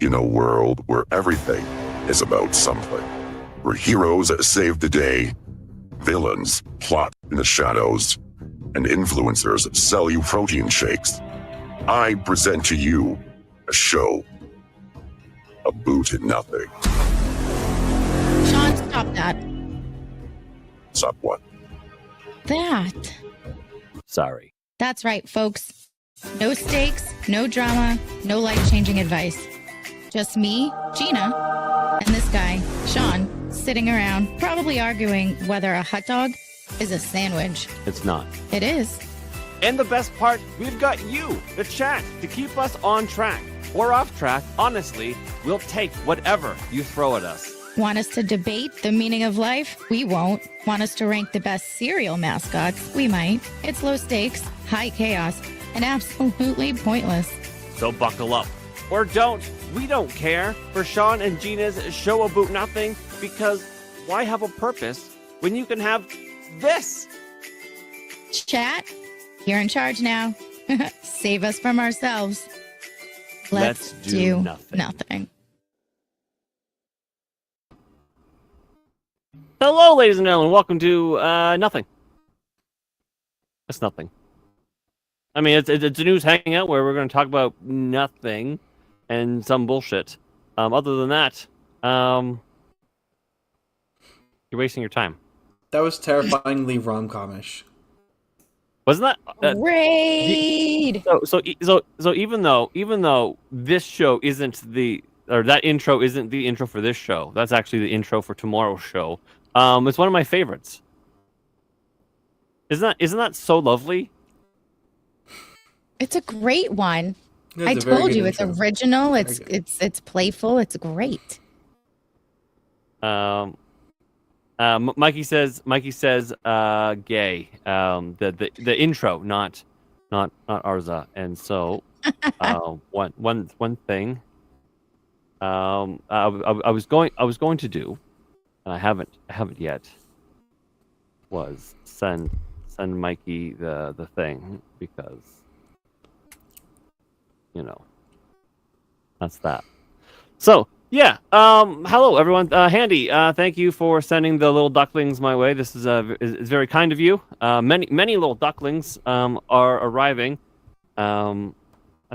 In a world where everything is about something, where heroes save the day, villains plot in the shadows, and influencers sell you protein shakes, I present to you a show, a boot in nothing. Sean, stop that. Stop what? That. Sorry. That's right, folks. No stakes, no drama, no life-changing advice. Just me, Gina, and this guy, Sean, sitting around, probably arguing whether a hot dog is a sandwich. It's not. It is. And the best part, we've got you, the chat, to keep us on track. Or off track, honestly, we'll take whatever you throw at us. Want us to debate the meaning of life? We won't. Want us to rank the best cereal mascots? We might. It's low stakes, high chaos, and absolutely pointless. So buckle up. Or don't. We don't care. For Sean and Gina's Show About Nothing, because why have a purpose when you can have this? Chat, you're in charge now. Save us from ourselves. Let's do nothing. Hello, ladies and gentlemen. Welcome to Nothing. That's nothing. I mean, it's a news hangout where we're going to talk about nothing and some bullshit. Other than that, you're wasting your time. That was terrifyingly rom-comish. Wasn't that Raid? So even though this show isn't that intro isn't the intro for this show, that's actually the intro for tomorrow's show. It's one of my favorites. Isn't that so lovely? It's a great one. Yeah, I it's a very told good you, it's intro. original. Very It's good. it's playful. It's great. Mikey says, gay. The intro, not Arza. And so, one thing, I was going to do, and I haven't yet, was send Mikey the thing, because, that's that. So, yeah. Hello, everyone. Handy. Thank you for sending the little ducklings my way. This is is very kind of you. Many little ducklings are arriving. I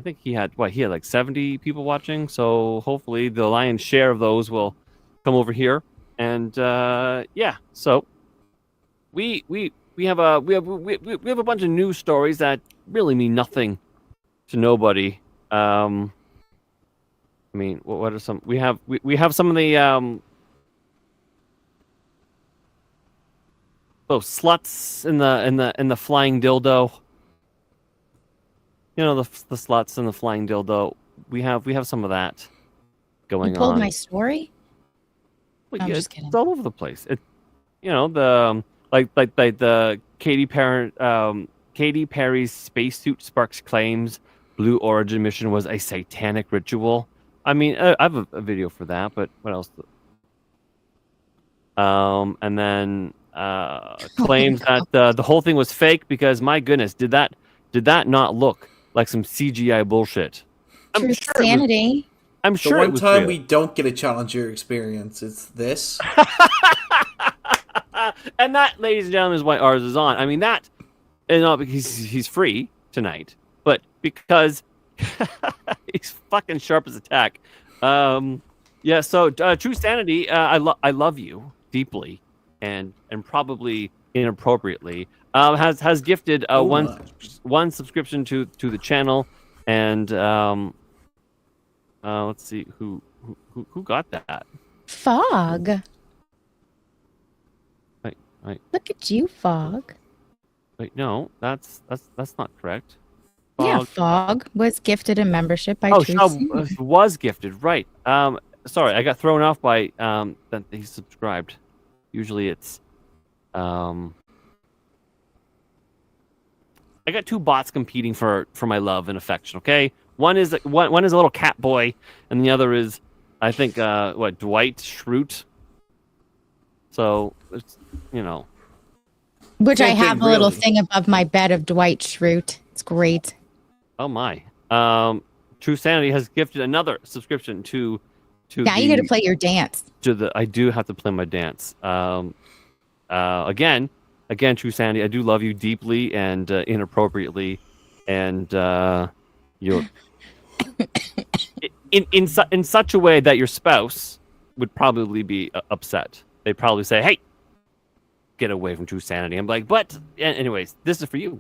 think he had like 70 people watching. So hopefully the lion's share of those will come over here. And yeah. So we have a bunch of news stories that really mean nothing to nobody. I mean, what are some? We have some of the sluts in the flying dildo. The sluts and the flying dildo. We have some of that going You pulled on. my story? Well, I'm yeah, just kidding. It's all over the place. The like the Katy Perry's spacesuit sparks claims Blue Origin mission was a satanic ritual. I mean, I have a video for that, but what else? And then claims that the whole thing was fake because, my goodness, did that not look like some CGI bullshit? True sanity. I'm sure The it one was time real. we don't get a Challenger experience, it's this. And that, ladies and gentlemen, is why ours is on. I mean, that is not because he's free tonight, but because he's fucking sharp as a tack. Yeah. So, True Sanity, I love you deeply, and probably inappropriately. Has gifted one subscription to the channel, and let's see who got that. Fog. Wait. Look at you, Fog. Wait, no, that's not correct. Yeah, Fog was gifted a membership by True Sanity. Was gifted, right. Sorry, I got thrown off by that he subscribed. Usually it's I got two bots competing for my love and affection, okay? One is a little cat boy, and the other is, I think, Dwight Schrute. So it's, Which I Same have thing, a little really. thing above my bed of Dwight Schrute. It's great. Oh my. True Sanity has gifted another subscription to Now you got to play your dance. I do have to play my dance. Again, True Sanity, I do love you deeply and inappropriately, and you'll in such a way that your spouse would probably be upset. They'd probably say, "Hey, get away from True Sanity." I'm like, but anyways, this is for you.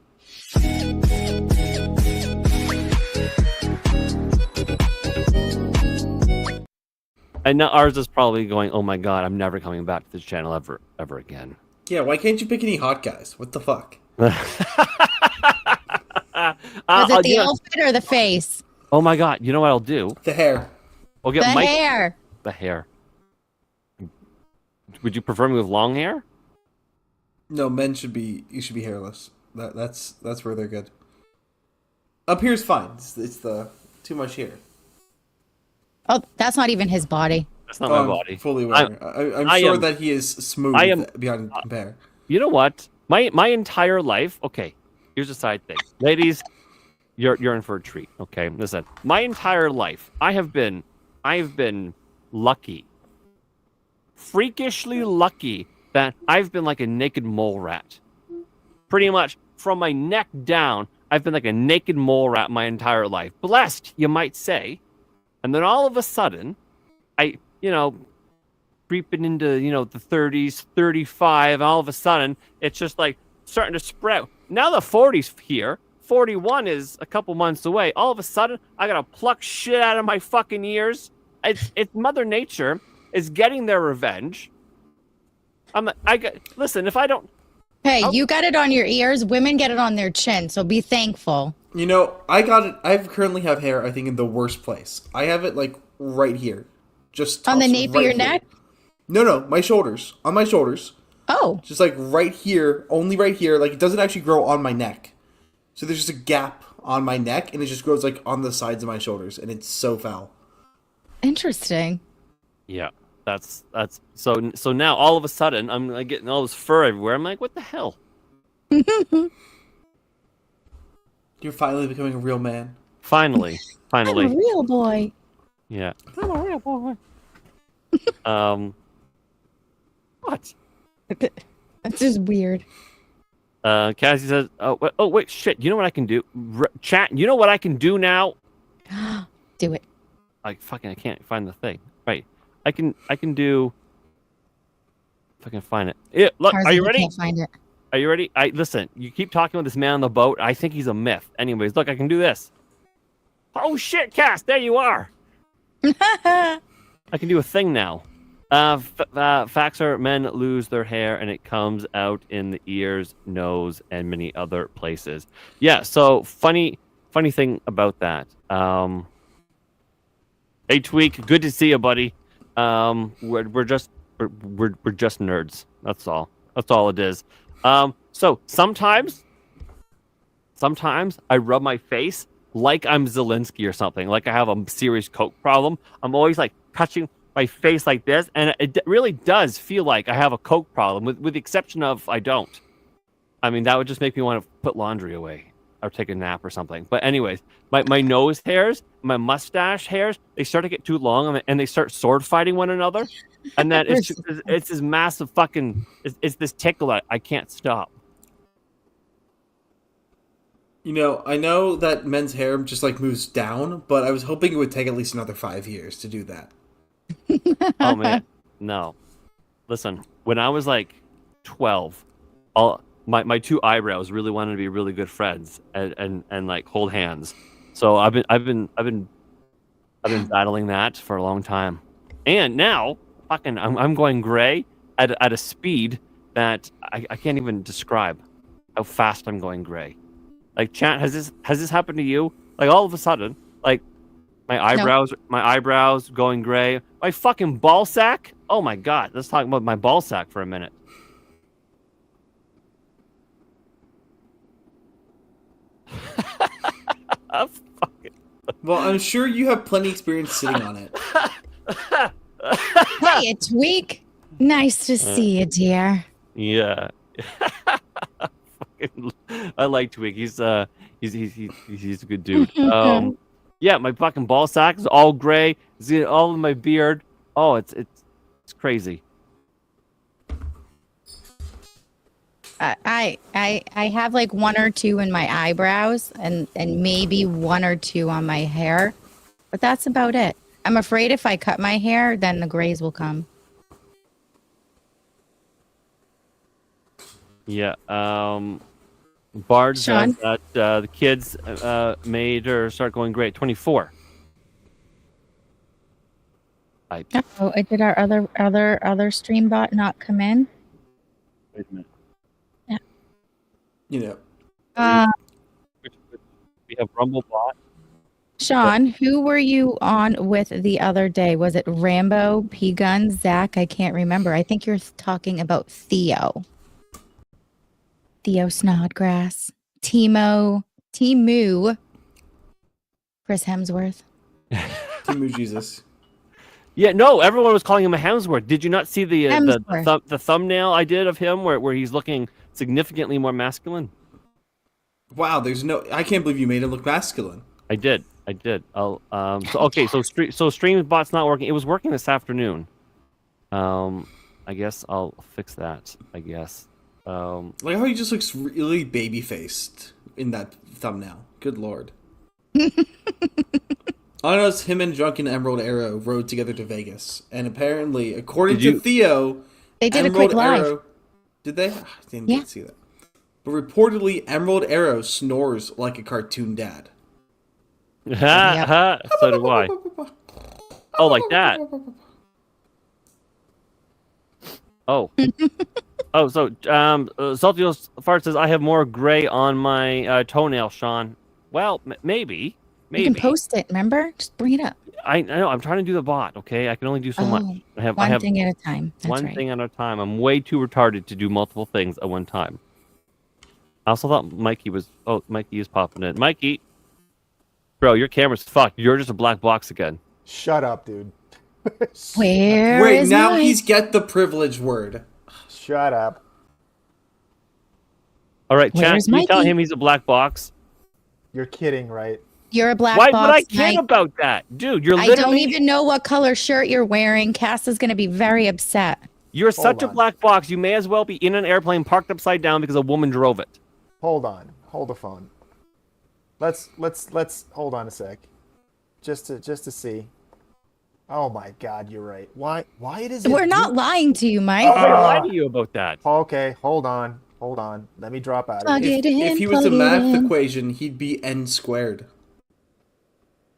And now ours is probably going, "Oh my god, I'm never coming back to this channel ever again." Yeah, why can't you pick any hot guys? What the fuck? Was it the outfit or the face? Oh my god, you know what I'll do? The hair. I'll get The Mike. hair. The hair. Would you prefer me with long hair? No, men should be. You should be hairless. That's where they're good. Up here's fine. It's the too much hair. Oh, that's not even his body. That's not my body. Fully aware. I'm sure that he is smooth beyond compare. You know what? My entire life. Okay, here's a side thing, ladies. You're in for a treat. Okay, listen. My entire life, I have been lucky, freakishly lucky that I've been like a naked mole rat. Pretty much from my neck down, I've been like a naked mole rat my entire life. Blessed, you might say. And then all of a sudden, creeping into, the 30s, 35, all of a sudden, it's just like starting to sprout. Now the 40's here. 41 is a couple months away. All of a sudden, I gotta pluck shit out of my fucking ears. It's Mother Nature is getting their revenge. Listen, if I don't... Hey, you got it on your ears. Women get it on their chin, so be thankful. I got it. I currently have hair, I think, in the worst place. I have it, like, right here. Just on the nape of your neck? No, my shoulders. On my shoulders. Oh. Just, like, right here. Only right here. Like, it doesn't actually grow on my neck. So there's just a gap on my neck, and it just grows, like, on the sides of my shoulders, and it's so foul. Interesting. Yeah, that's so now all of a sudden I'm like getting all this fur everywhere. I'm like, what the hell? You're finally becoming a real man. Finally. I'm a real boy. Yeah. I'm a real boy. What? That's just weird. Cassie says, "Oh wait, shit! You know what I can do? Chat. You know what I can do now? Do it. I can't find the thing. Right. I can do. If I can find it. Yeah. Look. Tarzan, are you ready? Can't find it. Are you ready? Listen. You keep talking about this man on the boat. I think he's a myth. Anyways, look. I can do this. Oh shit, Cass! There you are. I can do a thing now. Facts are men lose their hair and it comes out in the ears, nose, and many other places. Yeah, so funny thing about that. Hey Tweak, good to see you, buddy. We're just nerds. That's all. That's all it is. So sometimes I rub my face like I'm Zelensky or something, like I have a serious coke problem. I'm always like touching my face like this, and it really does feel like I have a coke problem, with the exception of I don't. I mean, that would just make me want to put laundry away or take a nap or something. But anyways, my nose hairs, my mustache hairs, they start to get too long, and they start sword fighting one another, and then it's this massive fucking it's this tickle that I can't stop. I know that men's hair just like moves down, but I was hoping it would take at least another 5 years to do that. Oh man, no. Listen, when I was like 12, my two eyebrows really wanted to be really good friends and like hold hands. So I've been battling that for a long time, and now fucking I'm going gray at a speed that I can't even describe how fast I'm going gray. Like, chat, has this happened to you? Like, all of a sudden, like, my eyebrows going gray. My fucking ball sack. Oh my god, let's talk about my ball sack for a minute. Well, I'm sure you have plenty of experience sitting on it. Hey, Tweak. Nice to see you, dear. Yeah. I like Twig. He's a good dude. Yeah, my fucking ball sack is all gray. It's all in my beard. Oh, it's crazy. I have like one or two in my eyebrows and maybe one or two on my hair, but that's about it. I'm afraid if I cut my hair, then the grays will come. Yeah. Bard Sean? says that the kids made her start going great. 24. Oh, did our other stream bot not come in? Wait a minute. You know. We have Rumblebot. Sean, who were you on with the other day? Was it Rambo, P Gun, Zach? I can't remember. I think you're talking about Theo. Theo Snodgrass, Timu, Chris Hemsworth. Timu Jesus. Yeah, no, everyone was calling him a Hemsworth. Did you not see the thumbnail I did of him where he's looking significantly more masculine? Wow, I can't believe you made him look masculine. I did. So stream bot's not working. It was working this afternoon. I guess I'll fix that. I guess. Like how he just looks really baby-faced in that thumbnail. Good lord. I noticed him and Drunken Emerald Arrow rode together to Vegas, and apparently, according to Theo, they did Emerald a quick live. Arrow, did they? I didn't get to see that. But reportedly, Emerald Arrow snores like a cartoon dad. So do I. Oh, like that. Oh. So Saltios Fart says I have more gray on my toenail, Sean. Well, maybe. You can post it. Remember, just bring it up. I know. I'm trying to do the bot. Okay, I can only do so much. I have one thing at a time. That's one right. thing at a time. I'm way too retarded to do multiple things at one time. I also thought Mikey is popping in. Mikey, bro, your camera's fucked. You're just a black box again. Shut up, dude. Wait, now he's get the privilege word. Shut up. All right, chat. Where's Can you tell Mikey? him he's a black box? You're kidding, right? You're a black Why box. would I care Mike. about that, dude? You're I literally. don't even know what color shirt you're wearing. Cass is going to be very upset. You're such a black box. You may as well be in an airplane parked upside down because a woman drove it. Hold on. Hold the phone. Let's hold on a sec. Just to see. Oh my God, you're right. Why does it? We're not lying to you, Mike. I lied to you about that. Okay, hold on. Let me drop out of here. If he was a math equation, he'd be n squared.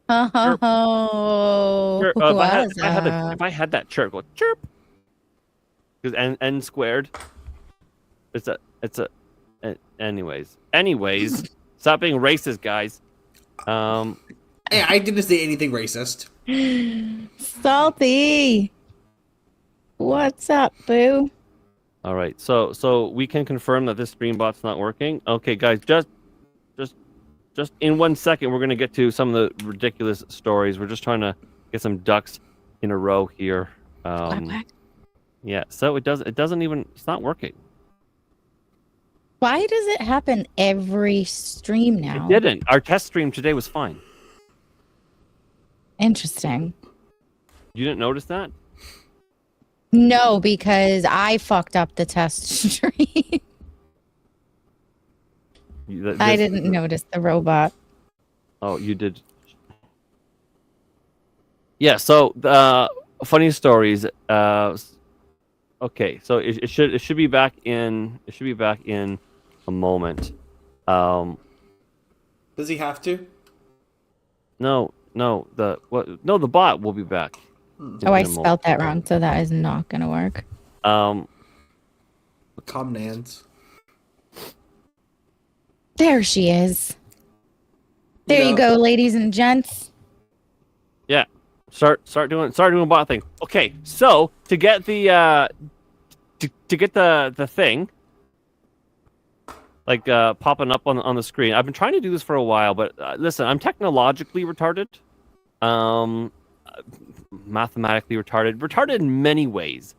Oh, Sure, if I had that chirp, go chirp. Because n squared. It's a. Anyways, stop being racist, guys. Hey, I didn't say anything racist. Salty. What's up, boo? All right, so we can confirm that this stream bot's not working. Okay, guys, just in 1 second, we're gonna get to some of the ridiculous stories. We're just trying to get some ducks in a row here. Yeah, so it's not working. Why does it happen every stream now? It didn't. Our test stream today was fine. Interesting. You didn't notice that? No, because I fucked up the test stream. I didn't notice the robot. Oh, you did. Yeah. So funny stories. Okay. So it should be back in. It should be back in a moment. Does he have to? No. The bot will be back. Oh, I spelled that wrong, so that is not gonna work. Comnans. There she is. There you go, ladies and gents. Yeah. Start doing bot thing. Okay. So to get the to get the thing like popping up on the screen. I've been trying to do this for a while, but listen, I'm technologically retarded. Mathematically retarded in many ways.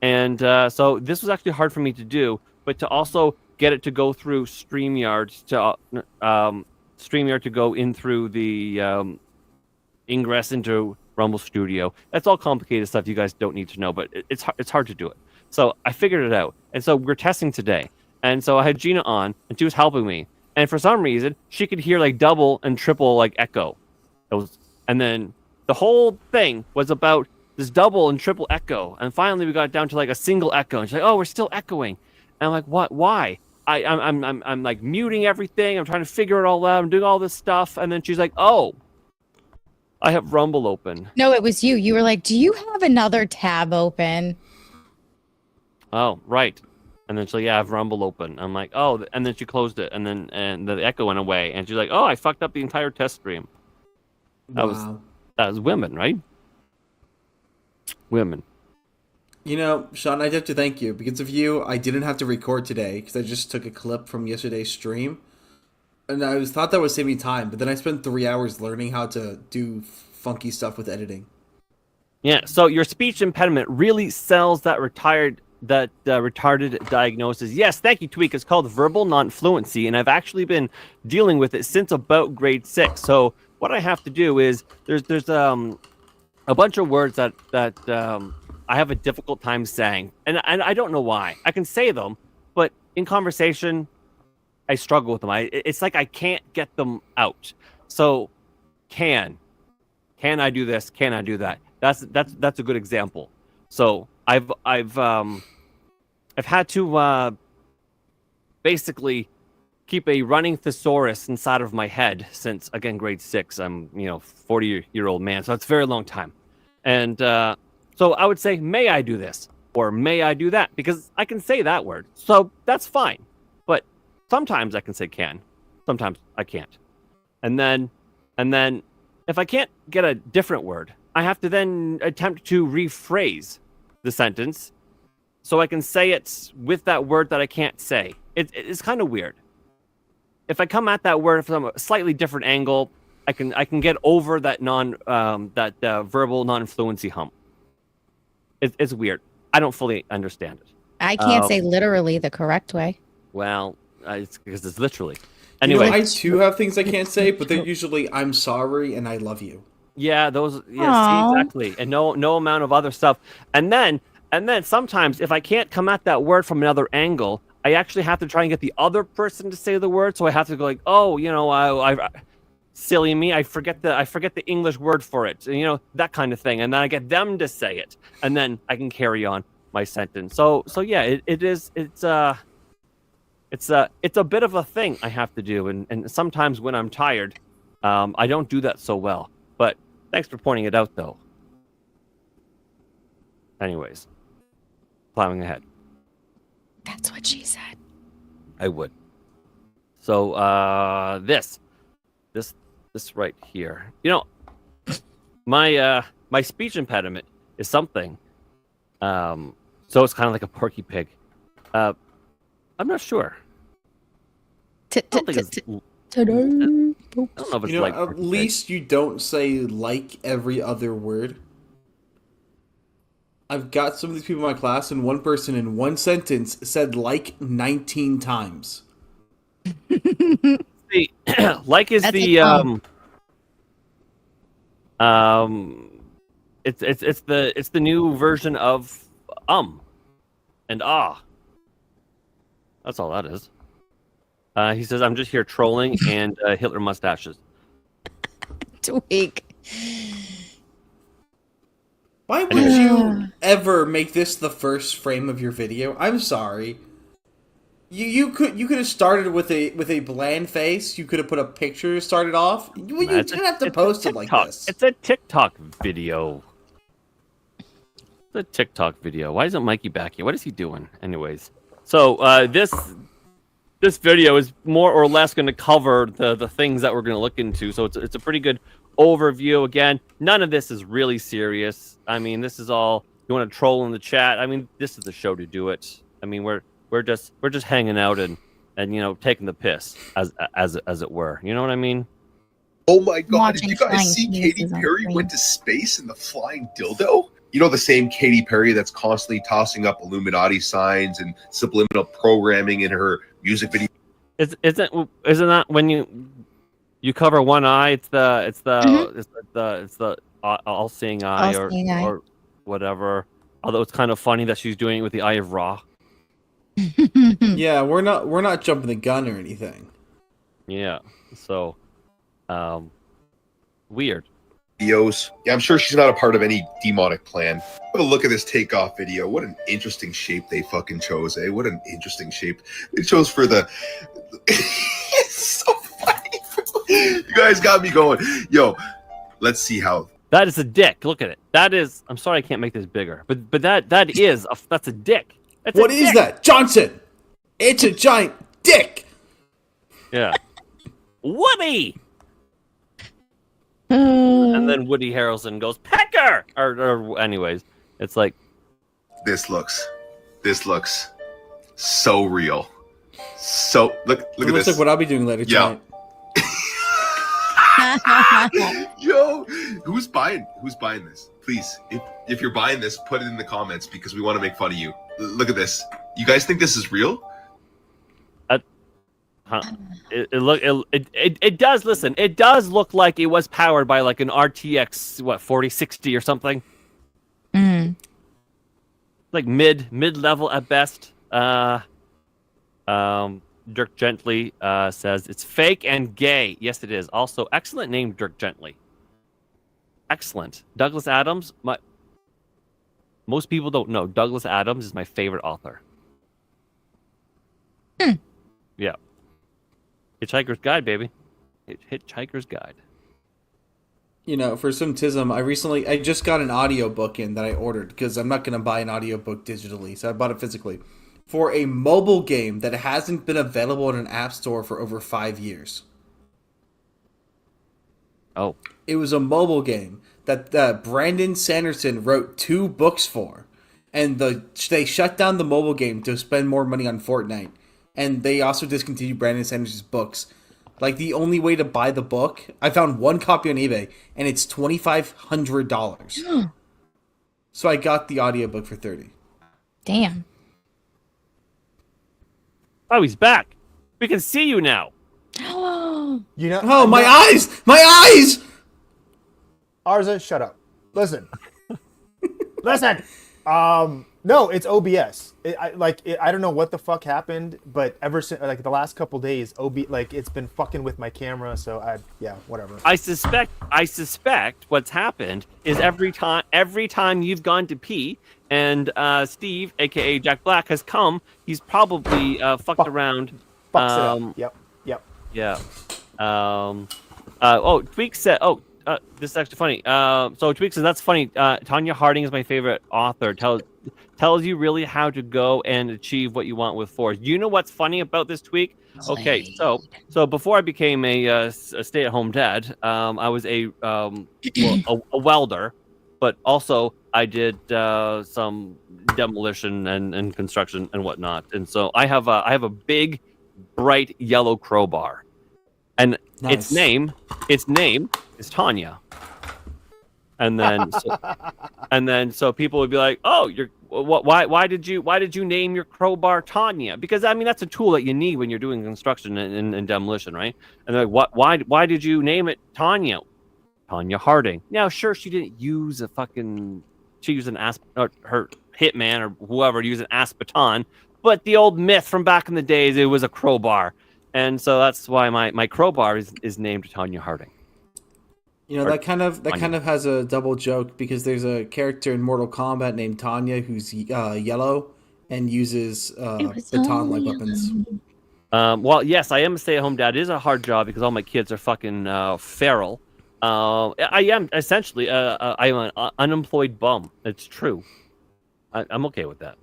And so this was actually hard for me to do, but to also get it to go through StreamYard to go in through the ingress into Rumble Studio. That's all complicated stuff you guys don't need to know, but it's hard to do it. So I figured it out. And so we're testing today. And so I had Gina on, and she was helping me. And for some reason, she could hear like double and triple like echo. And then the whole thing was about this double and triple echo. And finally we got down to like a single echo. And she's like, "Oh, we're still echoing." And I'm like, "What? Why?" I'm like muting everything. I'm trying to figure it all out. I'm doing all this stuff. And then she's like, "Oh, I have Rumble open." No, it was you. You were like, "Do you have another tab open?" Oh, right. And then she's like, "Yeah, I have Rumble open." I'm like, "Oh," and then she closed it, and the echo went away, and she's like, "Oh, I fucked up the entire test stream." That was women, right? Women. You know, Sean, I'd have to thank you. Because of you, I didn't have to record today because I just took a clip from yesterday's stream. And I thought that would save me time, but then I spent 3 hours learning how to do funky stuff with editing. Yeah, so your speech impediment really sells that retarded diagnosis. Yes, thank you, Tweak. It's called verbal non-fluency, and I've actually been dealing with it since about grade 6. So what I have to do is there's a bunch of words that I have a difficult time saying, and I don't know why. I can say them, but in conversation, I struggle with them. It's like I can't get them out. So can I do this? Can I do that? That's a good example. So I've had to basically keep a running thesaurus inside of my head since, again, grade 6. I'm 40-year-old man, so it's a very long time. And so I would say, may I do this? Or may I do that? Because I can say that word. So that's fine. But sometimes I can say can. Sometimes I can't. And then if I can't get a different word, I have to then attempt to rephrase the sentence so I can say it with that word that I can't say. It's kind of weird. If I come at that word from a slightly different angle, I can get over that verbal non-fluency hump. It's weird. I don't fully understand it. I can't say literally the correct way. Well, it's because it's literally. Anyway, I too have things I can't say, but they're usually "I'm sorry" and "I love you." Yeah, those. Yes, exactly, and no amount of other stuff. And then sometimes if I can't come at that word from another angle, I actually have to try and get the other person to say the word. So I have to go like, "Oh, I silly me, I forget the English word for it," that kind of thing, and then I get them to say it, and then I can carry on my sentence. So yeah, it's a bit of a thing I have to do, and sometimes when I'm tired, I don't do that so well. But thanks for pointing it out, though. Anyways, plowing ahead. That's what she said. I would. So this right here. My speech impediment is something. So it's kind of like a Porky Pig. I'm not sure. I don't know if it's like at least you don't say "like" every other word. I've got some of these people in my class, and one person in one sentence said "like" 19 times. See, like is That's the it's the new version of and ah. That's all that is. He says, "I'm just here trolling and Hitler mustaches." Tweak. Why would you ever make this the first frame of your video? I'm sorry. You could have started with a bland face. You could have put a picture to start it off. You didn't have to post it like this. It's a TikTok video. It's a TikTok video. Why isn't Mikey back here? What is he doing? Anyways, so this video is more or less going to cover the things that we're going to look into. So it's a pretty good overview. Again, none of this is really serious. I mean, this is all, you want to troll in the chat. I mean, this is the show to do it. I mean, we're just hanging out and taking the piss as it were. You know what I mean? Oh my god, did Watching you guys flying see Katy penises on Perry screen. went to space in the flying dildo? You know, the same Katy Perry that's constantly tossing up Illuminati signs and subliminal programming in her music video. Isn't that when you You cover one eye. It's the Mhm. it's the all-seeing eye All-seeing eye. or whatever. Although it's kind of funny that she's doing it with the eye of Ra. Yeah, we're not jumping the gun or anything. Yeah. So, weird. Videos. Yeah, I'm sure she's not a part of any demonic plan. Have a look at this takeoff video. What an interesting shape they fucking chose, eh? What an interesting shape they chose for the. It's so funny. You guys got me going. Yo, let's see how. That is a dick. Look at it. That is. I'm sorry I can't make this bigger, but that's a dick. That's What a is dick. that, Johnson? It's a giant dick. Yeah. Woody. And then Woody Harrelson goes pecker. Or anyways, it's like This looks so real. So look It at looks this. like what I'll be doing later Yeah. tonight. Yo, who's buying this? Please, if you're buying this, put it in the comments because we want to make fun of you. Look at this. You guys think this is real? it does. Listen, it does look like it was powered by like an RTX 4060 or something. Like mid level at best. Dirk Gently says it's fake and gay. Yes, it is. Also, excellent name, Dirk Gently. Excellent. Douglas Adams. Most people don't know Douglas Adams is my favorite author. Yeah. Hitchhiker's Guide, baby. Hitchhiker's Guide. You know, for some tism, I just got an audiobook in that I ordered because I'm not going to buy an audiobook digitally, so I bought it physically. For a mobile game that hasn't been available in an app store for over 5 years. Oh. It was a mobile game that Brandon Sanderson wrote 2 books for. And they shut down the mobile game to spend more money on Fortnite. And they also discontinued Brandon Sanderson's books. Like, the only way to buy the book, I found one copy on eBay, and it's $2,500. So I got the audiobook for $30. Damn. Oh, he's back. We can see you now. You know? Oh, my eyes! My eyes! Arza, shut up. Listen. Listen. No, it's OBS. I don't know what the fuck happened, but ever since like the last couple days, it's been fucking with my camera. So whatever. I suspect what's happened is every time you've gone to pee and Steve, aka Jack Black, has come, he's probably fucked around. Fucks it up. Yep. Yeah. Tweak said. This is actually funny. So Tweak says that's funny. Tanya Harding is my favorite author. Tells you really how to go and achieve what you want with force. You know what's funny about this Tweak? Okay, so before I became a stay-at-home dad, I was a welder, but also I did some demolition and construction and whatnot. And so I have a big, bright yellow crowbar, and Nice. its name is Tanya. And then so people would be like, "Oh, why did you name your crowbar Tanya?" Because I mean that's a tool that you need when you're doing construction and demolition, right? And they're like, why did you name it Tanya? Tanya Harding. Now, sure, she didn't use she used an her hitman or whoever used an asp-baton, but the old myth from back in the days, it was a crowbar, and so that's why my crowbar is named Tanya Harding. You know, that kind of has a double joke because there's a character in Mortal Kombat named Tanya who's yellow and uses baton-like weapons. Well, yes, I am a stay-at-home dad. It is a hard job because all my kids are fucking feral. I am essentially I'm an unemployed bum. It's true. I'm okay with that.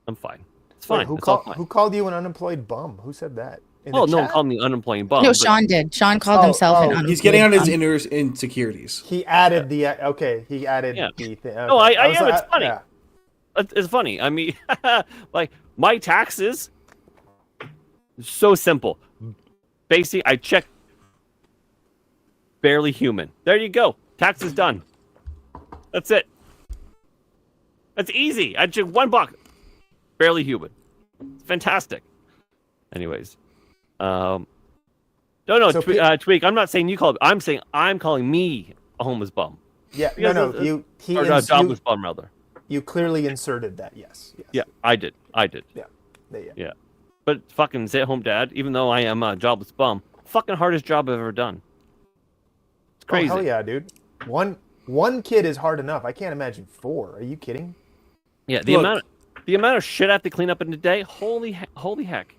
I'm fine. It's fine. Wait, it's all fine. who called you an unemployed bum? Who said that? Well, no one called me unemployed bum. No, but- Sean did. Sean called himself an unemployed He's getting on his bum. inner insecurities. He added the thing. No, I am. It's funny. Yeah. It's funny. I mean, like my taxes. So simple. Basically, I check. Barely human. There you go. Taxes done. That's it. That's easy. I check $1. Barely human. It's fantastic. Anyways, No, So Tweak. I'm not saying you call. I'm saying I'm calling me a homeless bum. Yeah, Because no, or a jobless bum rather. you clearly inserted that. Yes. Yeah, I did. Yeah. Yeah. But fucking stay-at-home dad, even though I am a jobless bum, fucking hardest job I've ever done. It's crazy. Oh, hell yeah, dude. One kid is hard enough. I can't imagine 4. Are you kidding? Yeah, the amount of shit I have to clean up in a day. Holy heck.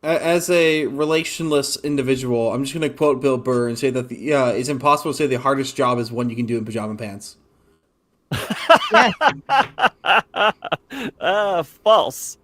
As a relationless individual, I'm just going to quote Bill Burr and say that it's impossible to say the hardest job is one you can do in pajama pants. False.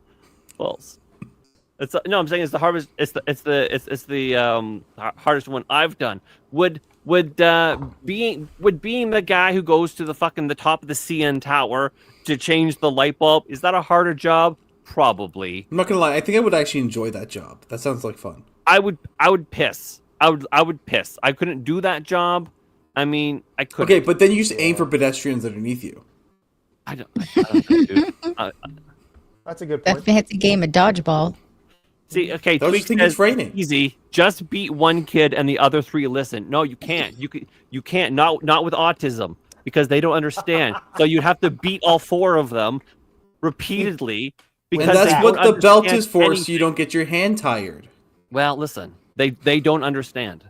I'm saying it's the hardest. It's the hardest one I've done. Would being the guy who goes to the top of the CN tower to change the light bulb, is that a harder job? Probably. I'm not gonna lie. I think I would actually enjoy that job. That sounds like fun. I would piss. I would piss. I couldn't do that job. I mean, I could. Okay, but then you just aim for pedestrians underneath you. I don't know, dude. That's a good That point. fancy game of dodgeball. See, okay, Don't you Tweak think says it's raining? easy. Just beat one kid and the other 3 listen. No, you can't. You can't. Not with autism, because they don't understand. So you'd have to beat all 4 of them repeatedly. Because And that's they what don't the belt understand is for, so anything. you don't get your hand tired. Well, listen, they don't understand.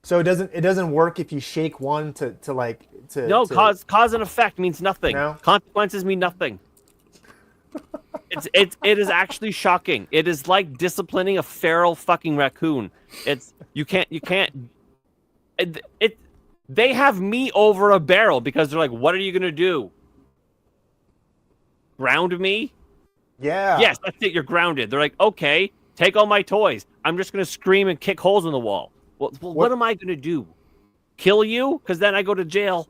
So it doesn't work if you shake one to. No, cause and effect means nothing. No? Consequences mean nothing. It is actually shocking. It is like disciplining a feral fucking raccoon. You can't. They have me over a barrel because they're like, what are you gonna do? Ground me? Yeah. Yes, that's it. You're grounded. They're like, okay, take all my toys. I'm just gonna scream and kick holes in the wall. Well, what am I gonna do? Kill you? Because then I go to jail.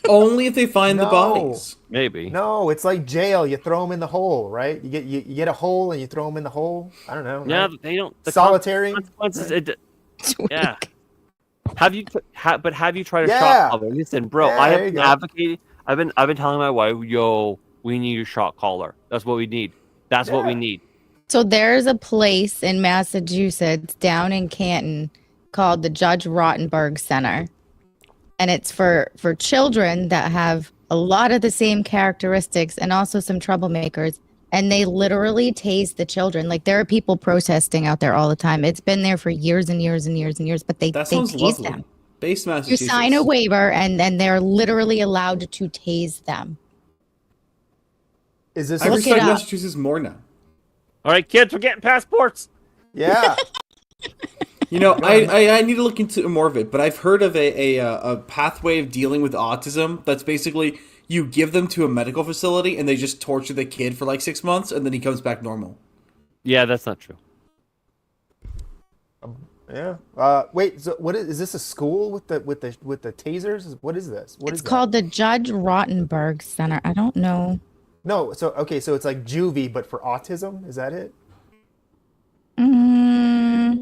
Only if they find the No. bodies. Maybe. No, it's like jail. You throw them in the hole, right? You get a hole and you throw them in the hole. I don't know. Yeah, right? they don't. The Solitary. consequences. Yeah. Have you tried a Yeah. shock collar? Listen, bro, Yeah, I there have you been go. advocating. I've been telling my wife, yo, we need a shock collar. That's what we need. That's what we Yeah. need. So there's a place in Massachusetts down in Canton called the Judge Rottenberg Center. And it's for children that have a lot of the same characteristics and also some troublemakers. And they literally tase the children. Like, there are people protesting out there all the time. It's been there for years and years and years and years, but they That tase sounds lovely. them. Based You Massachusetts. sign a waiver and then they're literally allowed to tase them. Is this? I Look respect it up. Massachusetts more now. All right, kids, we're getting passports. Yeah. You know, I need to look into more of it, but I've heard of a pathway of dealing with autism that's basically you give them to a medical facility and they just torture the kid for like 6 months and then he comes back normal. Yeah, that's not true. Yeah. Wait. So what is this? A school with the tasers? What is this? What It's is that? called the Judge Rottenberg Center. I don't know. No. So okay. So it's like juvie, but for autism. Is that it?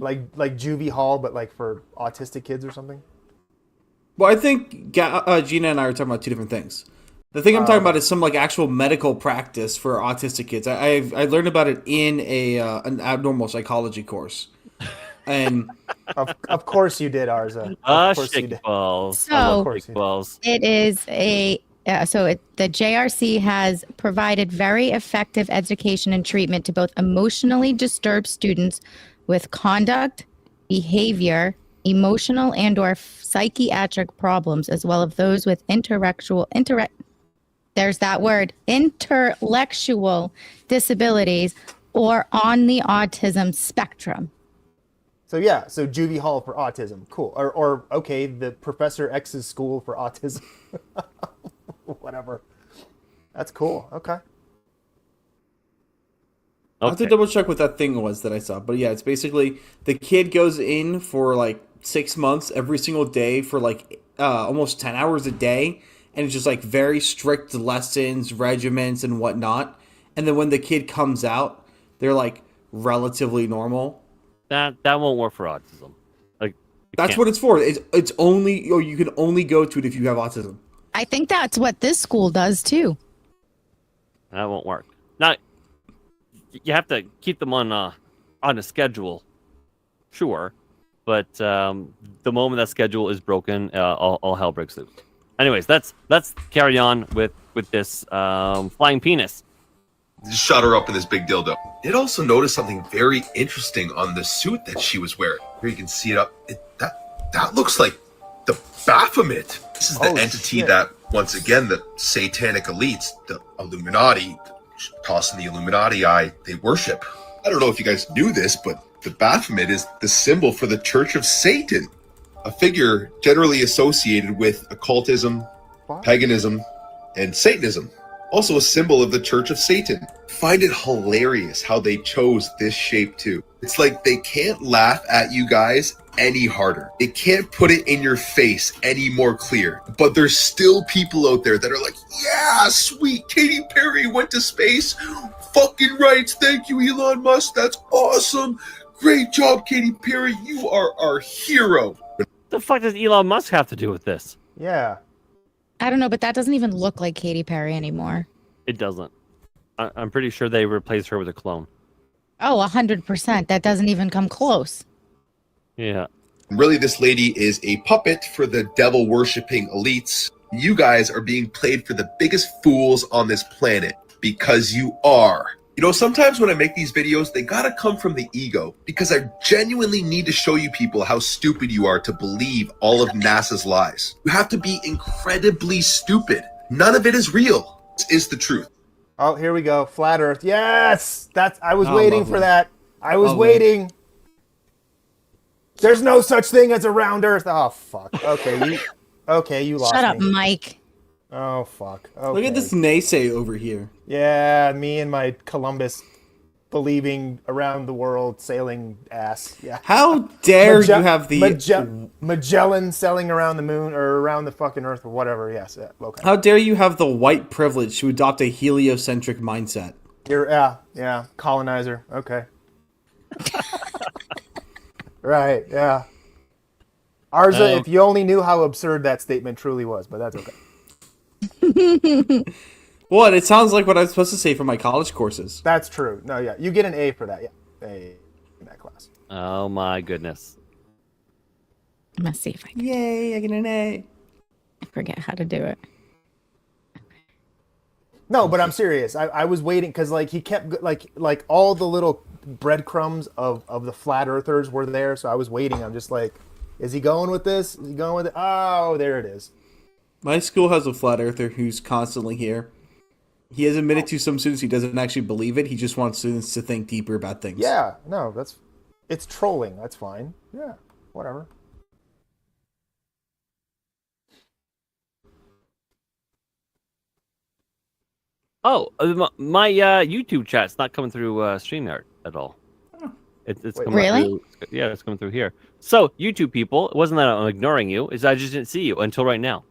Like juvie hall, but like for autistic kids or something. Well, I think Gina and I are talking about 2 different things. The thing I'm talking about is some like actual medical practice for autistic kids. I learned about it in an abnormal psychology course, and Of course you did, Arza. Of course you Shake did. balls. So- I Of love course shake you do. balls. It is the JRC has provided very effective education and treatment to both emotionally disturbed students with conduct, behavior, emotional and/or psychiatric problems, as well as those with intellectual disabilities or on the autism spectrum. So yeah. So juvie hall for autism. Cool. Or okay, the Professor X's school for autism. Whatever. That's cool. Okay. I have to Okay. double check what that thing was that I saw. But yeah, it's basically the kid goes in for like 6 months every single day for like almost 10 hours a day. And it's just like very strict lessons, regiments, and whatnot. And then when the kid comes out, they're like relatively normal. That won't work for autism. Like That's what it's for. It's only, or you can only go to it if you have autism. I think that's what this school does too. That won't work. Now, you have to keep them on a schedule. sure, but the moment that schedule is broken, all hell breaks loose. Anyways, let's carry on with this flying penis. Just shut her up in this big dildo. Did also notice something very interesting on the suit that she was wearing. Here you can see it up. That looks like the Baphomet. This is the entity that, once again, the satanic elites, the Illuminati, tossing the Illuminati eye, they worship. I don't know if you guys knew this, but the Baphomet is the symbol for the Church of Satan, a figure generally associated with occultism, paganism, and Satanism. Also a symbol of the Church of Satan. Find it hilarious how they chose this shape too. It's like they can't laugh at you guys any harder. They can't put it in your face any more clear. But there's still people out there that are like, yeah, sweet, Katy Perry went to space. Fucking right, thank you, Elon Musk. That's awesome. Great job, Katy Perry. You are our hero. What the fuck does Elon Musk have to do with this? Yeah. I don't know, but that doesn't even look like Katy Perry anymore. It doesn't. I'm pretty sure they replaced her with a clone. Oh, 100%. That doesn't even come close. Yeah. Really, this lady is a puppet for the devil-worshipping elites. You guys are being played for the biggest fools on this planet because you are. You know, sometimes when I make these videos, they gotta come from the ego because I genuinely need to show you people how stupid you are to believe all of NASA's lies. You have to be incredibly stupid. None of it is real. This is the truth. Oh, here we go. Flat Earth. Yes! I was waiting lovely. for that. I was waiting. There's no such thing as a round Earth. Oh, fuck. Okay, you lost Shut up, me. Mike. Oh, fuck. Okay. Look at this naysay over here. Yeah, me and my Columbus believing around the world sailing ass. Yeah. How dare you have the... Magellan sailing around the moon or around the fucking Earth or whatever. Yes. Yeah, okay. How dare you have the white privilege to adopt a heliocentric mindset? Yeah. Colonizer. Okay. Right. Yeah. Arza, if you only knew how absurd that statement truly was, but that's okay. What? It sounds like what I'm supposed to say for my college courses. That's true. No, yeah. You get an A for that. Yeah. A in that class. Oh my goodness. I'm going to see if I can Yay, I get an A. forget how to do it. No, but I'm serious. I was waiting because like he kept like all the little breadcrumbs of the flat earthers were there, so I was waiting. I'm just like, is he going with this? Is he going with it? Oh, there it is. My school has a flat earther who's constantly here. He has admitted to some students he doesn't actually believe it. He just wants students to think deeper about things. Yeah, no, it's trolling. That's fine. Yeah, whatever. Oh, my YouTube chat's not coming through StreamYard at all. It's Wait, coming really? through. Yeah, it's coming through here. So, YouTube people, it wasn't that I'm ignoring you. It's I just didn't see you until right now.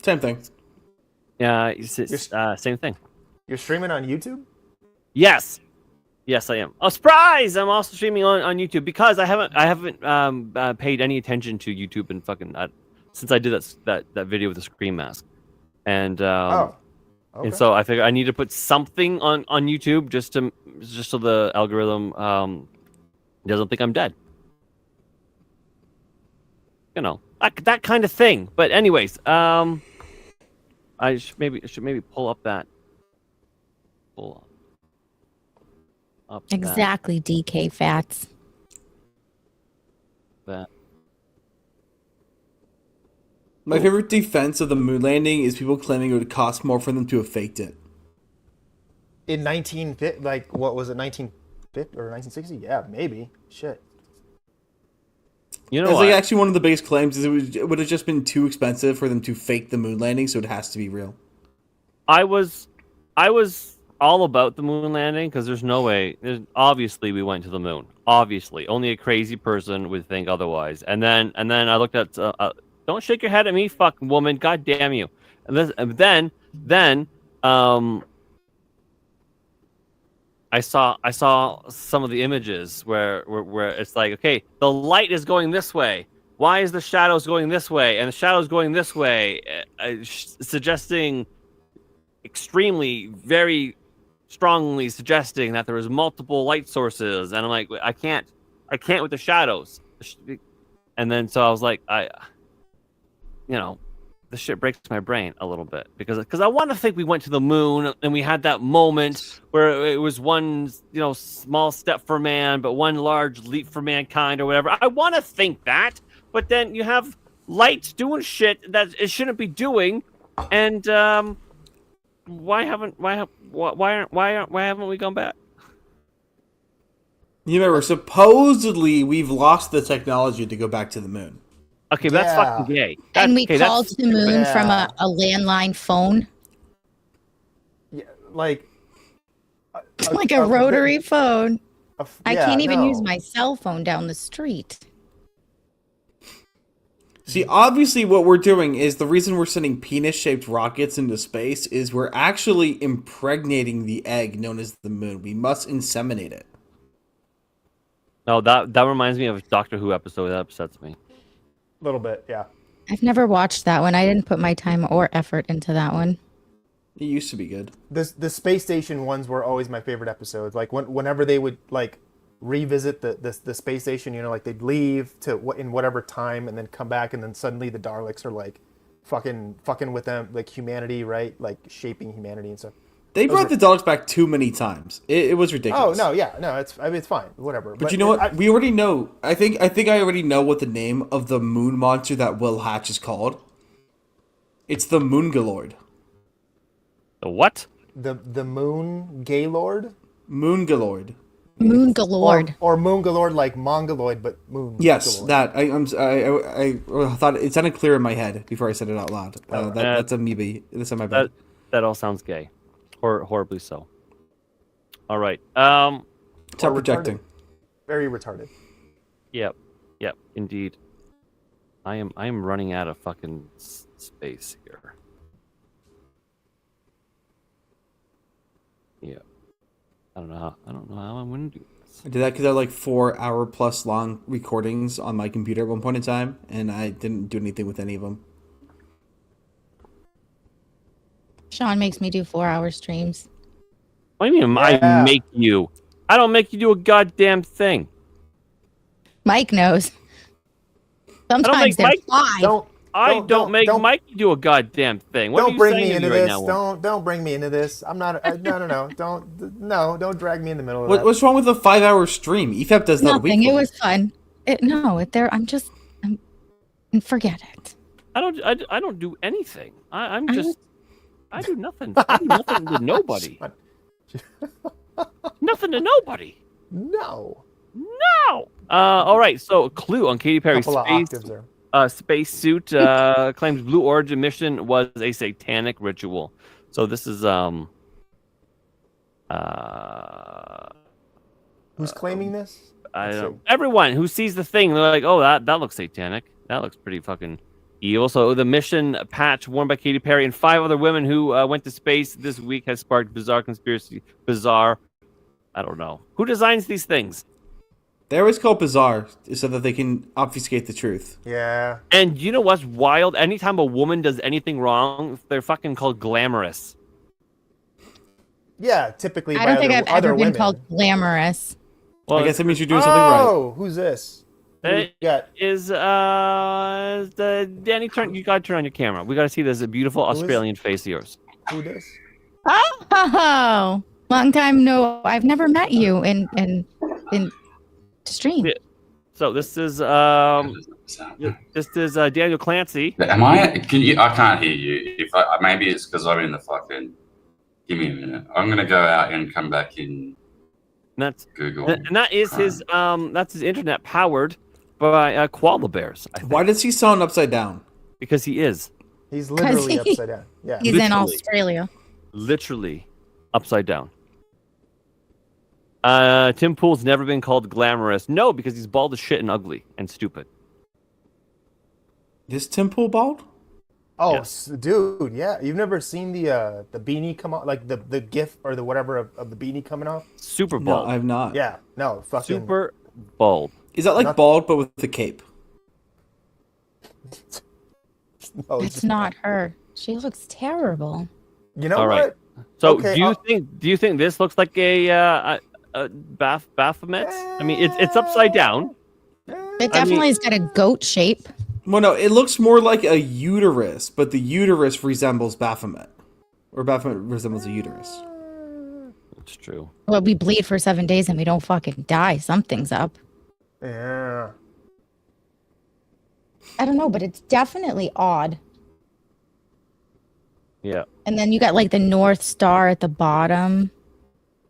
Same thing. Yeah, same thing. You're streaming on YouTube? Yes, I am. Oh, surprise! I'm also streaming on YouTube because I haven't paid any attention to YouTube and fucking since I did that video with the screen mask, and Okay. and so I figure I need to put something on YouTube just so the algorithm doesn't think I'm dead. You know, that kind of thing. But anyways, I should maybe pull up that. Pull up Exactly, DK Fats. that. My favorite defense of the moon landing is people claiming it would cost more for them to have faked it. In 1950, like what was it, 1950 or 1960? Yeah, maybe. Shit. You know It's what? like actually one of the biggest claims is it would have just been too expensive for them to fake the moon landing, so it has to be real. I was all about the moon landing because there's no way. Obviously, we went to the moon. Obviously, only a crazy person would think otherwise. And then I looked at. Don't shake your head at me, fucking woman! God damn you! And then I saw some of the images where it's like, okay, the light is going this way. Why is the shadows going this way? And the shadows going this way, suggesting extremely, very strongly suggesting that there was multiple light sources. And I'm like, I can't with the shadows. And then so I was like, this shit breaks my brain a little bit because I want to think we went to the moon and we had that moment where it was one, small step for man, but one large leap for mankind or whatever. I want to think that, but then you have lights doing shit that it shouldn't be doing, and why haven't we gone back? You remember, supposedly we've lost the technology to go back to the moon. Okay, that's fucking gay. And we called the moon from a landline phone. Yeah, like Like a rotary phone. I can't even no. use my cell phone down the street. See, obviously what we're doing is the reason we're sending penis-shaped rockets into space is we're actually impregnating the egg known as the moon. We must inseminate it. No, that reminds me of a Doctor Who episode that upsets me. A little bit, yeah. I've never watched that one. I didn't put my time or effort into that one. It used to be good. The space station ones were always my favorite episodes. Like whenever they would like revisit the space station, like they'd leave in whatever time and then come back, and then suddenly the Daleks are like fucking with them, like humanity, right? Like shaping humanity and stuff. They brought the Daleks back too many times. It was ridiculous. Oh no, yeah, no, it's fine, whatever. But you know what? We already know. I think I already know what the name of the moon monster that Will Hatch is called. It's the Moongalord. The what? The Moon Gaylord? Moongalord. Moongalord. Or Moongalord, like Mongoloid, but Moon. Yes, Galord. that I thought it sounded clear in my head before I said it out loud. That's a maybe. That's on my bad. That all sounds gay, or horribly so. All right. Stop projecting. Very retarded. Yep, indeed. I am running out of fucking space here. Yeah. I don't know how I'm gonna do this. I did that because I had like 4-hour plus long recordings on my computer at one point in time, and I didn't do anything with any of them. Sean makes me do 4-hour streams. What do you mean I make you? I don't make you do a goddamn thing. Mike knows. Sometimes they're 5. I don't make Mike do a goddamn thing. What Don't are you bring saying me to into me right this. now? Don't bring me into this. I'm not. No. Don't drag me in the middle of that. What's wrong with a 5-hour stream? EFAP does that Nothing. weekly. It was fun. Forget it. I don't do anything. I do nothing. I do nothing to nobody. Nothing to nobody. No. All right. So, clue on Katy Perry's Couple of octaves there. spacesuit claims Blue Origin mission was a satanic ritual. So this is Who's claiming this? I don't know. Everyone who sees the thing, they're like, "Oh, that looks satanic. That looks pretty fucking evil." So the mission patch worn by Katy Perry and 5 other women who went to space this week has sparked bizarre conspiracy. Bizarre. I don't know who designs these things. They're always called bizarre so that they can obfuscate the truth. Yeah. And you know what's wild? Anytime a woman does anything wrong, they're fucking called glamorous. Yeah, typically. I don't think I've ever been women. called glamorous. Well, I guess that means you're doing something right. Oh, who's this? It is Danny. You gotta turn on your camera. We gotta see this beautiful Australian face of yours. Who this? Oh, long time no. I've never met you in stream. Yeah. So this is Daniel Clancy. Am I? Can you? I can't hear you. If maybe it's because I'm in the fucking. Give me a minute. I'm gonna go out and come back in. That's Google. And that is his that's his internet powered by koala bears. I think. Why does he sound upside down? Because he is He's literally upside down. Yeah. He's in Australia. literally upside down. Tim Pool's never been called glamorous. No, because he's bald as shit and ugly and stupid. Is Tim Pool bald? Oh, Yes. dude, yeah. You've never seen the beanie come off, like the gif or the whatever of the beanie coming off? Super No, bald. I've not. Yeah, no, fucking. Super bald. Is that like Not- bald but with the cape? No, That's not her. She looks terrible. You know All right. what? So Okay, do you think this looks like a Baphomet? I mean, it's upside down. It definitely has got a goat shape. Well, no, it looks more like a uterus, but the uterus resembles Baphomet. Or Baphomet resembles a uterus. It's true. Well, we bleed for 7 days and we don't fucking die. Something's up. Yeah. I don't know, but it's definitely odd. Yeah. And then you got like the North Star at the bottom.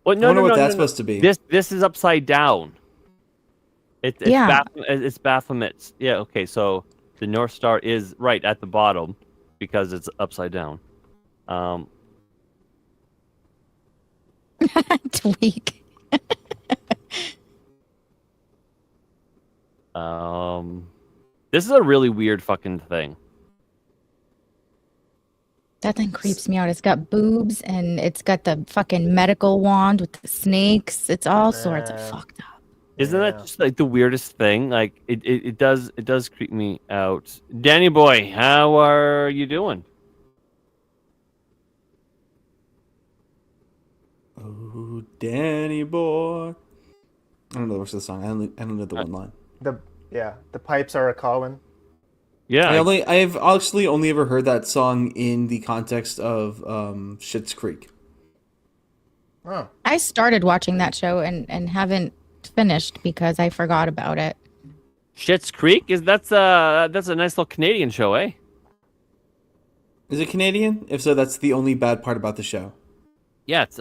Well, I wonder what that's supposed to be. This is upside down. It's Yeah. it's Baphomet's. Yeah. Okay. So the North Star is right at the bottom because it's upside down. Tweak. This is a really weird fucking thing. That thing creeps me out. It's got boobs and it's got the fucking medical wand with the snakes. It's all sorts of fucked up. Isn't that just like the weirdest thing? Like it does creep me out. Danny boy, how are you doing? Oh, Danny boy. I don't know the rest of the song. I don't know the one line. The pipes are a calling. Yeah. I've actually only ever heard that song in the context of Schitt's Creek. Oh. I started watching that show and haven't finished because I forgot about it. Schitt's Creek that's a nice little Canadian show, eh? Is it Canadian? If so, that's the only bad part about the show. Yeah, it's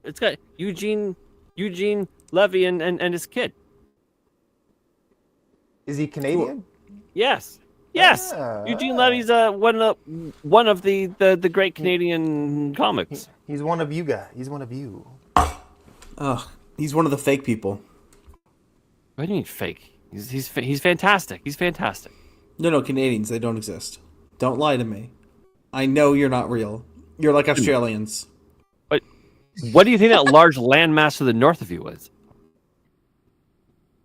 it's got Eugene Levy and his kid. Is he Canadian? Yes. Eugene Levy's one of the great Canadian comics. He's one of you guys. He's one of you. Ugh, he's one of the fake people. What do you mean fake? He's fantastic. He's fantastic. No, Canadians, they don't exist. Don't lie to me. I know you're not real. You're like Australians. But what do you think that large landmass to the north of you is?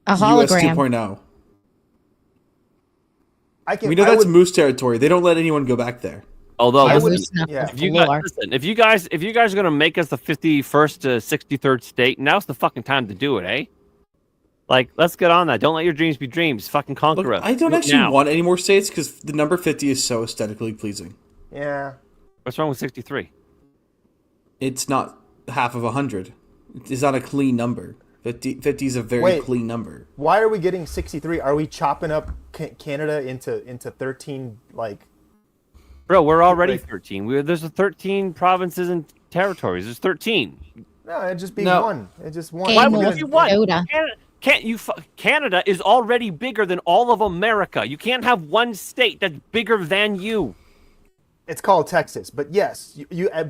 A US hologram. 2.0. We I know that's would- moose territory. They don't let anyone go back there. Although I would- listen, yeah. if you guys are gonna make us the 51st to 63rd state, now's the fucking time to do it, eh? Like, let's get on that. Don't let your dreams be dreams. Fucking conquer Look, us. I don't Do it actually now. want any more states because the number 50 is so aesthetically pleasing. Yeah. What's wrong with 63? It's not half of 100. It's not a clean number. 50 is a very Wait. clean number. Why are we getting 63? Are we chopping up Canada into 13 like? Bro, we're already Like- 13. There's 13 provinces and territories. There's 13. No, it'd just be No. one. It's just one. Hey, Why North would you want? Dakota. Canada is already bigger than all of America. You can't have one state that's bigger than you. It's called Texas, but yes,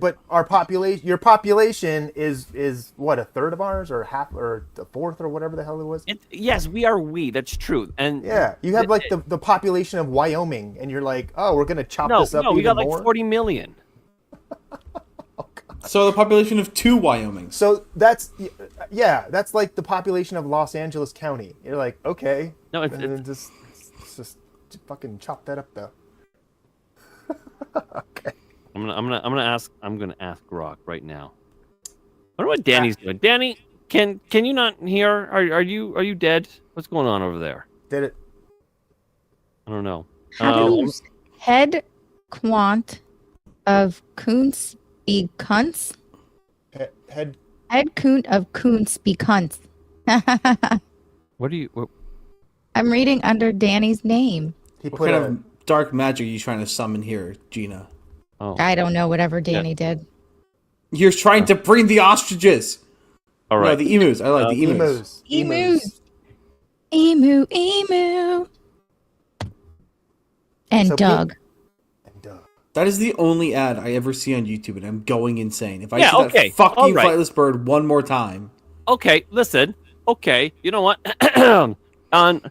but our population, your population is what, a third of ours, or half, or a fourth, or whatever the hell it was. Yes, we are we. That's true. And Yeah, you have like the population of Wyoming, and you're like, oh, we're gonna chop no, this up we even got like more. 40 million. So the population of 2 Wyomings. So that's like the population of Los Angeles County. You're like, okay, No, and then just fucking chop that up though. Okay. I'm gonna ask Rock right now. I wonder what Danny's doing. Danny, can you not hear? Are you dead? What's going on over there? Did it? I don't know. Head quant of coons be cunts. Head. Head coont of coons be cunts. What are you? I'm reading under Danny's name. He What put kind a. of dark magic are you trying to summon here, Gina? Oh, I don't know, whatever Danny did. You're trying to bring the ostriches. all No, right. the emus. I like the emus. Emus. Emu. And So Doug. And, That is the only ad I ever see on YouTube, and I'm going insane. If I Yeah, see okay, that fucking all right. flightless bird one more time. Okay, listen. Okay, you know what? On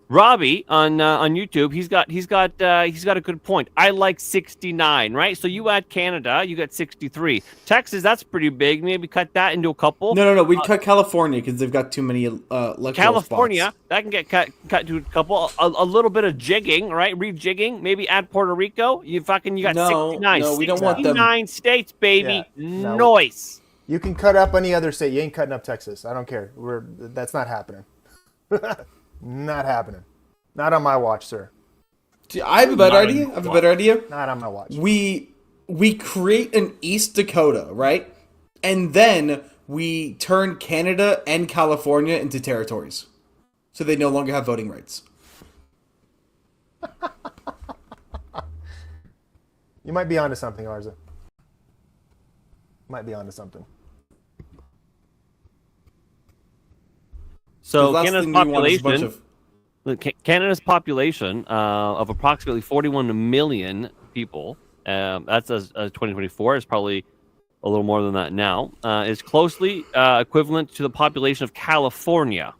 Robbie on YouTube, he's got a good point. I like 69, right? So you add Canada, you got 63. Texas, that's pretty big. Maybe cut that into a couple. No. We'd cut California because they've got too many electoral California, spots. that can get cut to a couple. A little bit of jigging, right? Rejigging. Maybe add Puerto Rico. You got No, 69. no, we don't want them. 69 states, baby. Yeah, no. Noise. You can cut up any other state. You ain't cutting up Texas. I don't care. That's not happening. Not happening. Not on my watch, sir. I have a better idea. Not on my watch. We create an East Dakota, right? And then we turn Canada and California into territories. So they no longer have voting rights. You might be onto something, Arza. Might be onto something. So The last Canada's thing we want is a bunch population, Canada's population of approximately 41 million people, that's as 2024, is probably a little more than that now, is closely equivalent to the population of California.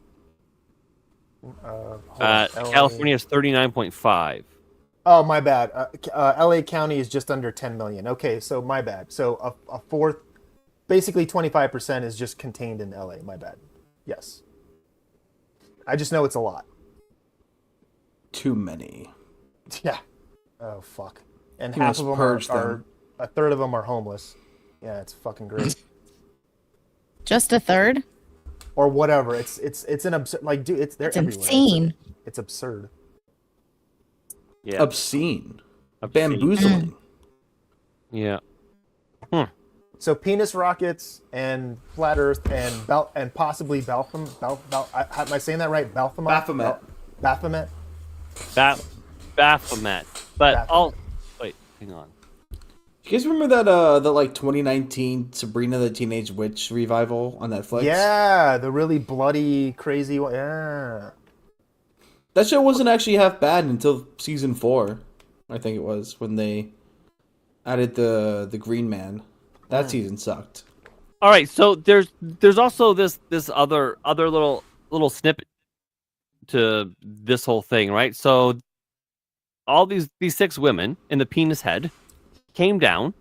California is 39.5. Oh, my bad. LA County is just under 10 million. Okay, so my bad. So a fourth, basically 25% is just contained in LA. My bad. Yes. I just know it's a lot. Too many. Yeah. Oh, fuck. And You half must of them purge are them. a third of them are homeless. Yeah, it's fucking great. Just a third? Or whatever. It's an absurd, like, dude, they're It's everywhere. insane. It's absurd. Yeah. Obscene. Bamboozling. Yeah. So penis rockets and flat Earth and possibly Baphomet. Am I saying that right? Baphomet. Baphomet. Baphomet. But Baphomet. wait, hang on. You guys remember that like 2019 Sabrina the Teenage Witch revival on Netflix? Yeah, the really bloody, crazy one. Yeah. That show wasn't actually half bad until season 4, I think it was, when they added the Green Man. That season sucked. All right, so there's also this other little snippet to this whole thing, right? So all these 6 women in the penis head came down,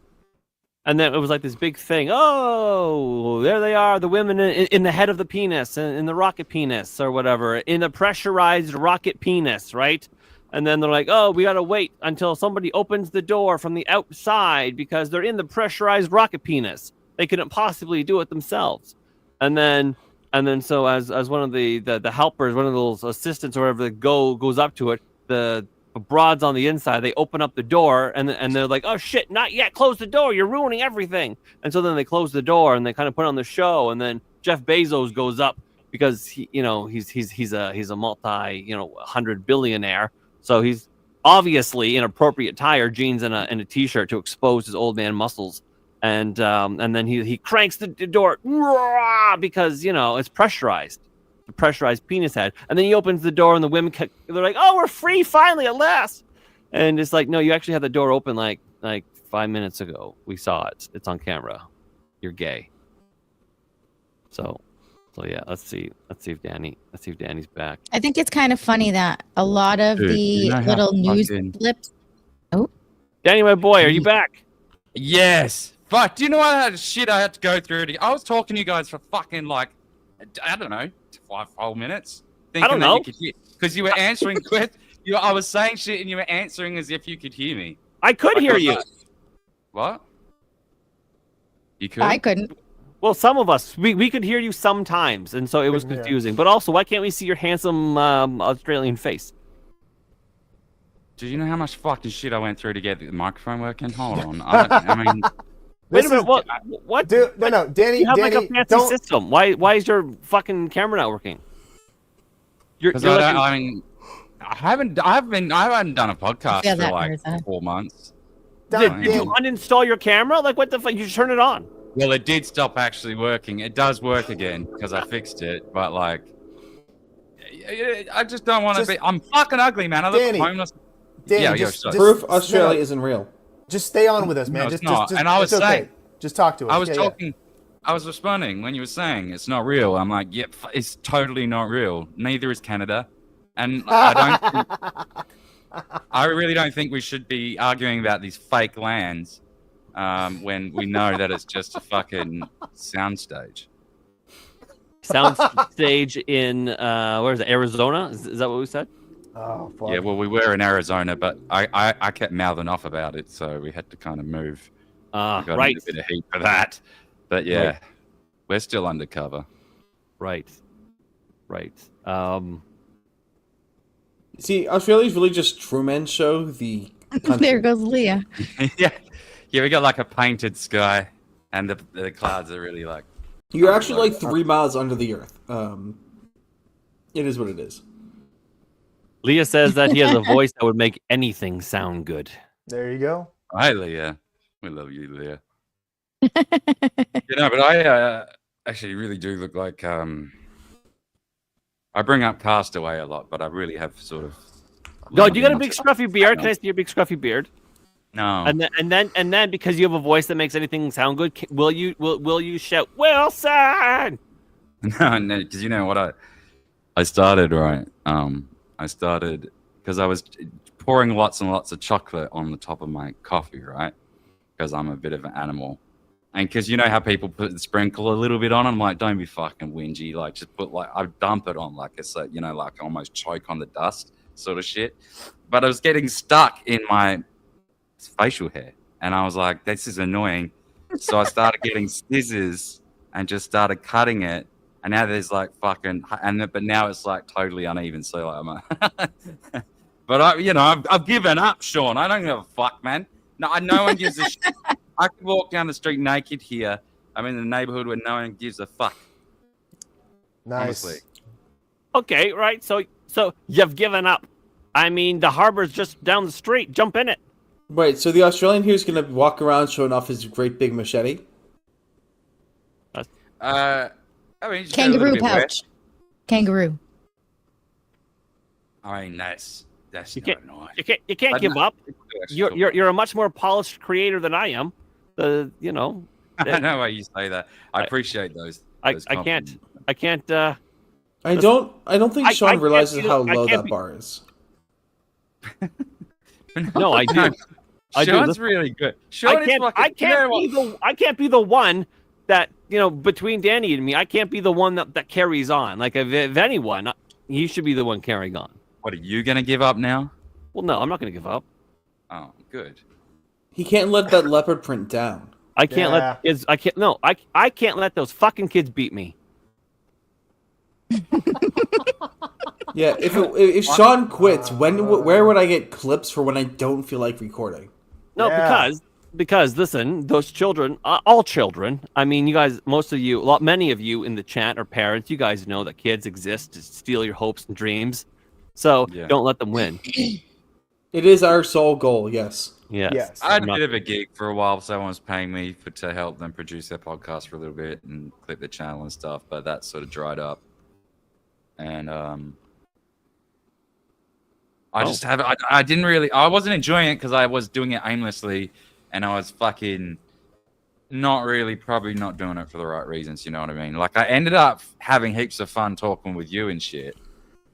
and then it was like this big thing. Oh, there they are, the women in the head of the penis, in the rocket penis or whatever, in the pressurized rocket penis, right? And then they're like, oh, we got to wait until somebody opens the door from the outside because they're in the pressurized rocket penis. They couldn't possibly do it themselves. And then so as one of the helpers, one of those assistants or whatever, goes up to it, the broads on the inside, they open up the door and they're like, oh shit, not yet, close the door, you're ruining everything. And so then they close the door and they kind of put on the show, and then Jeff Bezos goes up because he's a multi, $100 billionaire. So he's obviously in appropriate attire, jeans and a t-shirt to expose his old man muscles. And then he cranks the door because, it's pressurized. The pressurized penis head. And then he opens the door and the women, they're like, oh, we're free finally at last. And it's like, no, you actually had the door open like 5 minutes ago. We saw it. It's on camera. You're gay. So yeah, let's see if Danny's back. I think it's kind of funny that a lot of the little news clips. Oh, Danny, my boy, are you back? Yes. Fuck, do you know what shit I had to go through? I was talking to you guys for fucking, like, I don't know, 5 whole minutes. I don't know. Because you were answering questions. I was saying shit and you were answering as if you could hear me. I could hear you. What? You could? I couldn't. Well, some of us, we could hear you sometimes, and so it was confusing. But also, why can't we see your handsome Australian face? Do you know how much fucking shit I went through to get the microphone working? Hold on. I mean... Wait a minute, what? Dude, no, Danny, you have like a Danny, fancy don't... system. Why is your fucking camera not working? Because I haven't done a podcast Yeah, for like 4 months. Did you uninstall your camera? Like, what the fuck? You should turn it on. Well, it did stop actually working. It does work again because I fixed it, but like, I just don't want to be. I'm fucking ugly, man. I look homeless. Danny, proof Australia isn't real. Just stay on with us, man. No, it's not. And I was saying, just talk to us. I was talking. I was responding when you were saying it's not real. I'm like, yep, it's totally not real. Neither is Canada, and I really don't think we should be arguing about these fake lands when we know that it's just a fucking soundstage. Soundstage in where is it? Arizona? Is that what we said? Oh, fuck. Yeah, well, we were in Arizona, but I kept mouthing off about it, so we had to kind of move. We got Right. a bit of heat for that. But yeah, we're still undercover. Right. right. See, Australia's really just Truman Show the country. There goes Leah. yeah, we got like a painted sky, and the clouds are really like. You're actually like 3 miles under the earth. It is what it is. Leah says that he has a voice that would make anything sound good. There you go. Hi, Leah. We love you, Leah. But I actually really do look like I bring up Castaway a lot, but I really have sort of. No, you got a big scruffy beard. Can I see your big scruffy beard? No. And then because you have a voice that makes anything sound good, will you shout Wilson? No, because you know what I started right. I started because I was pouring lots and lots of chocolate on the top of my coffee, right? Because I'm a bit of an animal. And because you know how people sprinkle a little bit on, I'm like, don't be fucking whingy. Like, just put I dump it on like it's like, like almost choke on the dust sort of shit. But I was getting stuck in my facial hair, and I was like, this is annoying. So I started getting scissors and just started cutting it. And now there's like fucking, but now it's like totally uneven. So like, but I've given up, Sean. I don't give a fuck, man. No one gives a shit. I could walk down the street naked here. I'm in the neighborhood where no one gives a fuck. Nice. Honestly. Okay, right. So you've given up. I mean, the harbor's just down the street. Jump in it. Right, so the Australian here is going to walk around showing off his great big machete. I mean, just Kangaroo a little bit wet. pouch. Kangaroo. I mean, that's You not can't nice. you can't give up. You're a much more polished creator than I am. I know why you say that. I appreciate those. I compliments. can't. I don't think Sean can't realizes be- how I low can't that be- bar is. No, I do. I do. Sean's really good. Sean is fucking, I can't be the one that between Danny and me. I can't be the one that carries on. Like if anyone, he should be the one carrying on. What, are you gonna give up now? Well, no, I'm not going to give up. Oh, good. He can't let that leopard print down. I can't Yeah. let kids. I can't. No, I can't let those fucking kids beat me. Yeah, if Sean quits, where would I get clips for when I don't feel like recording? No, Yeah. because listen, those children, all children. I mean, you guys, many of you in the chat are parents. You guys know that kids exist to steal your hopes and dreams. So Yeah. don't let them win. It is our sole goal, yes. Yes. Yes. I had a I'm not- bit of a gig for a while. Someone was paying me to help them produce their podcast for a little bit and clip the channel and stuff, but that sort of dried up. And I didn't really. I wasn't enjoying it because I was doing it aimlessly, and I was fucking probably not doing it for the right reasons. You know what I mean? Like I ended up having heaps of fun talking with you and shit.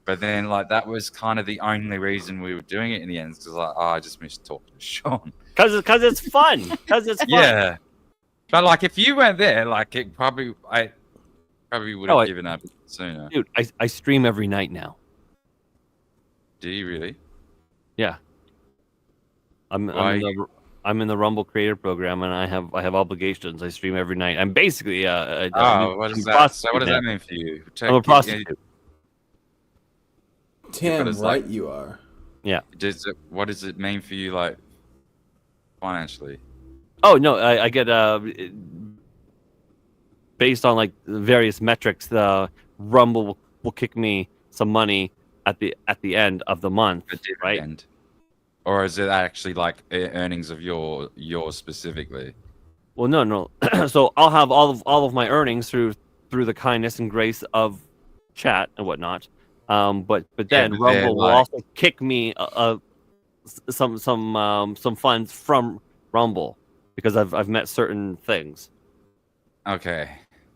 But then, like, that was kind of the only reason we were doing it in the end. Because, like, I just missed talking to Sean. Because it's fun. Because it's fun. Yeah. But, like, if you weren't there, like, I probably would have given up sooner. Dude, I stream every night now. Do you really? Yeah. I'm Why? I'm in the Rumble Creator Program, and I have obligations. I stream every night. I'm basically what is that? So, what does that mean for you? I'm a prostitute. Tim, it's right like- you are. Yeah. What does it mean for you, like, financially? Oh no, I get based on like various metrics. The Rumble will kick me some money at the end of the month, A right? dividend? Or is it actually like earnings of yours specifically? Well, no. So I'll have all of my earnings through the kindness and grace of chat and whatnot. But then but Rumble then, will like- also kick me some funds from Rumble because I've met certain things. Okay.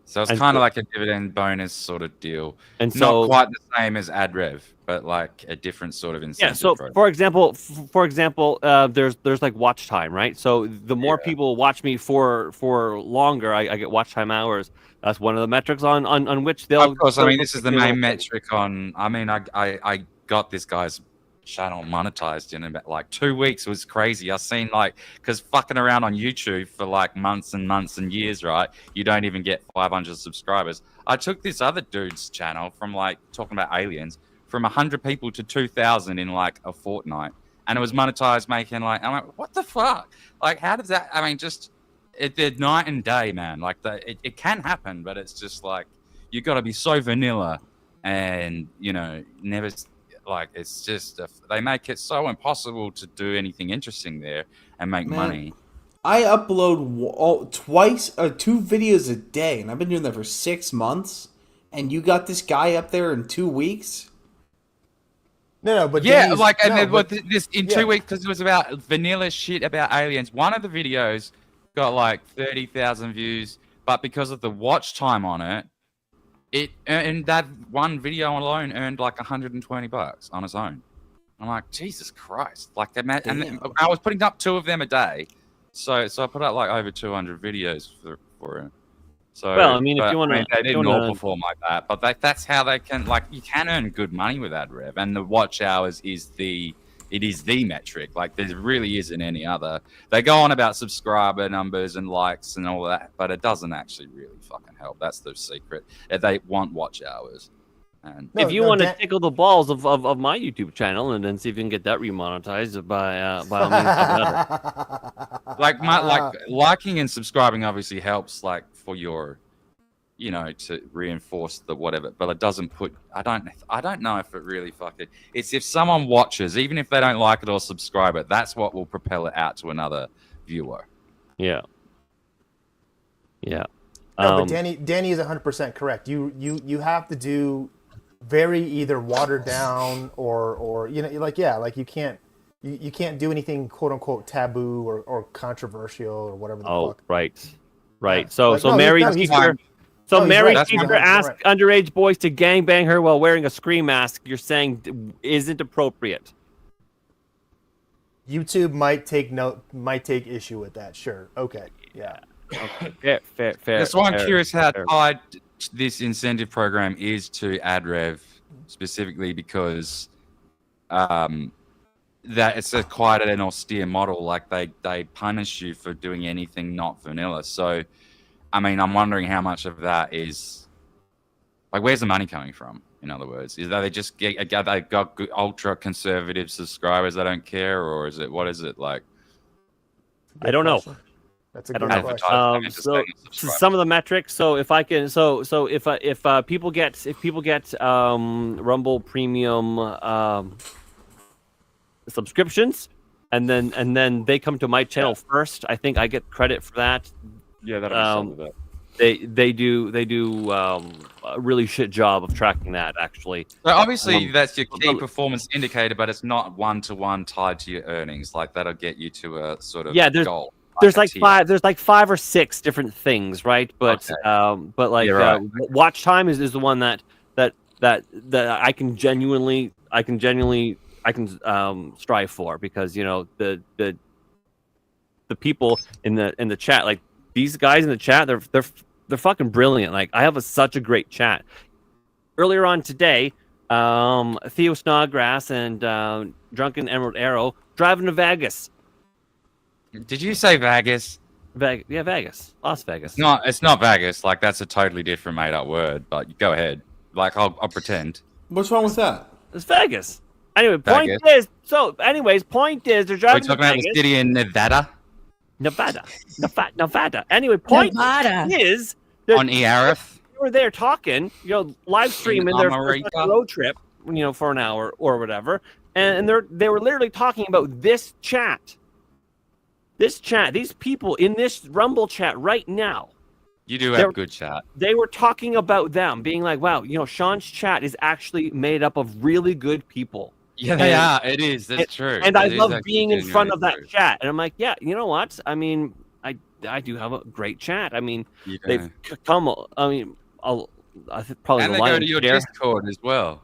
So it's And kind so- of like a dividend bonus sort of deal. And so Not quite the same as AdRev, but like a different sort of incentive. yeah. So program. for example, there's like watch time, right? So the more people watch me for longer, I get watch time hours. That's one of the metrics on which they'll. Of course, I mean this is the they'll- main metric on. I mean, I got this guy's channel monetized in about like 2 weeks. It was crazy. I seen because fucking around on YouTube for like months and months and years, right? You don't even get 500 subscribers. I took this other dude's channel from like talking about aliens from 100 people to 2,000 in like a fortnight, and it was monetized, making like, I'm like, what the fuck? Like, how does that? I mean, just they're night and day, man. Like it can happen, but it's just like you got to be so vanilla, and you know, never like it's just they make it so impossible to do anything interesting there and make money. I upload two videos a day, and I've been doing that for 6 months. And you got this guy up there in 2 weeks? No, but yeah, Danny's- like, and no, then but- this in 2 weeks because it was about vanilla shit about aliens. One of the videos got like 30,000 views, but because of the watch time on it and that one video alone earned like $120 on its own. I'm like, Jesus Christ! Like, and I was putting up 2 of them a day, so I put out like over 200 videos for it. So, well, I mean, if you want to, they didn't all perform like that, but that's how they can, like, you can earn good money with ad rev, and the watch hours is the metric. Like, there really isn't any other. They go on about subscriber numbers and likes and all that, but it doesn't actually really fucking help. That's the secret. They want watch hours. And if you want to tickle the balls of my YouTube channel and then see if you can get that remonetized by all means, like liking and subscribing obviously helps, like, for your, you know, to reinforce the whatever, but it doesn't put. I don't know if it really fucking. It's if someone watches, even if they don't like it or subscribe it, that's what will propel it out to another viewer. Yeah. Yeah. No, but Danny is 100% correct. You have to do very either watered down or you know, like, yeah, like you can't do anything quote unquote taboo or controversial or whatever the fuck. Right. Yeah. So Like, so no, Mary he's Teacher, right. so No, he's Mary right. Teacher That's asked right. underage boys to gangbang her while wearing a scream mask. You're saying isn't appropriate. YouTube might take issue with that. Sure. Okay. Yeah. Okay. Fair. That's why I'm fair, curious how fair. tied this incentive program is to ad rev, specifically because that it's quite an austere model. Like they punish you for doing anything not vanilla. So, I mean, I'm wondering how much of that is like, where's the money coming from? In other words, is that they just they got ultra conservative subscribers that don't care, or is it what is it like? I don't know. That's a I good don't know. question. So some of the metrics. So if I can, so if people get Rumble Premium subscriptions, and then they come to my channel first, I think I get credit for that. Yeah, that'll be some of it. They do a really shit job of tracking that, actually. So obviously that's your key performance indicator, but it's not one-to-one tied to your earnings. Like that'll get you to a sort of goal. There's like 5 or 6 different things, right? But Okay. Right. watch time is the one that I can genuinely strive for, because you know the people in the chat, like these guys in the chat, they're fucking brilliant. Like I have such a great chat. Earlier on today, Theo Snodgrass and Drunken Emerald Arrow driving to Vegas. Did you say Vegas? Vegas, Las Vegas. No, it's not Vegas. Like that's a totally different made-up word. But go ahead. Like I'll pretend. What's wrong with that? It's Vegas. Anyway, point is they're driving Are we to talking about Vegas. the city in Nevada? Nevada. Anyway, point is On Earth? they were there talking, you know, live streaming their America? road trip, you know, for an hour or whatever, and they were literally talking about this chat. This chat, these people in this Rumble chat right now. You do have good chat. They were talking about them, being like, wow, you know, Sean's chat is actually made up of really good people. Yeah, they are. It is. That's true. And That I is love actually being in front of that genuinely chat. And I'm like, yeah, you know what? I mean, I do have a great chat. I mean, true. they've come, I mean, I think probably And the they go to lion's your share. Discord as well.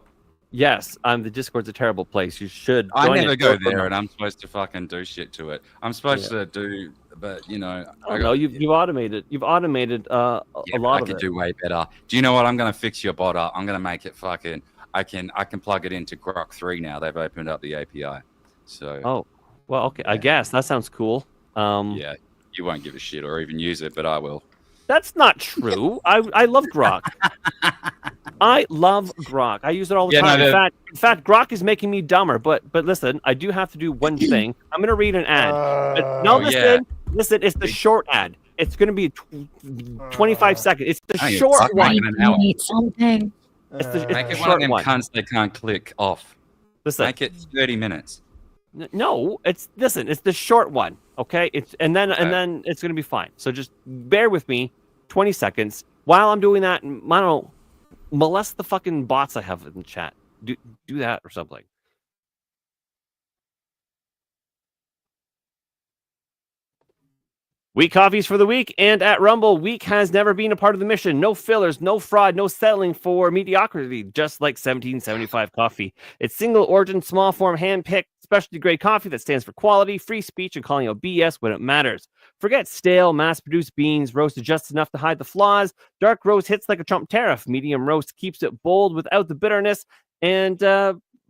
Yes, the Discord's a terrible place. You should. I join never it. go there, and I'm supposed to fucking do shit to it. I'm supposed to do, but you know, I don't know. You've automated. You've automated a lot of I could it. do way better. Do you know what? I'm gonna fix your bot up. I'm gonna make it fucking. I can plug it into Grok 3 now. They've opened up the API. So. Oh, well, okay. I guess that sounds cool. Yeah, you won't give a shit or even use it, but I will. That's not true. I love grok. I love grok. I use it all the time. In fact, grok is making me dumber. But listen, I do have to do one thing. I'm gonna read an ad. Listen. It's the short ad. It's gonna be 25 seconds. It's the short one. You need something. Make it one of them cunts they can't click off. Listen. Make it 30 minutes. No, it's the short one. Okay, and then it's gonna be fine. So just bear with me, 20 seconds while I'm doing that. I don't know, molest the fucking bots I have in the chat. Do that or something. Week coffees for the week, and at Rumble, week has never been a part of the mission. No fillers, no fraud, no settling for mediocrity, just like 1775 coffee. It's single origin, small form, hand-picked, specialty grade coffee that stands for quality, free speech, and calling out BS when it matters. Forget stale, mass-produced beans, roasted just enough to hide the flaws. Dark roast hits like a Trump tariff. Medium roast keeps it bold without the bitterness. And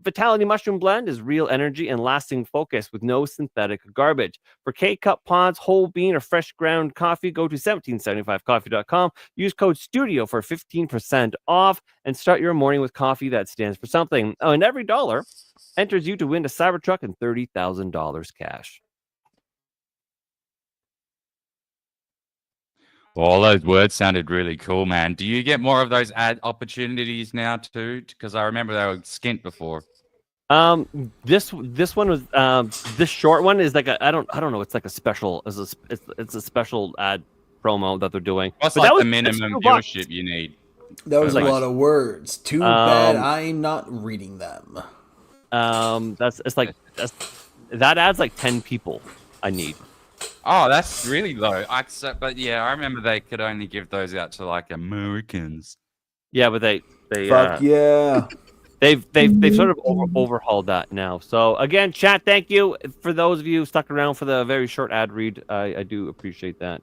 Vitality Mushroom Blend is real energy and lasting focus with no synthetic garbage. For K-Cup pods, whole bean, or fresh ground coffee, go to 1775coffee.com. Use code STUDIO for 15% off and start your morning with coffee that stands for something. Oh, and every dollar enters you to win a Cybertruck and $30,000 cash. Well, all those words sounded really cool, man. Do you get more of those ad opportunities now too? Because I remember they were skint before. This one was this short one is like I don't know. It's like a special. It's a special ad promo that they're doing. What's like the minimum viewership you need? That was a lot of words. Too bad I'm not reading them. That adds like 10 people. I need. Oh, that's really low. But yeah, I remember they could only give those out to like Americans. Yeah, but they fuck yeah. They've sort of overhauled that now. So again, chat, thank you for those of you who stuck around for the very short ad read. I do appreciate that.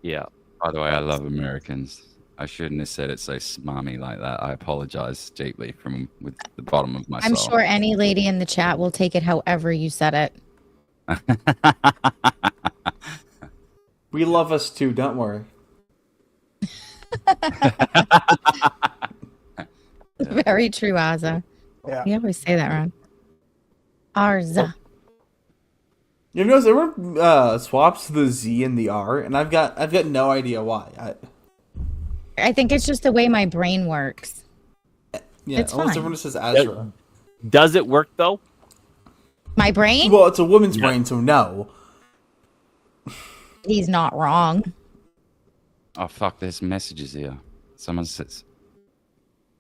Yeah. By the way, I love Americans. I shouldn't have said it so smarmy like that. I apologize deeply from with the bottom of my soul. I'm sure any lady in the chat will take it however you said it. We love us too, don't worry. Very true, Azza. Yeah. You always say that wrong. Arza. You know, everyone swaps the Z and the R, and I've got no idea why. I think it's just the way my brain works. Yeah, it's almost fine. everyone just says Azra. Does it work though? My brain? Well, it's a woman's brain, so no. He's not wrong. Oh fuck! There's messages here. Someone says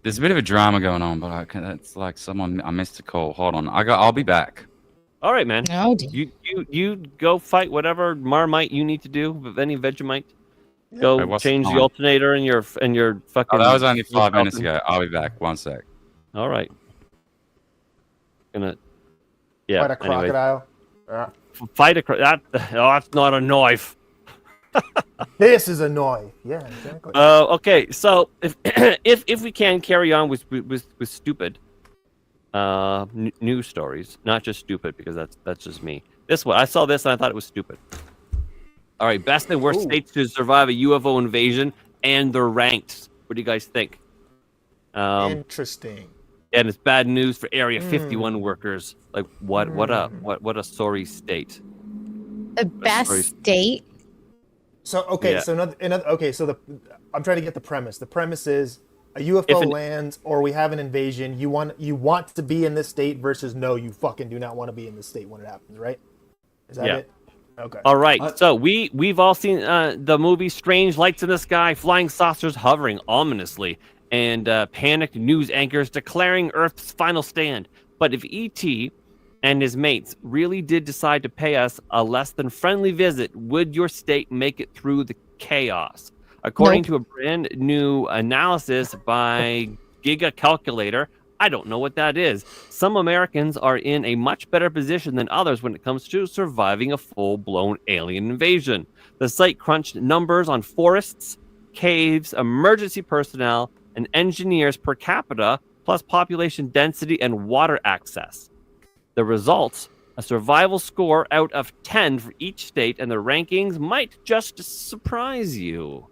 there's a bit of a drama going on, but it's like I missed a call. Hold on, I'll be back. All right, man. No, you go fight whatever Marmite you need to do with any Vegemite. Go change the alternator and your fucking. Oh, that was only 5 minutes ago. I'll be back. 1 sec. All right. Fight a crocodile. Fight a crocodile. That's not a knife. This is a knife. Yeah, exactly. Okay, so if we can carry on with stupid news stories, not just stupid because that's just me. This one, I saw this and I thought it was stupid. All right, best and worst states to survive a UFO invasion, and they're ranked. What do you guys think? Interesting. And it's bad news for Area 51 workers. Like what a sorry state. The best state. So I'm trying to get the premise. The premise is a UFO lands or we have an invasion. You want to be in this state versus no, you fucking do not want to be in this state when it happens, right? Is that it? Okay. All right. So we've all seen the movie Strange Lights in the Sky, flying saucers hovering ominously, and panicked news anchors declaring Earth's final stand. But if ET and his mates really did decide to pay us a less than friendly visit, would your state make it through the chaos? According to a brand new analysis by Giga Calculator, I don't know what that is. Some Americans are in a much better position than others when it comes to surviving a full-blown alien invasion. The site crunched numbers on forests, caves, emergency personnel, and engineers per capita, plus population density and water access. The results A survival score out of 10 for each state, and the rankings might just surprise you.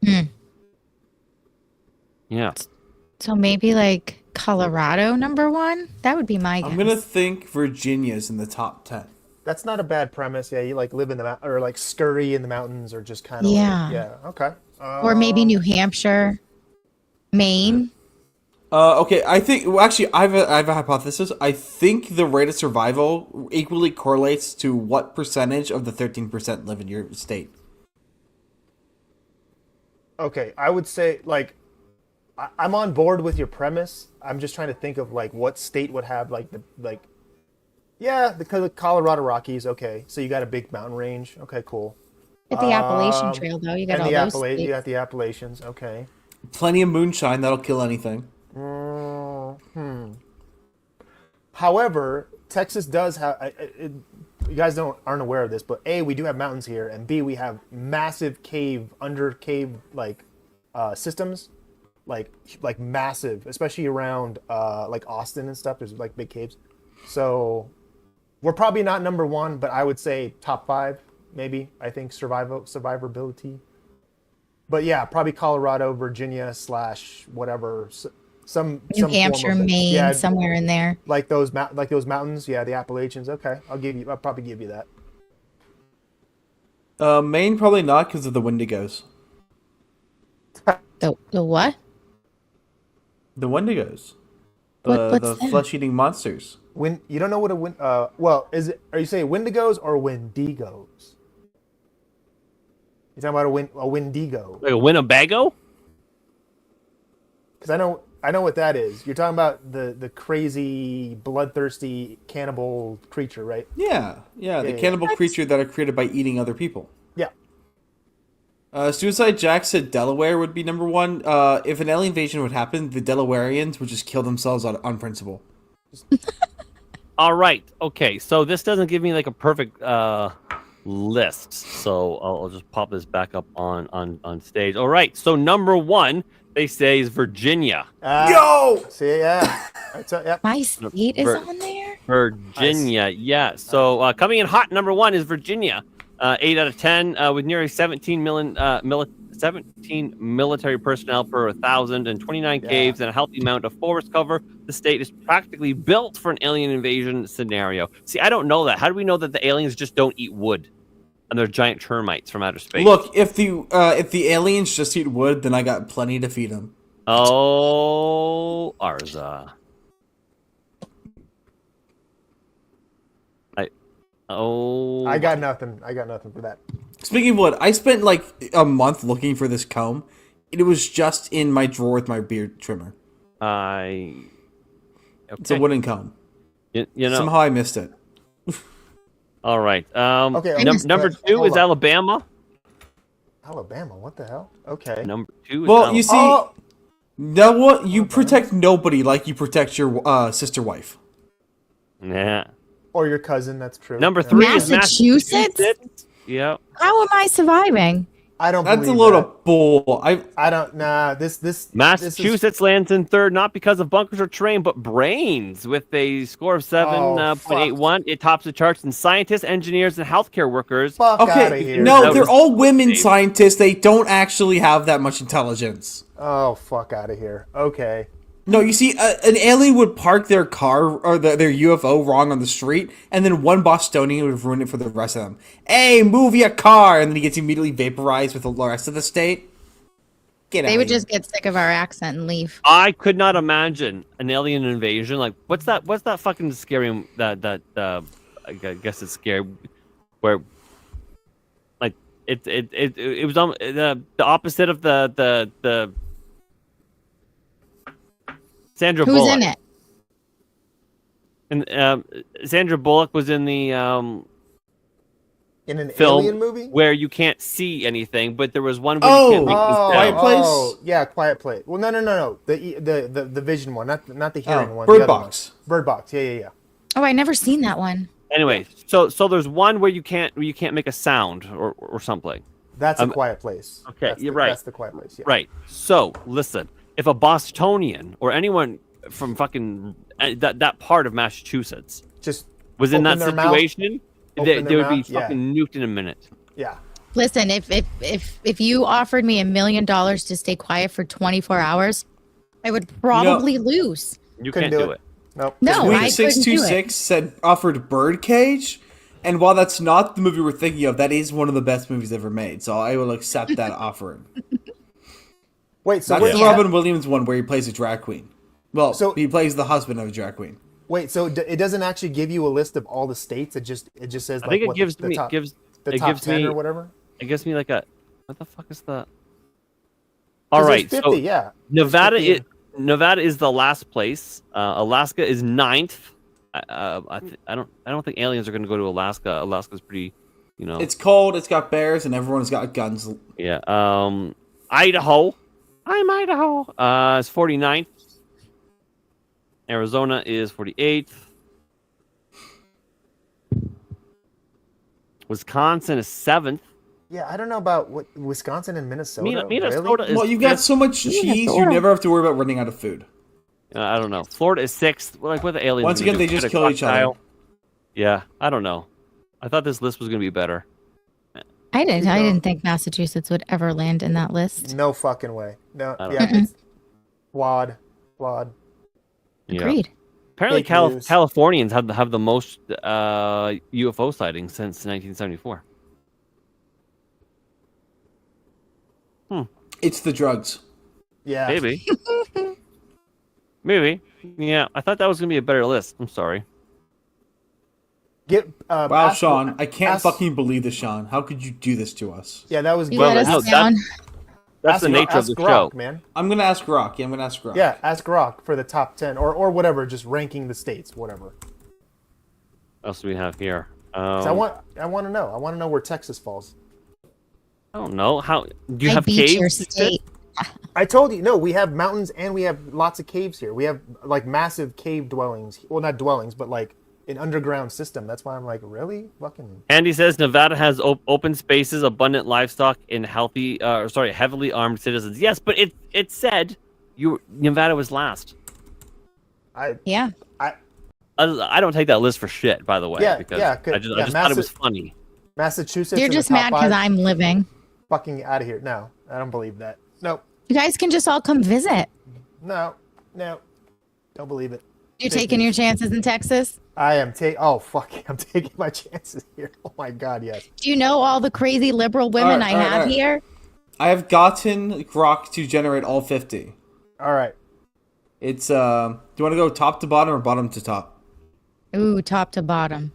Hmm. Yeah. So maybe like Colorado #1? That would be my guess. I'm gonna think Virginia's in the top 10. That's not a bad premise. Yeah, you like live in the or like scurry in the mountains, or just kind of Yeah. Like, yeah. Okay. Or maybe New Hampshire, Maine. Okay, I think. Well, actually, I have a hypothesis. I think the rate of survival equally correlates to what percentage of the 13% live in your state. Okay, I would say like I'm on board with your premise. I'm just trying to think of like what state would have like the Colorado Rockies. Okay, so you got a big mountain range. Okay, cool. At the Appalachian Trail, though, you got all those states. You got the Appalachians. Okay. Plenty of moonshine that'll kill anything. However, Texas does have. You guys aren't aware of this, but A, we do have mountains here, and B, we have massive under cave systems, like massive, especially around like Austin and stuff. There's like big caves, so we're probably not #1, but I would say top 5, maybe. I think survivability. But yeah, probably Colorado, Virginia / whatever. Some New Hampshire, Maine, somewhere in there. Like those mountains, yeah, the Appalachians. Okay, I'll probably give you that. Maine probably not because of the Wendigos. The what? The Wendigos. What's The that? flesh-eating monsters. You don't know what are you saying Wendigos or Wendigos? You're talking about a Wendigo. Like a Winnebago? Because I know what that is. You're talking about the crazy, bloodthirsty cannibal creature, right? Yeah, the cannibal creature that are created by eating other people. Yeah. Suicide Jack said Delaware would be #1. If an alien invasion would happen, the Delawareans would just kill themselves on principle. All right. Okay. So this doesn't give me like a perfect list. So I'll just pop this back up on stage. All right. So #1, they say, is Virginia. Yo! See, yeah. Yep. My state is on there? Virginia. Nice. Yeah. So coming in hot, #1 is Virginia. 8 out of 10 with nearly 17 military personnel per 1,000 and 29 caves and a healthy amount of forest cover. The state is practically built for an alien invasion scenario. See, I don't know that. How do we know that the aliens just don't eat wood and they're giant termites from outer space? Look, if the aliens just eat wood, then I got plenty to feed them. Oh, Arza. I got nothing for that. Speaking of wood, I spent like a month looking for this comb. It was just in my drawer with my beard trimmer. Okay. It's a wooden comb. You know. Somehow I missed it. All right. Okay. Number 2 is Alabama. Alabama, what the hell? Okay. Number 2 is Well, you see, no one, you protect nobody like you protect your sister wife. Yeah. Or your cousin, that's true. Number 3 is Massachusetts? Yeah. How am I surviving? I don't That's a believe load that. of bull. I don't. Nah. This. Massachusetts lands in 3rd, not because of bunkers or terrain, but brains. With a score of 7.81, it tops the charts in scientists, engineers, and healthcare workers. Fuck out of Okay, here. no, they're all women scientists. They don't actually have that much intelligence. Oh, fuck out of here. Okay. No, you see, an alien would park their car or their UFO wrong on the street, and then one Bostonian would ruin it for the rest of them. Hey, move your car! And then he gets immediately vaporized with the rest of the state. Get out. They would just get sick of our accent and leave. I could not imagine an alien invasion. Like, what's that fucking scary, that I guess it's scary, where, like, it was the opposite of the Sandra Who's Bullock. in it? And Sandra Bullock was in the In an film alien movie? where you can't see anything, but there was one where you can't make the sound. Quiet Place? Oh, yeah, Quiet Place. Well, no. The vision one, not the hearing one. Bird the other Box. One. Bird Box. Yeah. Oh, I never seen that one. Anyway, so there's one where you can't make a sound or something. That's a Quiet Place. Okay, you're right. That's the Quiet Place. Yeah. Right. So listen, if a Bostonian or anyone from fucking that part of Massachusetts Just was in that Open their mouth, situation, open they their would be mouth, yeah. fucking nuked in a minute. Yeah. Listen, if you offered me $1 million to stay quiet for 24 hours, I would probably lose. You Couldn't can't do do it. Nope. No, Week I couldn't do it. 626 said offered Birdcage, and while that's not the movie we're thinking of, that is one of the best movies ever made. So I will accept that offering. Wait, so That's wait, the Robin Williams one where he plays a drag queen. Well, So- he plays the husband of a drag queen. wait, so it doesn't actually give you a list of all the states. It just says I like think it what gives the me top, gives the it top gives 10 me or whatever. it gives me like a what the fuck is that? 'Cause All there's right, 50, so yeah. Nevada 50. Nevada is the last place. Alaska is 9th. I don't think aliens are going to go to Alaska. Alaska's pretty, you know. It's cold, it's got bears, and everyone's got guns. Yeah. Idaho. I'm Idaho. It's 49th. Arizona is 48th. Wisconsin is 7th. Yeah, I don't know about what Wisconsin and Minnesota. Minnesota is Well, you've got 5th. so much cheese, you never have to worry about running out of food. I don't know. Florida is 6th. Like, what the aliens? Once gonna again, do? they just Get a kill each other. crocodile? Yeah, I don't know. I thought this list was going to be better. I didn't think Massachusetts would ever land in that list. No fucking way. No. I don't Yeah. know. It's flawed. Yeah. Agreed. Apparently, Fake news. Californians have the most UFO sightings since 1974. It's the drugs. Yeah. Maybe. Maybe. Yeah, I thought that was going to be a better list. I'm sorry. Get Wow, ask- Sean, I can't ask- fucking believe this, Sean. How could you do this to us? Yeah, that was You good. let us no, down. That's Ask the nature of the Grok, show. man. I'm gonna ask Rock. Yeah, I'm gonna ask Rock. Yeah, ask Grok for the top 10 or whatever, just ranking the states, whatever. What else do we have here? 'Cause I want to know. I want to know where Texas falls. I don't know. How do you I have beat caves? your and shit? state. I told you, no, we have mountains and we have lots of caves here. We have like massive cave dwellings. Well, not dwellings, but like an underground system. That's why I'm like, really? Fucking. Andy says Nevada has open spaces, abundant livestock, and heavily armed citizens. Yes, but it said Nevada was last. Yeah. I don't take that list for shit, by the way. Yeah, because yeah, I just thought it was funny. Massachusetts. You're in the just top mad because 5? I'm living. Fucking out of here. No, I don't believe that. Nope. You guys can just all come visit. No. Don't believe it. You're Fake taking news. your chances in Texas? I am I'm taking my chances here. Oh my god, yes. Do you know all the crazy liberal women Alright, I alright, have alright. here? I have gotten Rock to generate all 50. All right. It's do you want to go top to bottom or bottom to top? Ooh, top to bottom.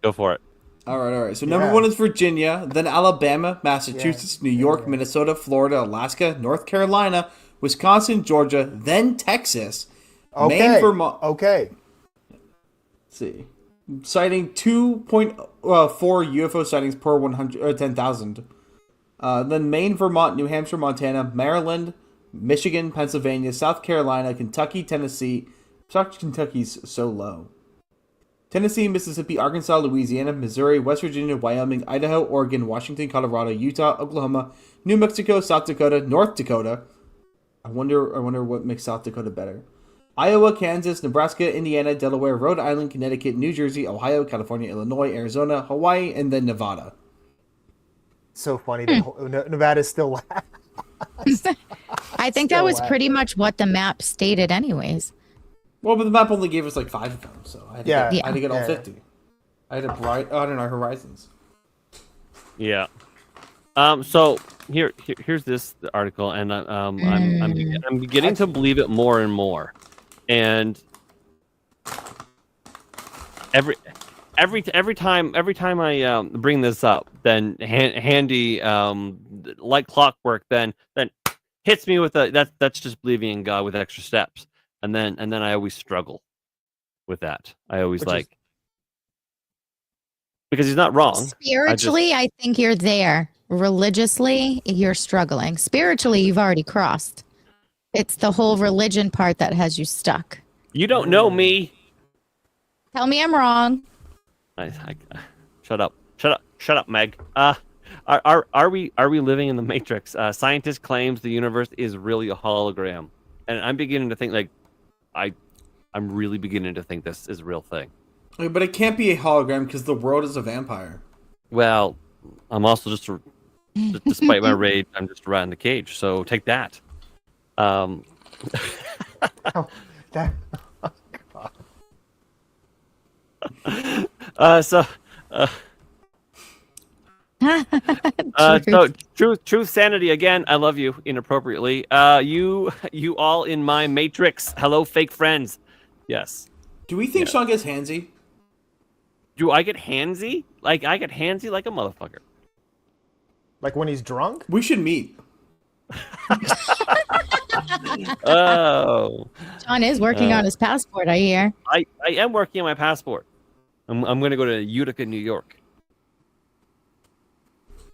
Go for it. All right. So number Yeah. 1 is Virginia, then Alabama, Massachusetts, New York, Minnesota, Florida, Alaska, North Carolina, Wisconsin, Georgia, then Texas, Okay. Maine, Vermont. Okay. Let's see, citing 2.4 UFO sightings per 100 or 10,000. Then Maine, Vermont, New Hampshire, Montana, Maryland, Michigan, Pennsylvania, South Carolina, Kentucky, Tennessee. Kentucky's so low. Tennessee, Mississippi, Arkansas, Louisiana, Missouri, West Virginia, Wyoming, Idaho, Oregon, Washington, Colorado, Utah, Oklahoma, New Mexico, South Dakota, North Dakota. I wonder what makes South Dakota better. Iowa, Kansas, Nebraska, Indiana, Delaware, Rhode Island, Connecticut, New Jersey, Ohio, California, Illinois, Arizona, Hawaii, and then Nevada. So funny that Nevada's still last. I think Still that was whack. pretty much what the map stated anyways. Well, but the map only gave us like 5 of them, so I had to, Yeah. get all Yeah. 50. I had to broaden our horizons. Yeah. So here's this article, and I'm beginning to believe it more and more, and every time I bring this up, then Handy like clockwork then hits me with that's just believing in God with extra steps, and then I always struggle with that. I always Which is- because he's not wrong. Spiritually, I think you're there. Religiously, you're struggling. Spiritually, you've already crossed. It's the whole religion part that has you stuck. You don't know me. Tell me I'm wrong. Shut up, Meg. Are we living in the Matrix? Scientist claims the universe is really a hologram, and I'm beginning to think I'm really beginning to think this is a real thing. But it can't be a hologram because the world is a vampire. Well, I'm also despite my rage, I'm just a rat in the cage. So take that. Oh, that, So truth, sanity again. I love you inappropriately. You all in my matrix. Hello, fake friends. Yes. Do we think Sean gets handsy? Do I get handsy? Like I get handsy like a motherfucker. like when he's drunk? We should meet. Oh, John is working on his passport, I hear. I am working on my passport. I'm going to go to Utica, New York.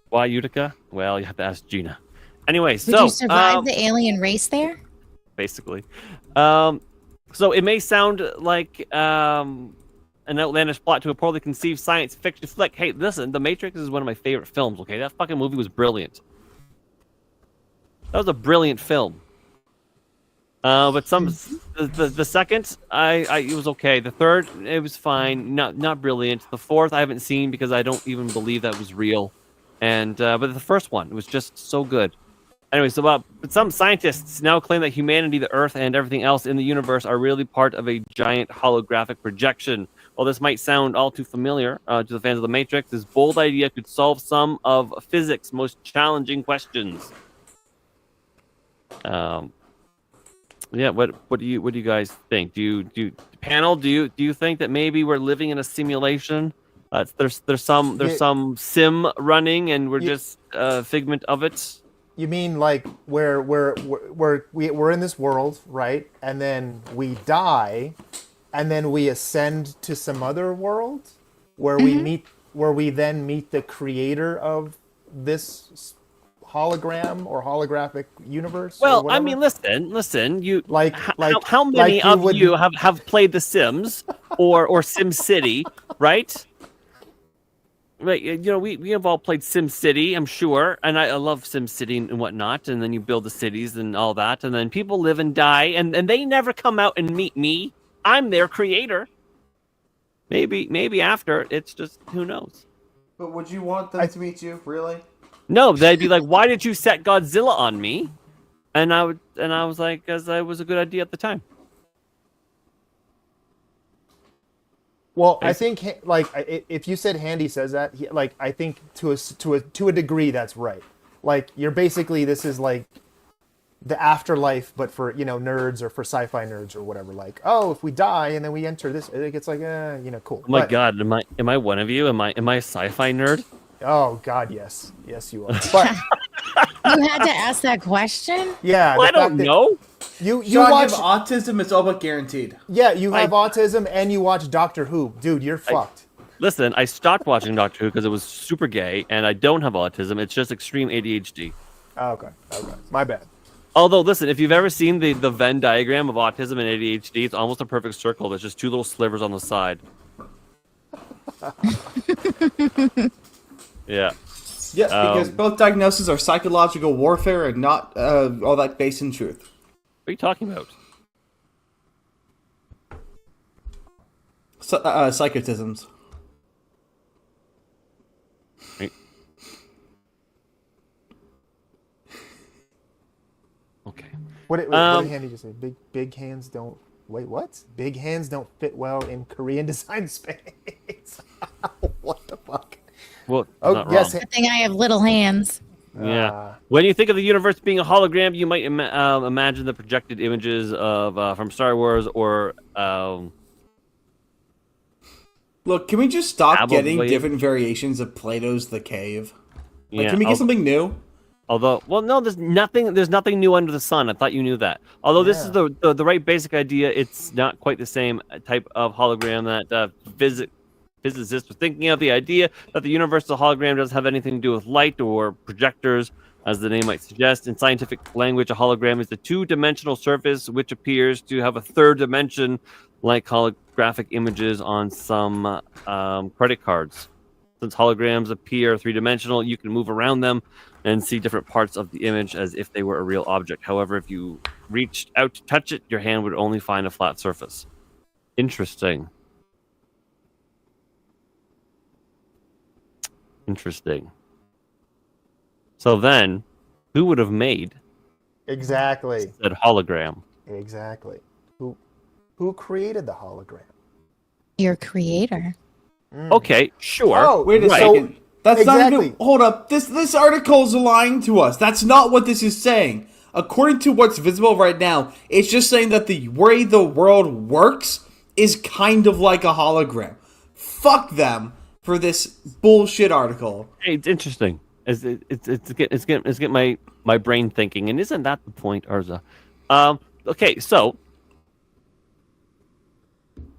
Why Utica? Well, you have to ask Gina. Anyway, Did so you survive the alien race there? basically, so it may sound like an outlandish plot to a poorly conceived science fiction flick. Hey, listen, The Matrix is one of my favorite films. Okay, that fucking movie was brilliant. That was a brilliant film. But the second, it was okay. The third, it was fine, not brilliant. The fourth, I haven't seen because I don't even believe that was real. And but the first one was just so good. Anyway, but some scientists now claim that humanity, the Earth, and everything else in the universe are really part of a giant holographic projection. While this might sound all too familiar to the fans of The Matrix, this bold idea could solve some of physics' most challenging questions. Yeah, what do you guys think? Do you think that maybe we're living in a simulation? There's some sim running and we're just a figment of it. You mean like we're in this world, right? And then we die, and then we ascend to some other world where we then meet the creator of this hologram or holographic universe? Well, I mean, listen. You how many like of you have played The Sims or Sim City, right? Right, we have all played Sim City, I'm sure, and I love Sim City and whatnot. And then you build the cities and all that, and then people live and die, and they never come out and meet me. I'm their creator. Maybe after, it's just who knows. But would you want them to meet you, really? No, they'd be like, "Why did you set Godzilla on me?" And I was like, "Because it was a good idea at the time." Well, I think like if you said Handy says that, I think to a degree that's right. Like you're basically, this is like the afterlife, but for nerds or for sci-fi nerds or whatever. Like, oh, if we die and then we enter this, it gets like cool. Oh my God, am I one of you? Am I a sci-fi nerd? Oh God, yes, you are. But You had to ask that question? yeah, Well, I don't know. You Sean, watch you have autism, it's all but guaranteed. Yeah, you have autism and you watch Doctor Who. Dude, you're fucked. Listen, I stopped watching Doctor Who because it was super gay, and I don't have autism. It's just extreme ADHD. Oh, okay. My bad. Although, listen, if you've ever seen the Venn diagram of autism and ADHD, it's almost a perfect circle. There's just two little slivers on the side. Yeah. Yes, because both diagnoses are psychological warfare and not all that based in truth. What are you talking about? Psychotisms. Right. Okay. What did Handy just say? Big hands don't. Wait, what? Big hands don't fit well in Korean design space. What the fuck? Well, Oh, yes. Good thing I have little hands. Yeah. When you think of the universe being a hologram, you might imagine the projected images of from Star Wars or. Look, can we just stop Probably. getting different variations of Plato's The Cave? Like, Yeah, can we get something new? Although, well, no, there's nothing new under the sun. I thought you knew that. Although this is the right basic idea, it's not quite the same type of hologram that physicists were thinking of. The idea that the universe is a hologram doesn't have anything to do with light or projectors, as the name might suggest. In scientific language, a hologram is a two-dimensional surface which appears to have a third dimension, like holographic images on some credit cards. Since holograms appear three-dimensional, you can move around them and see different parts of the image as if they were a real object. However, if you reached out to touch it, your hand would only find a flat surface. Interesting. Interesting. So then, who would have made Exactly. that hologram? Exactly. Who created the hologram? Your creator. Okay, sure. Oh, Wait a right. second. That's not Exactly. even. Hold up. This article's lying to us. That's not what this is saying. According to what's visible right now, it's just saying that the way the world works is kind of like a hologram. Fuck them for this bullshit article. Hey, it's interesting. It's getting my brain thinking, and isn't that the point, Arza? Okay, so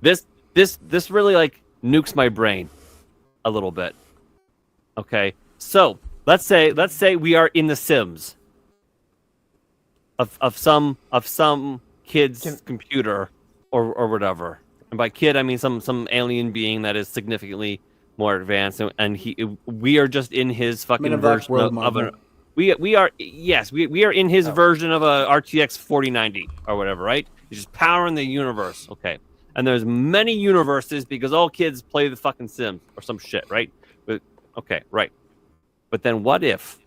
this really like nukes my brain a little bit. Okay, so let's say we are in the Sims of some kid's computer or whatever, and by kid I mean some alien being that is significantly more advanced, and we are just in his fucking version of a. We are in his version of a RTX 4090 or whatever, right? He's just powering the universe, okay? And there's many universes because all kids play the fucking Sims or some shit, right? But okay, right. But then what if?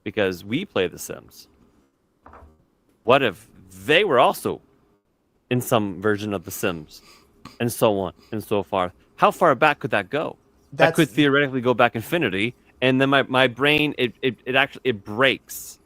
Because we play the Sims. What if they were also in some version of the Sims, and so on and so far? How far back could that go? That could theoretically go back infinity. And then my brain, it actually breaks.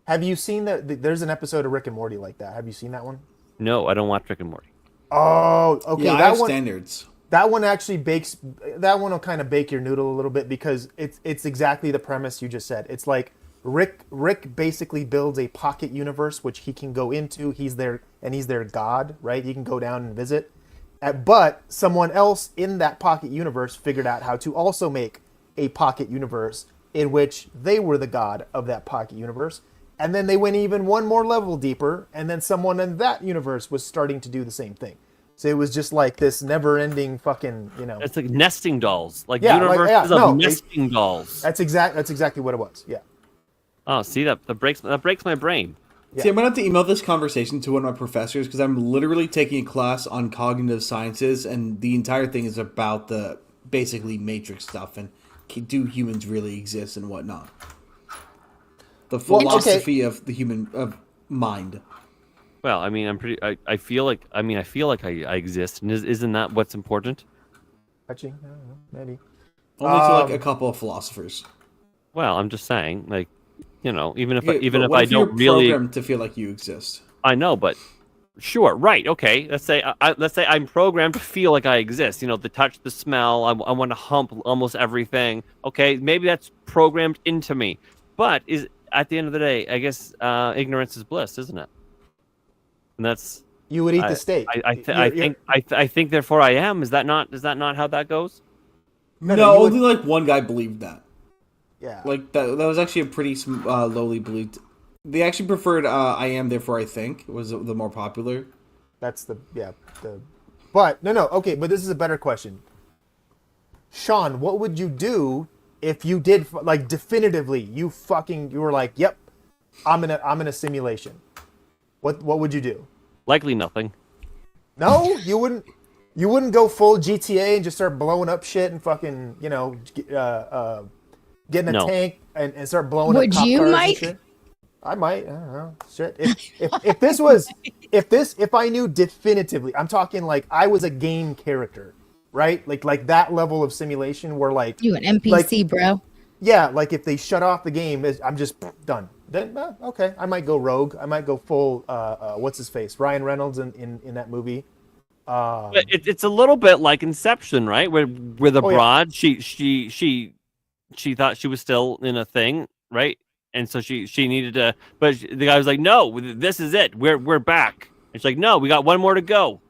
Have you seen there's an episode of Rick and Morty like that? Have you seen that one? No, I don't watch Rick and Morty. Oh, okay. Yeah, I have standards. That one actually bakes. That one will kind of bake your noodle a little bit because it's exactly the premise you just said. It's like Rick basically builds a pocket universe which he can go into. He's their god, right? He can go down and visit. But someone else in that pocket universe figured out how to also make a pocket universe in which they were the god of that pocket universe, and then they went even one more level deeper, and then someone in that universe was starting to do the same thing. So it was just like this never-ending fucking, It's like nesting dolls, like Yeah, universes of nesting dolls. That's exactly what it was. Yeah. Oh, see that breaks my brain. See, I'm gonna have to email this conversation to one of my professors because I'm literally taking a class on cognitive sciences, and the entire thing is about the basically matrix stuff and do humans really exist and whatnot. The philosophy of the human mind. Well, I mean, I feel like I I exist, and isn't that what's important? Touching? I don't know, maybe. Only to like a couple of philosophers. Well, I'm just saying, like, even if But I if you're don't really, programmed to feel like you exist. I know, but sure, right, okay. Let's say I'm programmed to feel like I exist. The touch, the smell. I want to hump almost everything. Okay, maybe that's programmed into me. But at the end of the day, I guess ignorance is bliss, isn't it? And that's You would eat the steak. I think therefore I am. Is that not how that goes? No, only like one guy believed that. Yeah. Like that was actually a pretty lowly believed. They actually preferred I am therefore I think was the more popular. That's But no, okay, but this is a better question. Sean, what would you do if you did like definitively you were like, "Yep, I'm in a simulation." What would you do? Likely nothing. No, you wouldn't. You wouldn't go full GTA and just start blowing up shit and fucking, get in a tank and start blowing up cop cars and shit. I might. I don't know. Shit. If this was, if I knew definitively, I'm talking like I was a game character, right? Like that level of simulation where like You an NPC, bro. Yeah, like if they shut off the game, I'm just done. Then okay, I might go rogue. I might go full. What's his face? Ryan Reynolds in that movie. But it's a little bit like Inception, right? Where the broad she thought she was still in a thing, right? And so she needed to, but the guy was like, "No, this is it. We're back." And she's like, "No, we got one more to go."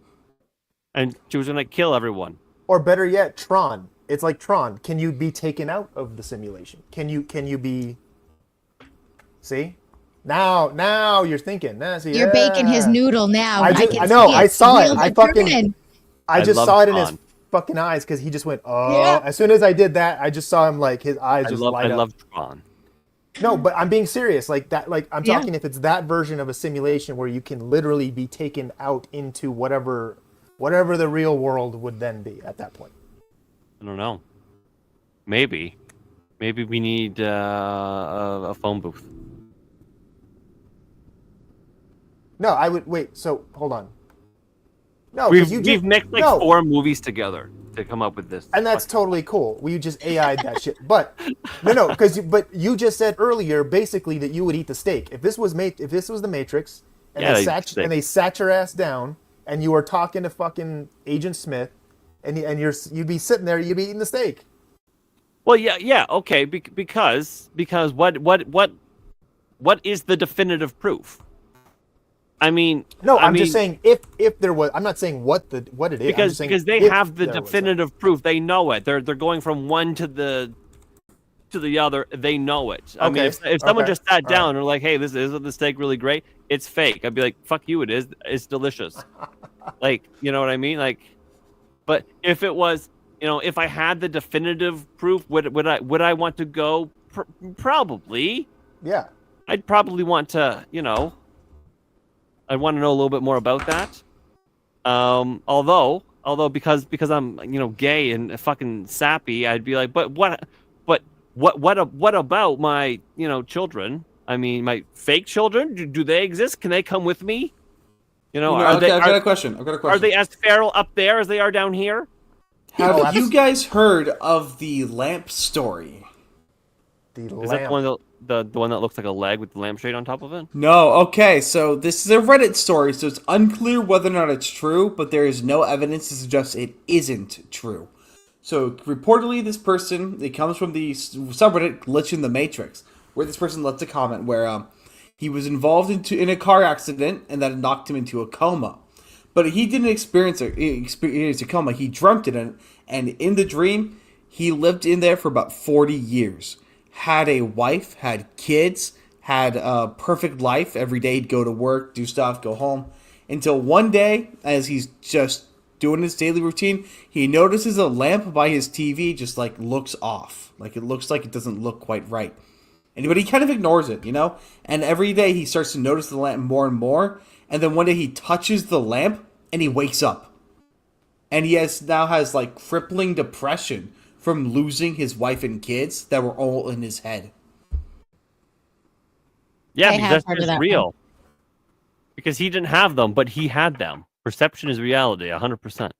And she was gonna kill everyone. Or better yet, Tron. It's like Tron. Can you be taken out of the simulation? Can you be? See, now you're thinking. You're baking his noodle now. I know. I saw it. I just saw it in his Tron. fucking eyes because he just went, "Oh!" Yeah. As soon as I did that, I just saw him like his eyes just light up. I love Tron. No, but I'm being serious. Like that. Like I'm talking. If it's that version of a simulation where you can literally be taken out into whatever the real world would then be at that point. I don't know. Maybe we need a phone booth. No, I would wait. So hold on. No, We've 'cause you just, mixed like no, 4 movies together to come up with this. and that's totally cool. We just AI'd that shit. But no, because but you just said earlier basically that you would eat the steak if this was the Matrix, and Yeah, they I'd eat steak. sat your ass down, and you were talking to fucking Agent Smith, and you'd be sitting there, you'd be eating the steak. Well, yeah, okay, because what is the definitive proof? I mean, No, I I'm just mean, saying if there was. I'm not saying what it is. I'm because just saying they if have the there was definitive proof. They know it. They're going from one to the other. They know it. I mean, Okay, if someone okay, just sat all down right. and were like, "Hey, this isn't the steak really great? It's fake." I'd be like, "Fuck you! It is. It's delicious." Like, you know what I mean? Like, but if it was, if I had the definitive proof, would I want to go? Probably. Yeah. I'd probably want to, I'd want to know a little bit more about that. Although because I'm gay and fucking sappy, I'd be like, but what about my children? I mean, my fake children, do they exist? Can they come with me? I've got a question. Are they as feral up there as they are down here? Have you guys heard of the lamp story? The Is that the one that looks like a leg with the lampshade on top of it? No, okay, so this is a Reddit story, so it's unclear whether or not it's true, but there is no evidence to suggest it isn't true. So, reportedly, this person, it comes from the subreddit Glitch in the Matrix, where this person left a comment where he was involved in a car accident, and that knocked him into a coma. But he didn't experience a coma, he dreamt it, and in the dream, he lived in there for about 40 years. Had a wife, had kids, had a perfect life. Every day he'd go to work, do stuff, go home. Until one day, as he's just doing his daily routine, he notices a lamp by his TV just like looks off. Like it looks like it doesn't look quite right. But he kind of ignores it, And every day he starts to notice the lamp more and more. And then one day he touches the lamp and he wakes up. And he now has like crippling depression from losing his wife and kids that were all in his head. Yeah, I because have that's heard of just that real. one. Because he didn't have them, but he had them. Perception is reality, 100%.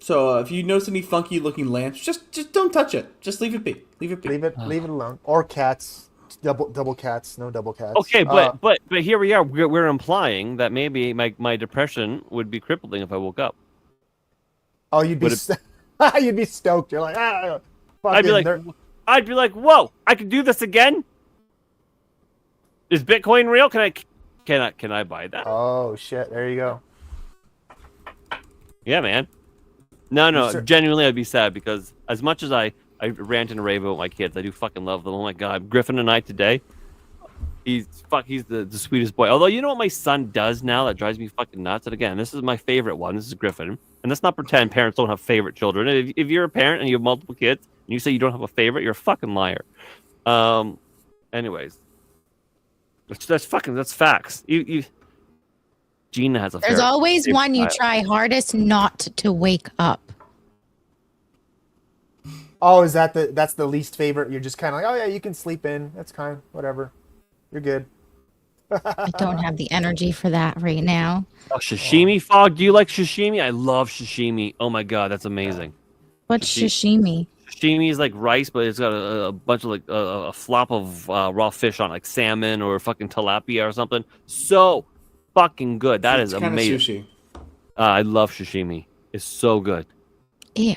So if you notice any funky looking lamps, just don't touch it. Just leave it be. Leave it be. Leave it alone. Or cats. Double cats. No double cats. Okay, but here we are. We're implying that maybe my depression would be crippling if I woke up. Oh, you'd be you'd be stoked. You're like, I'd be like, whoa! I can do this again. Is Bitcoin real? Can I buy that? Oh shit! There you go. Yeah, man. No. Sure. Genuinely, I'd be sad because as much as I rant and rave about my kids, I do fucking love them. Oh my god, Griffin and I today. He's the sweetest boy. Although, you know what my son does now that drives me fucking nuts? And again, this is my favorite one. This is Griffin. And let's not pretend parents don't have favorite children. If you're a parent and you have multiple kids and you say you don't have a favorite, you're a fucking liar. Anyways. That's facts. Gina has a There's always favorite one you child. try hardest not to wake up. Oh, is that's the least favorite? You're just kind of like, oh yeah, you can sleep in. That's kind, whatever. You're good. I don't have the energy for that right now. Oh, sashimi, Fog. Do you like sashimi? I love sashimi. Oh my god, that's amazing. What's sashimi? Sashimi is like rice, but it's got a bunch of like a flop of raw fish on, like salmon or fucking tilapia or something. So fucking good. That is It's amazing. sushi. I love sashimi. It's so good. Ew.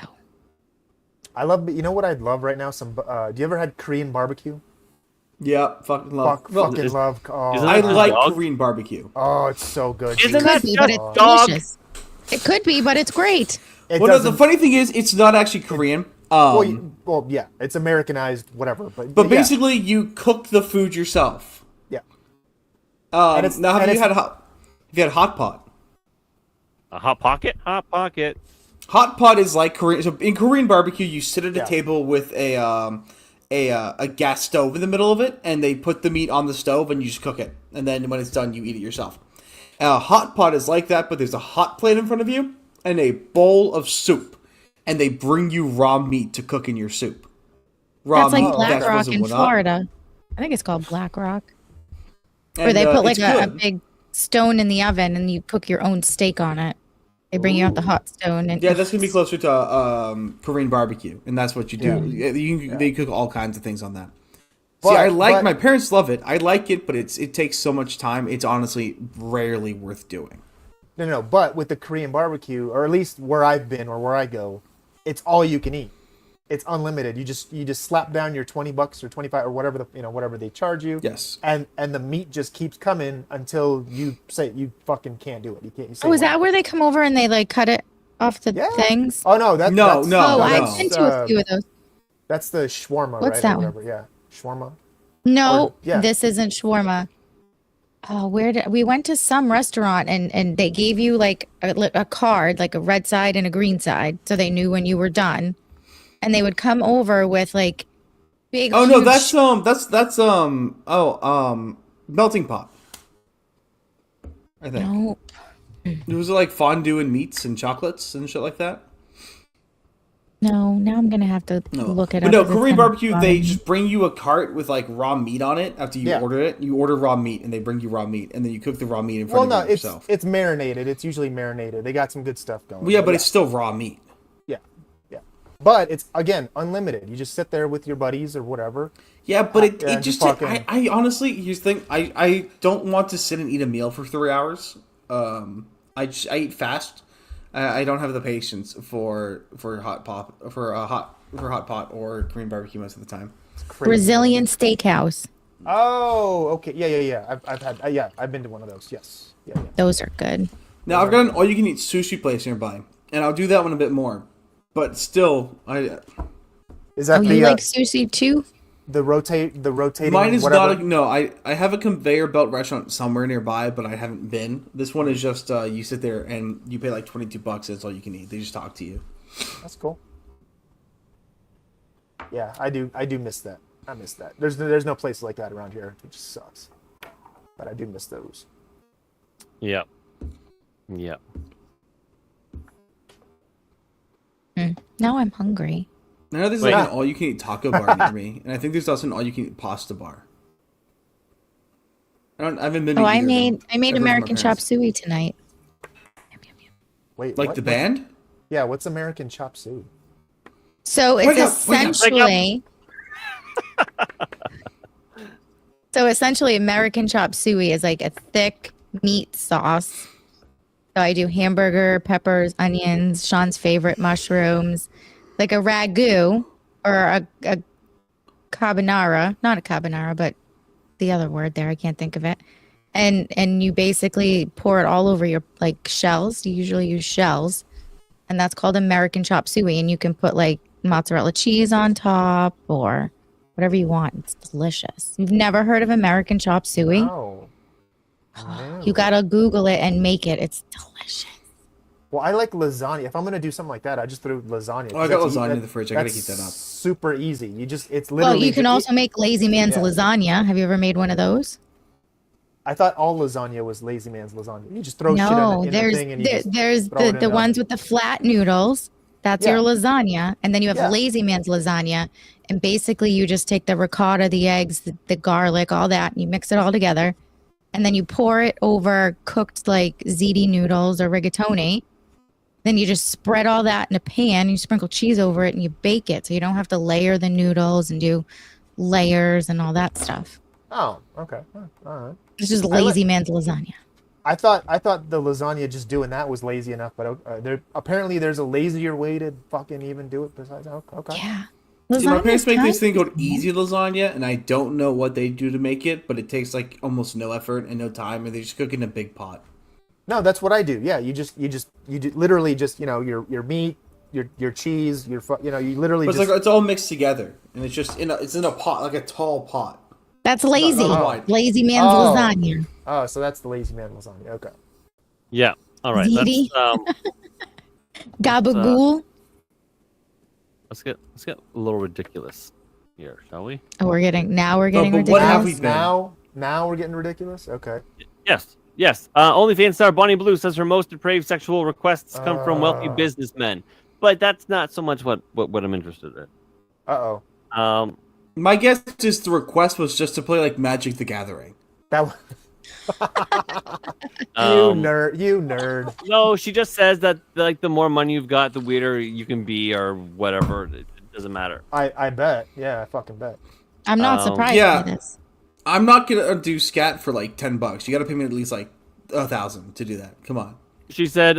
I love. You know what I'd love right now? Do you ever had Korean barbecue? Yeah, fucking love. Fucking is- love. Oh, isn't I that like dog? Korean barbecue. oh, it's so good. Isn't dude. that Could be, but just it's dog? delicious. It could be, but it's great. It Well, no, the doesn't- funny thing is, it's not actually Korean. well, yeah, it's Americanized, whatever. But yeah. Basically, you cook the food yourself. Yeah. Now, And have you had hot pot? A hot pocket? Hot pocket. Hot pot is like Korean. So in Korean barbecue, you sit at a Yeah. table with a gas stove in the middle of it, and they put the meat on the stove, and you just cook it. And then when it's done, you eat it yourself. Hot pot is like that, but there's a hot plate in front of you and a bowl of soup. and they bring you raw meat to cook in your soup. Raw That's like meat, Black Rock vegetables, and in whatnot. Florida. I think it's called Black Rock. Where And, they put like it's a good. big stone in the oven and you cook your own steak on it. They bring you out the hot stone. And Yeah, that's gonna be closer to Korean barbecue, and that's what you do. They cook all kinds of things on that. See, But- my parents love it. I like it, but it takes so much time. It's honestly rarely worth doing. No. But with the Korean barbecue, or at least where I've been or where I go, it's all you can eat. It's unlimited. You just slap down your $20 or 25 or whatever whatever they charge you. Yes. And the meat just keeps coming until you say you fucking can't do it. You can't. You say Oh, is no. that where they come over and they like cut it off the Yeah. things? Oh no, that's No, that's, no, Oh, no. I've been to a few of those. That's the shawarma, What's right? that or one? whatever. Yeah, shawarma. No, Or- yeah. this isn't shawarma. Oh, we went to some restaurant and they gave you like a card, like a red side and a green side, so they knew when you were done. And they would come over with like big. Oh no, huge- that's melting pot. I think. No, It was like fondue and meats and chocolates and shit like that. no. Now I'm gonna have to look it But up. no, 'cause it's Korean gonna barbecue, bother they me. just bring you a cart with like raw meat on it after you Yeah. order it. You order raw meat and they bring you raw meat and then you cook the raw meat in Well, front no, of it's yourself. it's marinated. It's usually marinated. They got some good stuff going. Well, yeah, but yeah. it's still raw meat. yeah. But it's again unlimited. You just sit there with your buddies or whatever. Yeah, but it Yeah, just just fucking- I honestly, here's the thing, I don't want to sit and eat a meal for 3 hours. I eat fast. I don't have the patience for hot pot or Korean barbecue most of the time. It's crazy. Brazilian steakhouse. Oh, okay. Yeah. I've had. I've been to one of those. Yes. Yeah. Those are good. Now I've got an all-you-can-eat sushi place nearby, and I'll do that one a bit more. But still, Is that Oh, the you like sushi too? the rotating? mine is whatever? not. No, I have a conveyor belt restaurant somewhere nearby, but I haven't been. This one is just you sit there and you pay like $22. That's all you can eat. They just talk to you. That's cool. Yeah, I do miss that. I miss that. There's no place like that around here. It just sucks. But I do miss those. Yep. Now I'm hungry. Now there's Wait. like an all-you-can-eat taco bar near me, and I think there's also an all-you-can-eat pasta bar. I haven't been. To Oh, I either of them. made I've heard from my American chop parents. suey tonight. Wait, Like what? the band? Yeah, what's American chop suey? So it's Wake up, essentially. So essentially, American chop suey is like a thick meat sauce. So I do hamburger, peppers, onions, Sean's favorite mushrooms, like a ragu or a carbonara, not a carbonara, but the other word there, I can't think of it. And you basically pour it all over your like shells. You usually use shells, and that's called American chop suey. And you can put like mozzarella cheese on top or whatever you want. It's delicious. You've never heard of American chop suey? Oh. No. You gotta Google it and make it. It's delicious. Well, I like lasagna. If I'm gonna do something like that, I just throw lasagna. Oh, I got 'cause lasagna that- in the fridge. I gotta that's heat that up. Super easy. It's Well, literally. you can just- also make Lazy Man's Yeah. lasagna. Have you ever made one of those? I thought all lasagna was lazy man's lasagna. You just throw shit No, in the there's thing and you just there's throw it in the the ones oven. with the flat noodles. That's Yeah. your lasagna, and then you have Yeah. Lazy Man's lasagna, and basically you just take the ricotta, the eggs, the garlic, all that, and you mix it all together, and then you pour it over cooked like ziti noodles or rigatoni. Then you just spread all that in a pan. You sprinkle cheese over it, and you bake it, so you don't have to layer the noodles and do layers and all that stuff. Oh, okay. All right. It's just like- Lazy Man's lasagna. I thought the lasagna just doing that was lazy enough, but apparently there's a lazier way to fucking even do it besides. Okay. Yeah. See, my Lasagna's parents make this kind- thing called easy lasagna, and I don't know what they do to make it, but it takes like almost no effort and no time, and they just cook in a big pot. No, that's what I do. Yeah, you do literally just your meat, your cheese, you literally But it's just like it's all mixed together, and it's just in a pot, like a tall pot. That's lazy. not wide. Lazy Man's Oh. lasagna. oh, so that's the lazy man lasagna. Okay. Yeah. All right. Ziti? Gabagool. Let's get a little ridiculous here, shall we? Oh, we're getting but ridiculous. what have we been? Now we're getting ridiculous. Okay. Yes. OnlyFans star Bonnie Blue says her most depraved sexual requests come from wealthy businessmen. but that's not so much what I'm interested in. Uh-oh. My guess is the request was just to play like Magic the Gathering. That was... You nerd. No, she just says that like the more money you've got, the weirder you can be, or whatever. It doesn't matter. I bet. Yeah, I fucking bet. I'm not surprised yeah. by this. I'm not gonna do scat for like $10. You gotta pay me at least like 1,000 to do that. Come on. She said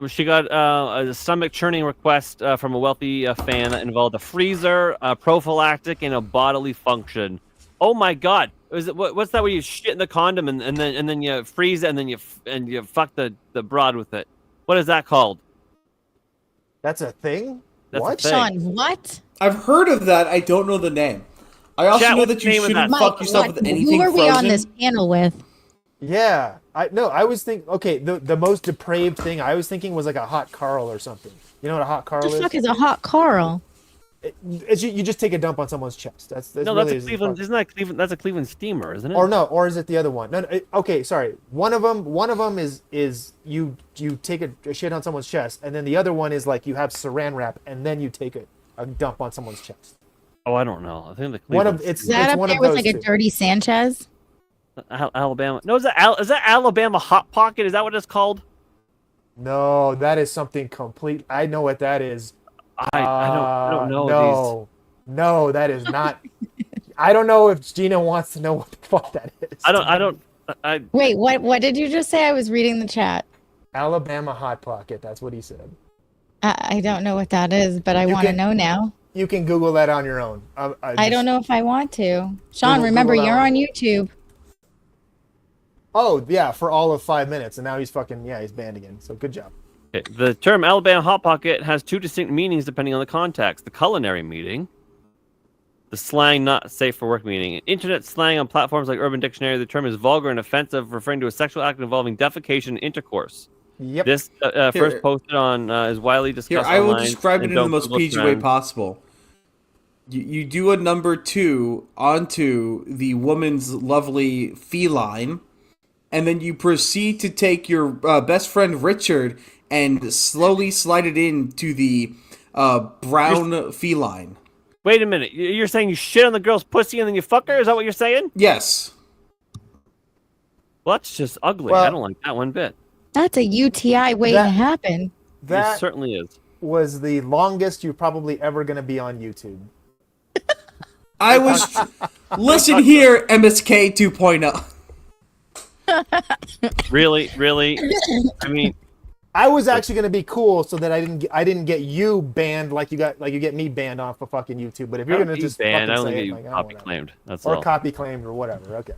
she got a stomach churning request from a wealthy fan that involved a freezer, a prophylactic, and a bodily function. Oh my God! What's that where you shit in the condom and then you freeze it and then you fuck the broad with it? What is that called? That's a thing? That's what? a thing. Sean, what? I've heard of that. I don't know the name. I also Chat, know what's that the you name of shouldn't that? fuck yourself with anything Who are we frozen. on this panel with? Yeah. I was thinking, okay, the most depraved thing I was thinking was like a hot Carl or something. You know what a hot Carl What the is? fuck is a hot Carl? You just take a dump on someone's chest. That's No, really that's a Cleveland. Isn't that Cleveland? That's a Cleveland steamer, isn't it? or is it the other one? No, okay, sorry. One of them is you take a shit on someone's chest, and then the other one is like you have Saran wrap, and then you take a dump on someone's chest. Oh, I don't know. I think the One Cleveland of it's Is that it's up one there of with those like a two. dirty Sanchez? Alabama. No, is that Alabama Hot Pocket? Is that what it's called? No, that is something complete. I know what that is. I don't know these. No, that is not. I don't know if Gina wants to know what the fuck that is. I Wait, what did you just say? I was reading the chat. Alabama Hot Pocket. That's what he said. I don't know what that is, but I want to can- know now. You can Google that on your own. I don't know if I want to. Sean, Google remember, that you're one. on YouTube. Oh yeah, for all of 5 minutes, and now he's banned again. So good job. Okay. The term Alabama Hot Pocket has two distinct meanings depending on the context. The culinary meaning, the slang not safe for work meaning. In internet slang on platforms like Urban Dictionary, the term is vulgar and offensive, referring to a sexual act involving defecation and intercourse. Yep. This first posted on is widely Here, discussed I will online describe it and in the don't most Google PG way trend. possible. You do a number 2 onto the woman's lovely feline, and then you proceed to take your best friend Richard and slowly slide it into the brown feline. Wait a minute. You're saying you shit on the girl's pussy and then you fuck her? Is that what you're saying? Yes. Well, that's just ugly. Well- I don't like that one bit. That's a UTI waiting to That- happen. It That certainly is. was the longest you're probably ever going to be on YouTube. I was... Listen here, MSK 2.0. Really? I mean, I was actually going to be cool so that I didn't get you banned like you get me banned off of fucking YouTube. But if I you're don't going to get just banned. I fucking only say get it, you like, copy whatever. claimed. That's Or all. copy claimed or whatever. Okay.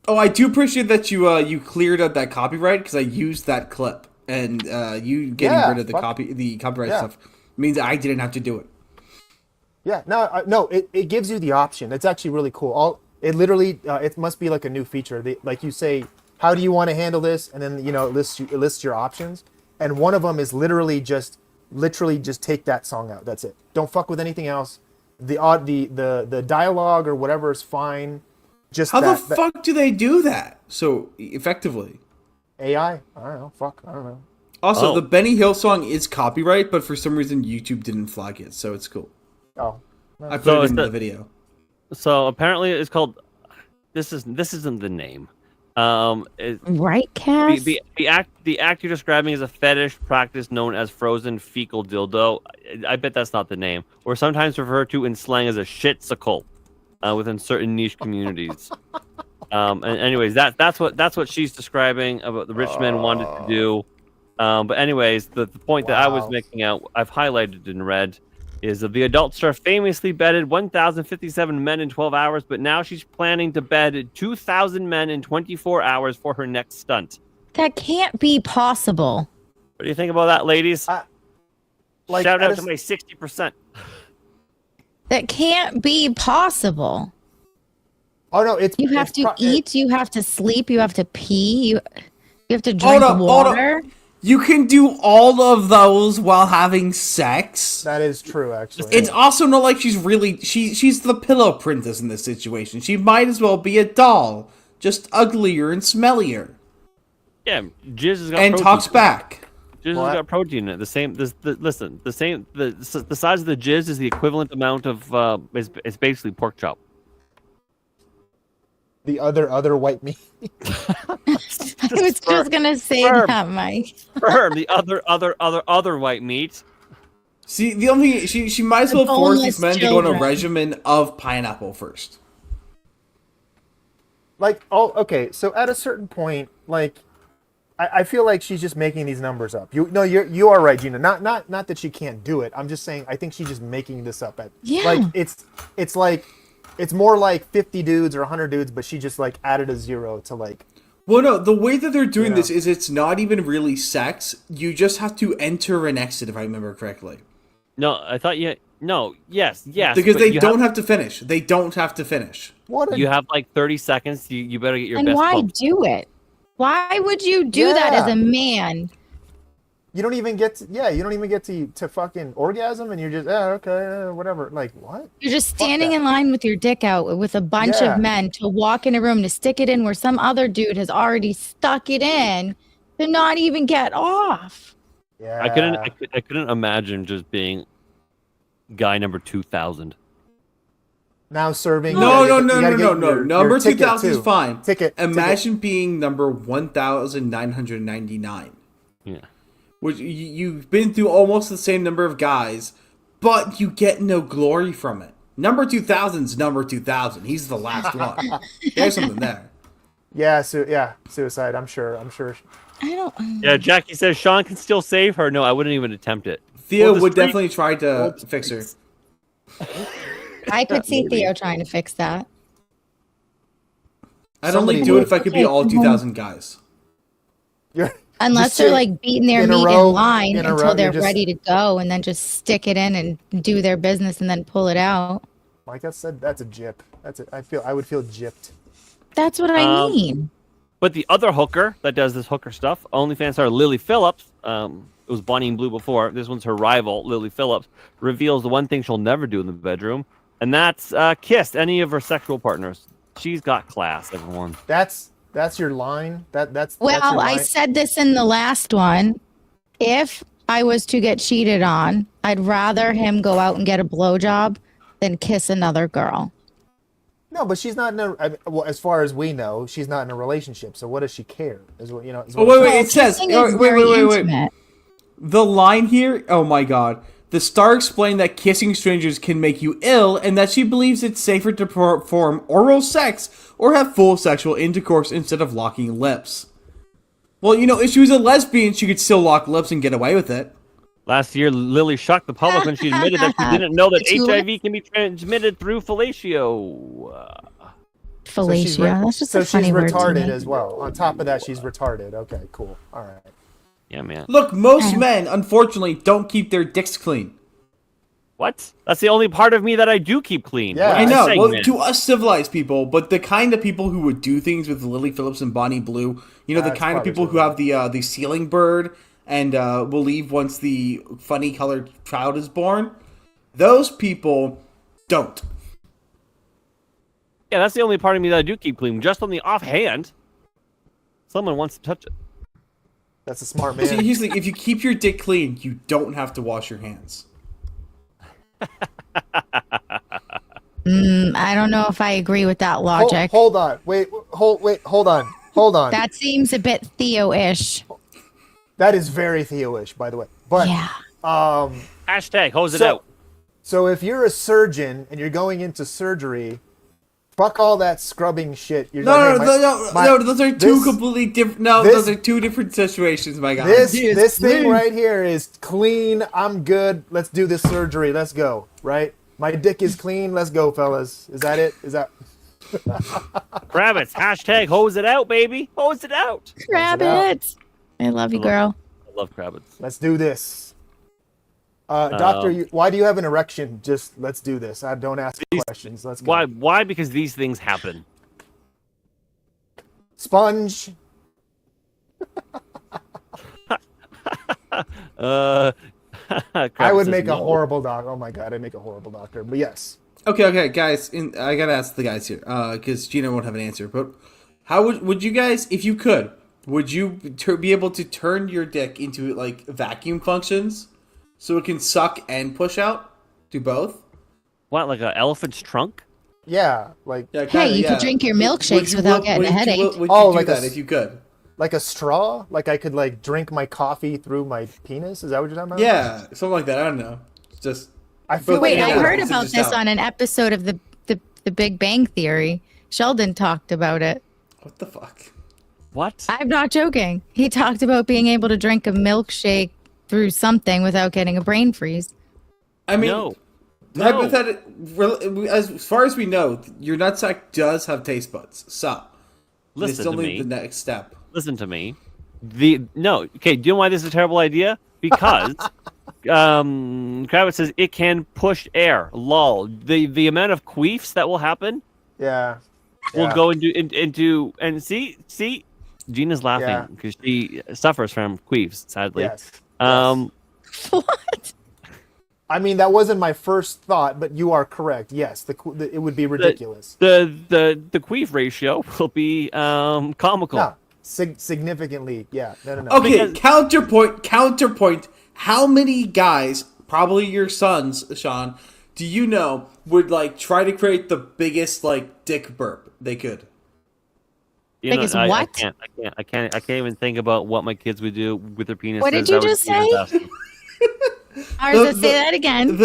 Oh, I do appreciate that you cleared out that copyright, because I used that clip, and you getting Yeah, rid of the fuck. copyright Yeah. stuff means I didn't have to do it. Yeah, no, it gives you the option. It's actually really cool. It literally, it must be like a new feature. Like you say, how do you want to handle this? And then, it lists your options. And one of them is literally just take that song out. That's it. Don't fuck with anything else. The dialogue or whatever is fine. Just How that, the fuck do they do that so effectively? AI? I don't know. Fuck, I don't know. Also, Oh. the Benny Hill song is copyright, but for some reason YouTube didn't flag it, so it's cool. Oh, I put So it it's in the- the video. So apparently, it's called. This isn't the name. Right, Cass? The act you're describing is a fetish practice known as frozen fecal dildo. I bet that's not the name, or sometimes referred to in slang as a shitsicle within certain niche communities. And anyways, that's what she's describing about the rich men wanted to do. But anyways, the point that I was Wow. making out, I've highlighted in red, is that the adult star famously bedded 1,057 men in 12 hours, but now she's planning to bed 2,000 men in 24 hours for her next stunt. That can't be possible. What do you think about that, ladies? like, Shout I out just- to my 60%. That can't be possible. Oh no, it's You have it's to pro- eat, you have to sleep, you have to pee, you have to Hold drink up, hold up. water. You can do all of those while having sex. That is true, actually. It's also not like she's really she's the pillow princess in this situation. She might as well be a doll, just uglier and smellier, Yeah, Jizz has got and protein. talks back. Jizz What? has got protein in it. The same. Listen. The same. The size of the jizz is the equivalent amount of. It's basically pork chop. The other white meat. I was just gonna say Firm. that, Mike. Firm. The other white meat. See, the only thing she might as well The force these boneless men to go on a children. regimen of pineapple first. Like, okay. So at a certain point, like, I feel like she's just making these numbers up. You are right, Gina. Not that she can't do it. I'm just saying I think she's just making this up. Yeah. Like it's like it's more like 50 dudes or 100 dudes, but she just like added a 0 to like. Well, no, the way that they're doing Yeah. this is it's not even really sex. You just have to enter and exit, if I remember correctly. No, I thought you. No. Yes. Because but they you don't have to finish. They don't have to finish. What? You have like 30 seconds. You better get your And best. why pump. do it? Why would you do that Yeah. as a man? You don't even get to, you don't even get to fucking orgasm, and you're just okay, whatever. Like what? You're just Fuck standing that. in line with your dick out with a bunch Yeah. of men to walk in a room to stick it in where some other dude has already stuck it in to not even get off. Yeah. I couldn't imagine just being guy number 2,000. Now serving. No, you no, gotta no, get- no, you no, gotta get no. your Number ticket, 2,000 is too. fine. Ticket. Imagine being number 1,999. Yeah. Which you've been through almost the same number of guys, but you get no glory from it. Number 2,000's number 2,000. He's the last one. There's something there. Yeah, suicide. I'm sure. I don't. Yeah. Jackie says Sean can still save her. No, I wouldn't even attempt it. Theo Well, the would street- definitely try to fix her. I could see Theo trying to fix that. I'd only Somebody do it would. if I could be all 2,000 guys. You're Unless just they're sit like beating their in a meat row, in line in a until row, they're you're just- ready to go and then just stick it in and do their business and then pull it out. like I said, that's a gyp. I would feel gypped. That's what I mean. But the other hooker that does this hooker stuff, OnlyFans star Lily Phillips, it was Bonnie and Blue before. This one's her rival, Lily Phillips, reveals the one thing she'll never do in the bedroom, and that's kiss any of her sexual partners. She's got class, everyone. That's your line. That's your Well, I line? said this in the last one. If I was to get cheated on, I'd rather him go out and get a blowjob than kiss another girl. No, but she's not in a. Well, as far as we know, she's not in a relationship. So what does she care? Is what you know. Is Oh, what wait, I'm wait, it says. Kissing Oh, is wait, very wait, wait, wait. intimate. The line here, oh my god. The star explained that kissing strangers can make you ill and that she believes it's safer to perform oral sex or have full sexual intercourse instead of locking lips. Well, you know, if she was a lesbian, she could still lock lips and get away with it. Last year, Lily shocked the public when she admitted that she didn't know that It's HIV can be transmitted through fellatio. Fellatio. That's just so a funny she's word to retarded me. as well. On top of that, she's retarded. Okay, cool. All right. Yeah, man. Look, most men, unfortunately, don't keep their dicks clean. What? That's the only part of me that I do keep clean. Yeah. What I am know, saying, well, man? to us civilized people, but the kind of people who would do things with Lily Phillips and Bonnie Blue, you know, the That's kind of probably people true. who have the ceiling bird and will leave once the funny colored child is born, those people don't. Yeah, that's the only part of me that I do keep clean. Just on the offhand, someone wants to touch it. That's a smart See, man. here's the thing, if you keep your dick clean, you don't have to wash your hands. I don't know if I agree with that logic. Hold on. Hold on. That seems a bit Theo-ish. That is very Theo-ish, by the way. But Yeah. Hashtag hose it So- out. So if you're a surgeon and you're going into surgery, fuck all that scrubbing shit. You're No, like, no, hey, no, my- no, those are two this- completely different. No, this- those are two different situations, my guy. This thing right here is clean. I'm good. Let's do this surgery. Let's go. Right? My dick is clean. Let's go, fellas. Is that it? Is that? Rabbits. Hashtag hose it out, baby. Hose it out. Rabbit. I love you, girl. I love Kravitz. Let's do this. Doctor, why do you have an erection? Just let's do this. I don't ask questions. Let's go. Why? Why? Because these things happen. Sponge. Kravitz I would says make a no. horrible doctor. Oh my god, I'd make a horrible doctor. But yes. Okay, guys. I gotta ask the guys here, because Gina won't have an answer. But how would you guys, if you could, would you be able to turn your dick into like vacuum functions so it can suck and push out? Do both? What, like an elephant's trunk? Yeah, like Yeah, Hey, kinda, you could yeah. drink your Would milkshakes you- without would- getting a would you- headache. Would you Oh, do like that a if you could? like a straw. Like I could like drink my coffee through my penis. Is that what you're talking about? Yeah, something like that. I don't know. Just I feel But Wait, yeah, I heard it's about just this out. on an episode of the Big Bang Theory. Sheldon talked about it. what the fuck? What? I'm not joking. He talked about being able to drink a milkshake through something without getting a brain freeze. I mean, No. as far as we know, your nutsack does have taste buds. So they Listen still to need me. the next step. Listen to me. Okay, do you know why this is a terrible idea? Because Kravitz says it can push air. Lol. The amount of queefs that will happen Yeah. will Yeah. go into and see Gina's laughing Yeah. because she suffers from queefs, sadly. Yes. What? I mean, that wasn't my first thought, but you are correct. Yes, it would be ridiculous. The queef ratio will be comical. No, significantly. Yeah. No. Okay, Because- counterpoint. How many guys, probably your sons, Sean, do you know would like try to create the biggest like dick burp they could? You know, Biggest I what? I can't even think about what my kids would do with their penises. What did you That was just Gina's say? asking. Arza, say that again.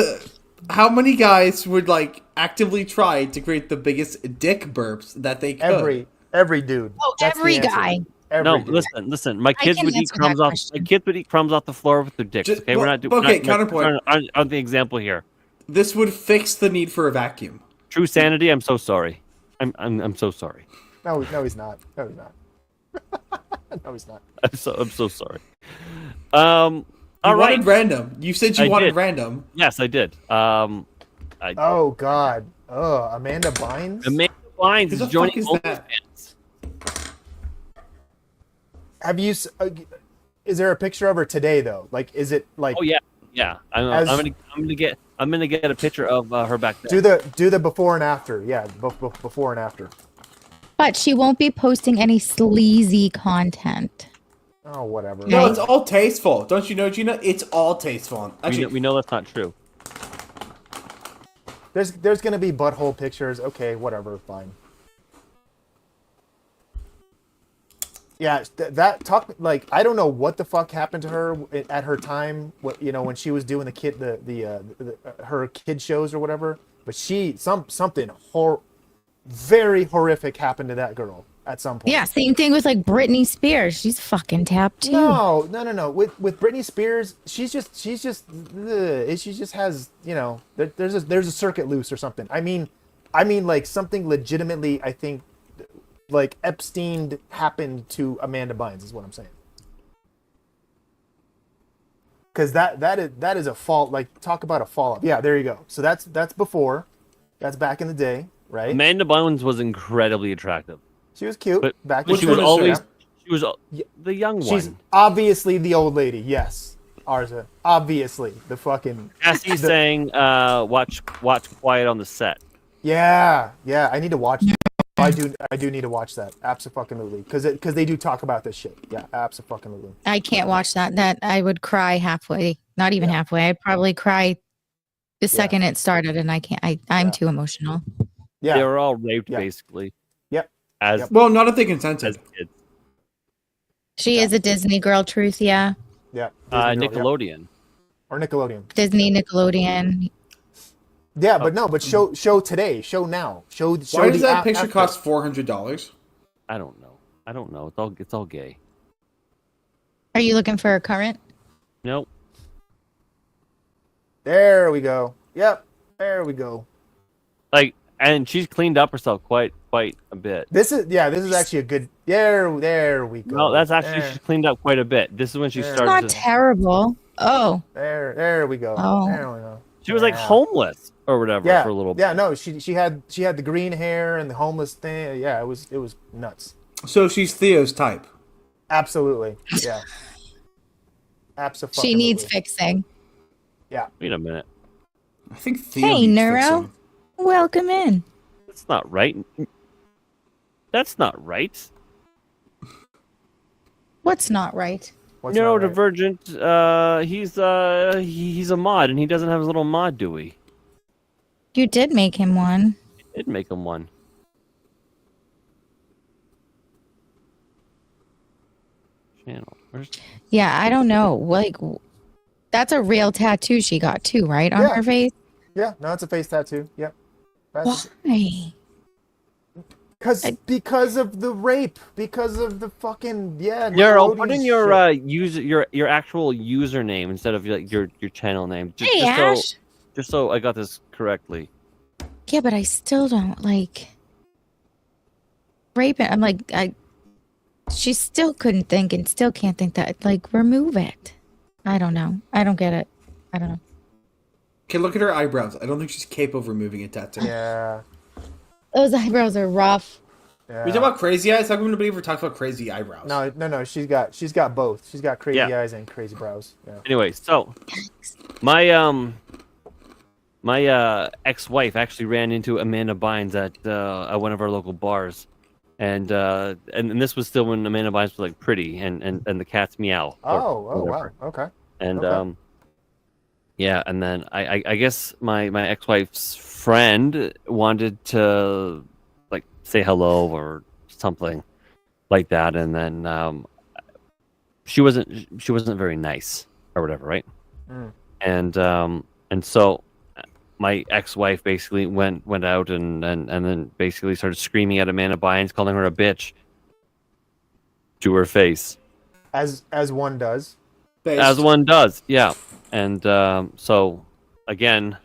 How many guys would like actively try to create the biggest dick burps that they could? Every dude. Oh, That's the every answer. guy. Every No, dude. listen. My kids can would eat answer that crumbs off. question. My kids would eat crumbs off the floor with their dicks. Just- Okay, we're well, not doing. okay, counterpoint. On the example here. This would fix the need for a vacuum. True sanity. I'm so sorry. I'm so sorry. No, he's not. No, he's not. No, he's not. I'm so sorry. All You right. wanted random. You said you I wanted did. random. Yes, I did. Oh God. Oh, Amanda Bynes. Amanda Bynes Who is the fuck joining is that? OnlyFans. Have you? Is there a picture of her today though? Like, is it like? Oh yeah. As- I'm gonna get a picture of her back there. Do the before and after. Yeah, before and after. But she won't be posting any sleazy content. Oh, whatever. No, Right. it's all tasteful. Don't you know, Gina? It's all tasteful. Actually, we know that's not true. There's gonna be butthole pictures. Okay, whatever, fine. Yeah, that talk like I don't know what the fuck happened to her at her time. What when she was doing her kid shows or whatever. But something very horrific happened to that girl at some point. Yeah, same thing with like Britney Spears. She's fucking tapped too. No. With Britney Spears, she just has there's a circuit loose or something. I mean like something legitimately. I think like Epstein happened to Amanda Bynes is what I'm saying. Because that is a fault. Like talk about a fall up. Yeah, there you go. So that's before. That's back in the day, right? Amanda Bynes was incredibly attractive, She was cute but back in she the was day. always Yeah. the young She's one. obviously the old lady. Yes, Arza. Obviously the fucking. Cassie's saying, "Watch Quiet on the Set." Yeah. I need to watch. I do need to watch that. Absolutely, because they do talk about this shit. Yeah, absolutely. I can't watch that. That I would cry halfway. Not even halfway. I'd probably cry the second it started, and I can't. I'm too emotional. Yeah. They were all raped Yeah. basically. Yep. As Yep. well, not if they consented. as kids. She is a Disney girl, truth. Yeah, Yeah. Disney Girl, yeah. Nickelodeon. Or Nickelodeon. Disney, Nickelodeon. Yeah, but no, but show today, show now, show. Why does the that a- picture after. cost $400? I don't know. It's all gay. Are you looking for a current? Nope. There we go. Yep. There we go. Like, and she's cleaned up herself quite a bit. This is actually a good. There we go. No, that's actually there, she's cleaned up quite a bit. This is when she There. It's started. not To, terrible. Oh, there we go. Oh. There we go. she was like Yeah. homeless or whatever Yeah, for a little bit. yeah. No, she had the green hair and the homeless thing. Yeah, it was nuts. So she's Theo's type. Absolutely. Yeah. Absolutely. she needs fixing. Yeah. Wait a minute. I think Theo Hey, needs Neuro. fixing. Welcome in. That's not right. That's not right. What's not right? What's not right? Neurodivergent. He's a mod, and he doesn't have his little mod, do we? You did make him one. Did make him one. Channel. Where's... Yeah, I don't know. Like, that's a real tattoo she got too, right? On Yeah. her face? Yeah, no, it's a face tattoo. Yep. Why? Because of the rape. Because of the fucking Neuro, put in your shit. your actual username instead of like your channel name. Hey, Ash. Just so I got this correctly. Yeah, but I still don't like rape it. I'm like, she still couldn't think and still can't think that. Like, remove it. I don't know. I don't get it. I don't know. Okay, look at her eyebrows. I don't think she's capable of removing a tattoo. Yeah. Those eyebrows are rough. Yeah. We talk about crazy eyes. How come nobody ever talks about crazy eyebrows? No. She's got both. She's got crazy eyes and crazy brows. Yeah. Anyway, so my ex-wife actually ran into Amanda Bynes at one of our local bars, and this was still when Amanda Bynes was like pretty and the cats meow. Oh wow. Okay. And Okay. yeah, and then I guess my ex-wife's friend wanted to like say hello or something like that, and then she wasn't very nice or whatever, right? Mm. And so my ex-wife basically went out and then basically started screaming at Amanda Bynes, calling her a bitch to her face. As one does. Based. As one does, yeah. And so again,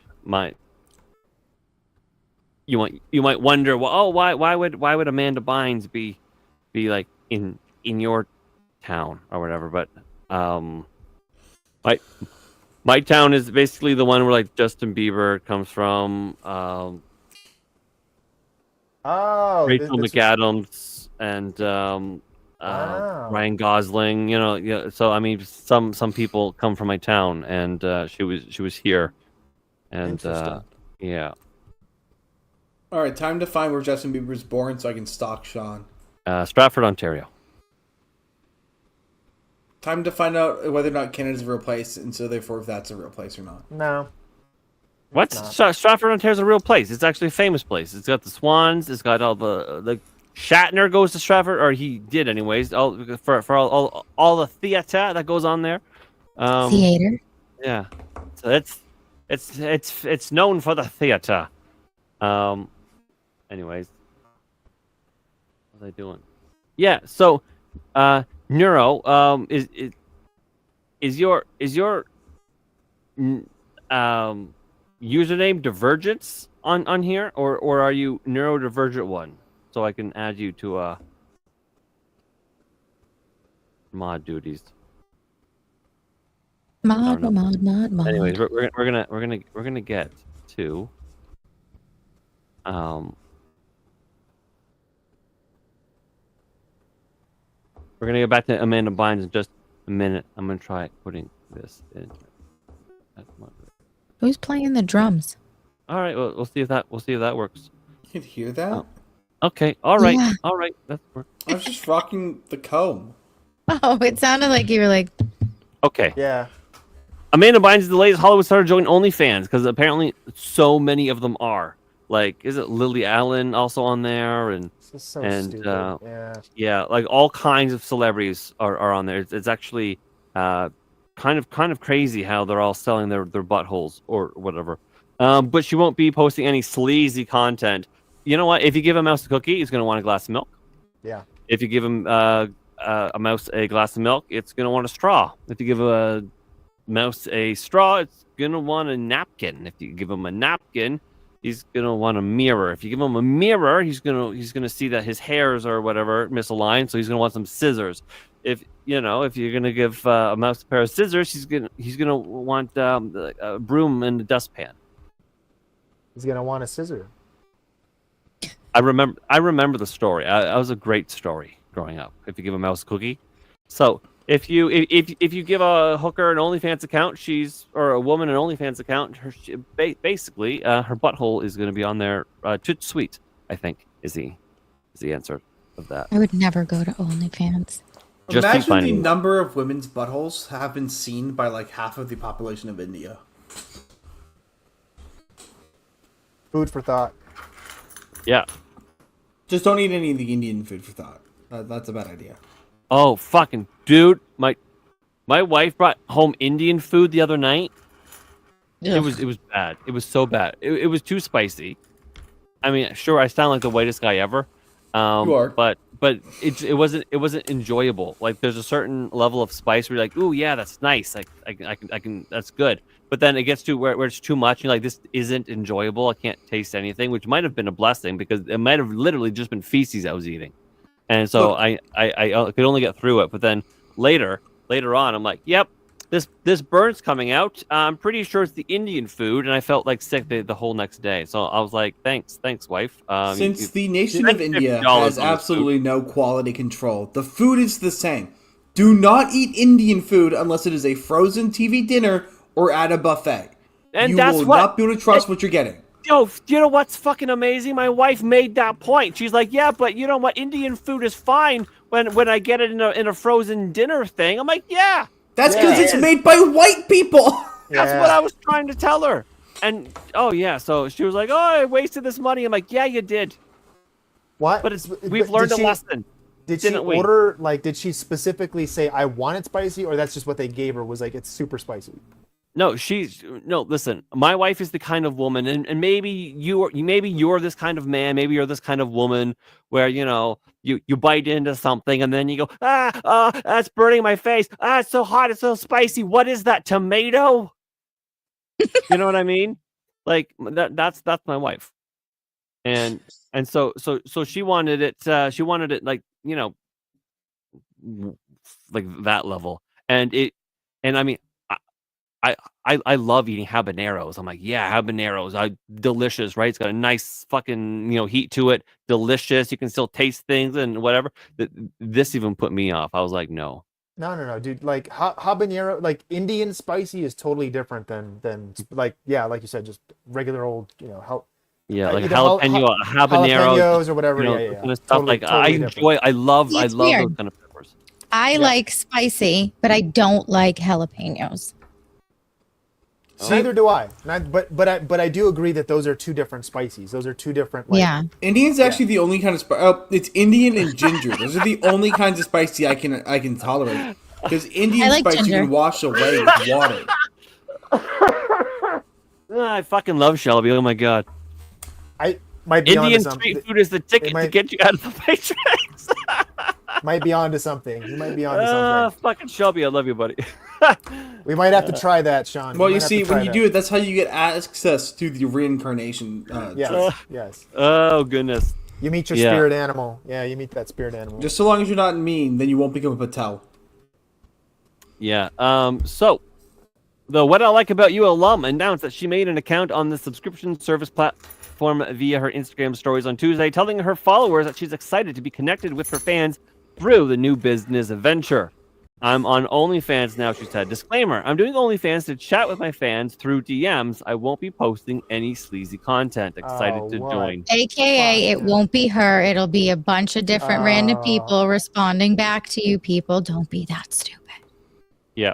you might wonder, well, why would Amanda Bynes be like in your town or whatever? But my town is basically the one where like Justin Bieber comes from, Rachel McAdams and Ryan Gosling. You know, yeah. So I mean, some people come from my town, and she was here, and yeah. All right, time to find where Justin Bieber was born so I can stalk Sean. Stratford, Ontario. Time to find out whether or not Canada's a real place, and so therefore if that's a real place or not. No. What? Stratford, Ontario is a real place. It's actually a famous place. It's got the swans. It's got all the Shatner goes to Stratford, or he did anyways. For all the theater that goes on there. Theater. Yeah. So it's known for the theater. Anyways, what are they doing? Yeah. So, Neuro, is your username Divergence on here, or are you Neurodivergent one? So I can add you to mod duties. Mod. Anyways, we're gonna get to we're gonna go back to Amanda Bynes in just a minute. I'm gonna try putting this in. Who's playing the drums? All right, well, we'll see if that works. You could hear that? Oh. Okay, all right, Yeah. all right, that's work. I was just rocking the comb. Oh, it sounded like you were like, Okay. Yeah. Amanda Bynes is the latest Hollywood star to join OnlyFans because apparently so many of them are. Like, is it Lily Allen also on there? And This is so and stupid. yeah, like all kinds of celebrities are on there. It's actually kind of crazy how they're all selling their buttholes or whatever. But she won't be posting any sleazy content. You know what? If you give a mouse a cookie, he's gonna want a glass of milk. Yeah. If you give him a mouse a glass of milk, it's gonna want a straw. If you give a mouse a straw, it's gonna want a napkin. If you give him a napkin, he's gonna want a mirror. If you give him a mirror, he's gonna see that his hairs or whatever misaligned, so he's gonna want some scissors. If you're gonna give a mouse a pair of scissors, he's gonna want a broom and a dustpan. He's gonna want a scissor. I remember the story. That was a great story growing up. If you give a mouse a cookie, so if you give a hooker an OnlyFans account, or a woman an OnlyFans account, basically her butthole is going to be on there. Toot sweet, I think, is the answer of that. I would never go to OnlyFans. Just keep Imagine the finding them. number of women's buttholes have been seen by like half of the population of India. Food for thought. Yeah. Just don't eat any of the Indian food for thought. That's a bad idea. Oh, fucking dude. My wife brought home Indian food the other night. It was bad. It was so bad. It was too spicy. I mean, sure, I sound like the whitest guy ever. You are. But it wasn't enjoyable. Like there's a certain level of spice where you're like, ooh yeah, that's nice. Like I can that's good. But then it gets to where it's too much. You're like, this isn't enjoyable. I can't taste anything, which might have been a blessing because it might have literally just been feces I was eating. And so Look, I could only get through it. But then later on, I'm like, yep, this burn's coming out. I'm pretty sure it's the Indian food, and I felt like sick the whole next day. So I was like, thanks, wife. Since the nation of India $50 has on this absolutely no quality control, the food is the same. Do not eat Indian food unless it is a frozen TV dinner or at a buffet. And you that's will what- not be able to trust what you're getting. Yo, you know what's fucking amazing? My wife made that point. She's like, yeah, but you know what? Indian food is fine when I get it in a frozen dinner thing. I'm like, yeah. That's Yeah, because it it's is. made by white people. That's what I was trying to tell her. And oh yeah, so she was like, "Oh, I wasted this money." I'm like, "Yeah, you did." What? But we've learned a lesson. Did she didn't we? order, like, did she specifically say, I want it spicy, or that's just what they gave her, was like, it's super spicy? No, listen, my wife is the kind of woman, and maybe you're this kind of man, maybe you're this kind of woman where, you know, you bite into something and then you go, that's burning my face. It's so hot, it's so spicy. What is that, tomato? You know what I mean? Like that's my wife. And so she wanted it like, you know, like that level. And I mean, I love eating habaneros. I'm like, yeah, habaneros, delicious, right? It's got a nice fucking, you know, heat to it. Delicious. You can still taste things and whatever. This even put me off. I was like, no. No, dude. Like, habanero, like, Indian spicy is totally different than like, yeah, like you said, just regular old, you know, Yeah, like either jalapeno, habanero, jalapenos or whatever. you know, yeah. kind of stuff. Totally- like totally I different. love It's those weird. kind of peppers. I like spicy, but I don't like jalapenos. Neither do I. But I do agree that those are two different spices. Those are two different. Like, Yeah. Indian's actually the only kind of it's Indian and ginger. Those are the only kinds of spicy I can tolerate. Because Indian I like spice you ginger. can wash away with water. I fucking love Shelby. Oh my god. I might be Indian onto street something. food is the ticket to might- get you out of the matrix. Might be onto something. You might be onto something. Fucking Shelby, I love you, buddy. We might have to try that, Sean. Well, We you might have see, to try when you that. do it, that's how you get access to the reincarnation. Yes. Oh goodness. You meet your Yeah. spirit animal. Yeah, you meet that spirit animal. Just so long as you're not mean, then you won't become a Patel. Yeah. So, the What I Like About You alum announced that she made an account on the subscription service platform via her Instagram stories on Tuesday, telling her followers that she's excited to be connected with her fans through the new business venture. I'm on OnlyFans now, she said. Disclaimer, I'm doing OnlyFans to chat with my fans through DMs. I won't be posting any sleazy content. Excited to what? join. AKA, it won't be her. It'll be a bunch of different random Oh. people responding back to you people. Don't be that stupid. Yeah.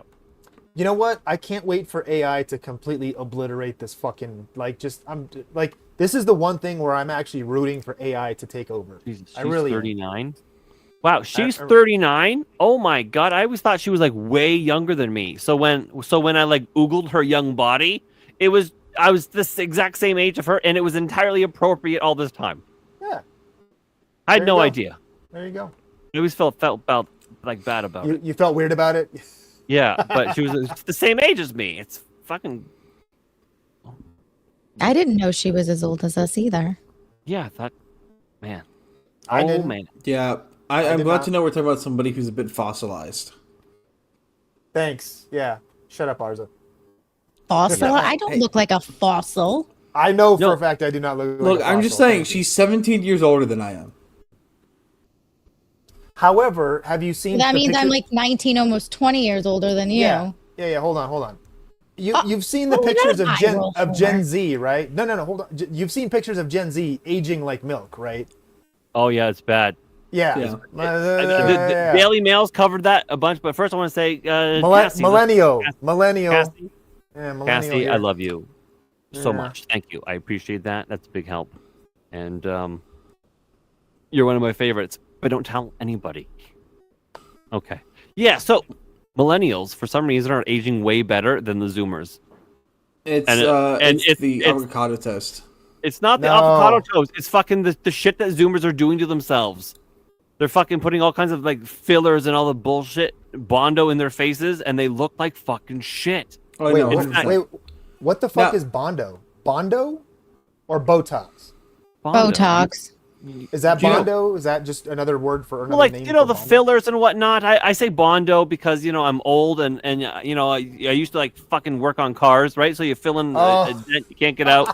You know what? I can't wait for AI to completely obliterate this fucking this is the one thing where I'm actually rooting for AI to take over. She's I really am. 39. Wow, she's 39. Oh my god, I always thought she was like way younger than me. So when I like oogled her young body, I was this exact same age of her, and it was entirely appropriate all this time. Yeah. I had There you no go. idea. There you go. I always felt about like bad about it. You felt weird about it? Yeah, but she was the same age as me. It's fucking I didn't know she was as old as us either. yeah. That man. I Oh didn't. man. Yeah, I'm did glad not- to know we're talking about somebody who's a bit fossilized. Thanks. Yeah. Shut up, Arza. Fossil? I don't look like a fossil. I know for No. a fact I do not look like Look, a I'm just fossil. saying, she's 17 years older than I am. However, have you seen That the means I'm picture- like 19, almost 20 years older than you. Yeah, hold on. You've seen the oh, we got pictures an of eye roll for Gen her. Z, right? No, hold on. You've seen pictures of Gen Z aging like milk, right? Oh yeah, it's bad. Yeah. Yeah. The Daily Mail's covered that a bunch, but first I want to say Cassie, Millennial. Cassie, Millennial. Cassie, Yeah, millennial Cassie, here. I love you so Yeah. much. Thank you. I appreciate that. That's a big help. And you're one of my favorites, but don't tell anybody. Okay. Yeah, so millennials, for some reason, are aging way better than the Zoomers. It's it's the avocado toast. It's not the No. avocado toast. It's fucking the shit that Zoomers are doing to themselves. They're fucking putting all kinds of like fillers and all the bullshit Bondo in their faces, and they look like fucking shit. Oh, Wait, no, it's what, not- wait, what the fuck Now- is Bondo? Bondo? Or Botox? Bondo. Botox. Is that Do you know- Bondo? Is that just another word for another Well, like name? you know, for the Bondo? fillers and whatnot. I say Bondo because you know I'm old and you know I used to like fucking work on cars, right? So you fill in a dent you can't get out.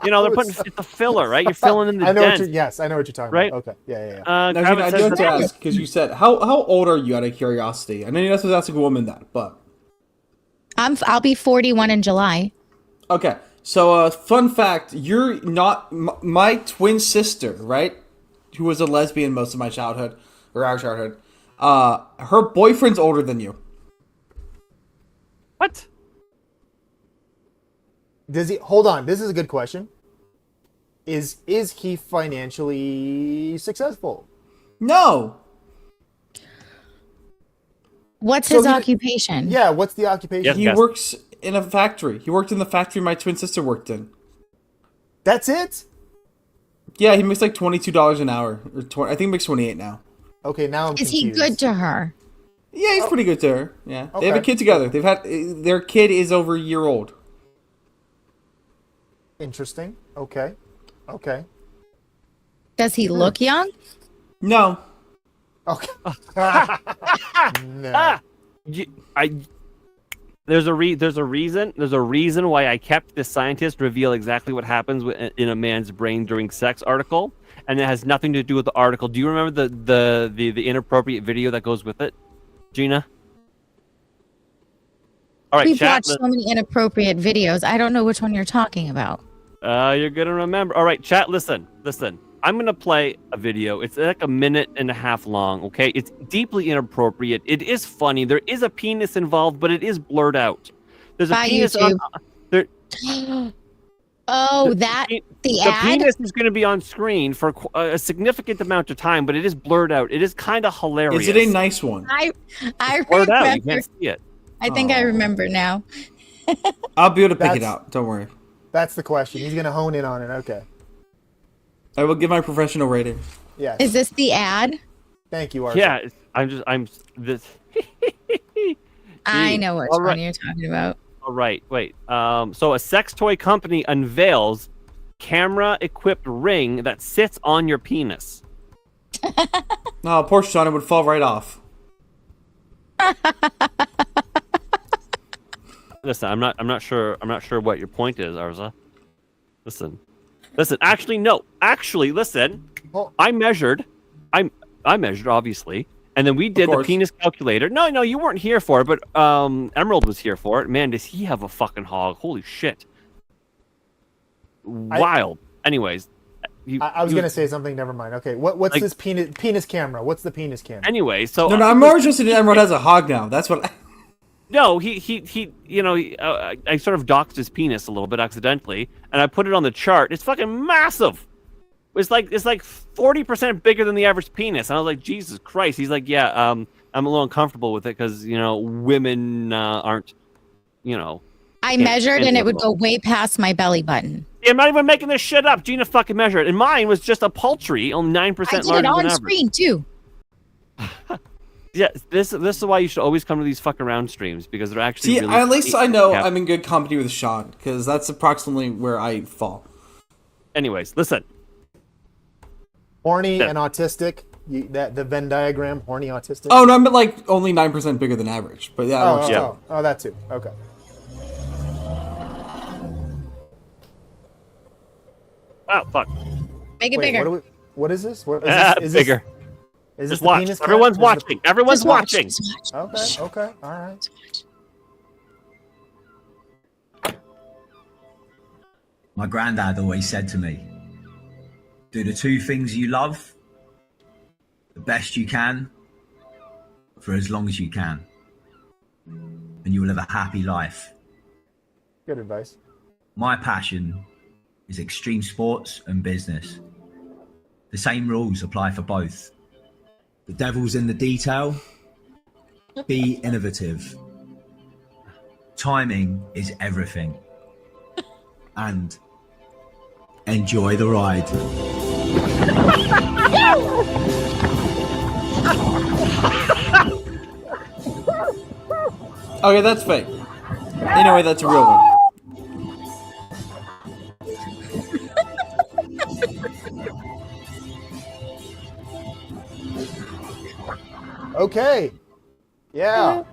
You know they're putting it's a filler, right? You're filling in the I know dent. what yes, I know what you're talking Right? about. Okay, yeah. Now, Kravitz Gina, I says do have to that- ask because you said how old are you out of curiosity? I know you're not supposed to ask a woman that, but I'll be 41 in July. okay. So, fun fact: you're not my twin sister, right? Who was a lesbian most of my childhood, or our childhood. Her boyfriend's older than you. What? Does he hold on? This is a good question. Is he financially successful? No. What's So his he- occupation? Yeah, what's the occupation? Yes. He works in a factory. He worked in the factory my twin sister worked in. That's it? Yeah, he makes like $22 an hour, or 20, I think he makes 28 now. Okay, now I'm Is he confused. good to her? Yeah, he's pretty good to her. Yeah, they have a Okay. kid together. They've had their kid is over a year old. Interesting. Okay. Does he look young? No, Okay. No. Ah! There's a reason why I kept this scientist reveal exactly what happens in a man's brain during sex article, and it has nothing to do with the article. Do you remember the inappropriate video that goes with it, Gina? All right, We've chat. watched so many inappropriate videos. I don't know which one you're talking about. You're gonna remember. All right, chat. Listen. I'm gonna play a video. It's like a minute and a half long. Okay, it's deeply inappropriate. It is funny. There is a penis involved, but it is blurred out. There's a By penis YouTube. there. Oh, The that pe- the The ad. penis is going to be on screen for a significant amount of time, but it is blurred out. It is kind of hilarious. is it a nice one? I blurred out? You remember. can't see it. I think I Aw. remember now. I'll be able to pick it That's- out. Don't worry. That's the question. He's gonna hone in on it. Okay. I will give my professional rating. Yes. Is this the ad? Thank you, Arthur. Yeah, I'm this. I know which All one right. you're talking about. All right, wait. So a sex toy company unveils camera-equipped ring that sits on your penis. No, poor Sean, it would fall right off. Listen, I'm not sure what your point is, Arza. Listen. Actually, no. Actually, listen. Oh. I measured, obviously, and then we did the course. penis calculator. No, you weren't here for it, but Emerald was here for it. Man, does he have a fucking hog? Holy shit! Wild. Anyways, I was gonna say something. Never mind. Okay. What's Like- this penis camera? What's the penis camera? Anyway, so No, I'm more interested in Emerald has a hog now. That's what. No, he you know, I sort of doxed his penis a little bit accidentally, and I put it on the chart. It's fucking massive. It's like 40% bigger than the average penis. And I was like, Jesus Christ. He's like, yeah, I'm a little uncomfortable with it because, you know, women aren't, you know. I Can't- measured can't and do it would it go all. way past my belly button. I'm not even making this shit up. Gina fucking measured it. And mine was just a paltry, only 9% I did larger it than on average. screen too. Yeah, this is why you should always come to these fucking round streams because they're actually See, really at least I know Yeah. I'm in good company with Sean because that's approximately where I fall. Anyways, listen. Horny Yeah. and autistic. The Venn diagram. Horny autistic. Oh no, I'm like only 9% bigger than average. But yeah, that works. Yeah. Oh, that too. Okay. Oh, fuck. Make it Wait, bigger. what is this? What is Ah, this? bigger. Is this Just the watch. penis Everyone's camera? Is watching. Everyone's Just watch, watching. just watch. this the- Okay. All right. My granddad always said to me, do the two things you love, the best you can for as long as you can, and you will live a happy life. Good advice. My passion is extreme sports and business. The same rules apply for both. The devil's in the detail. Be innovative. Timing is everything. And enjoy the ride. Okay, that's fake. Anyway, that's a real one. Okay. Yeah.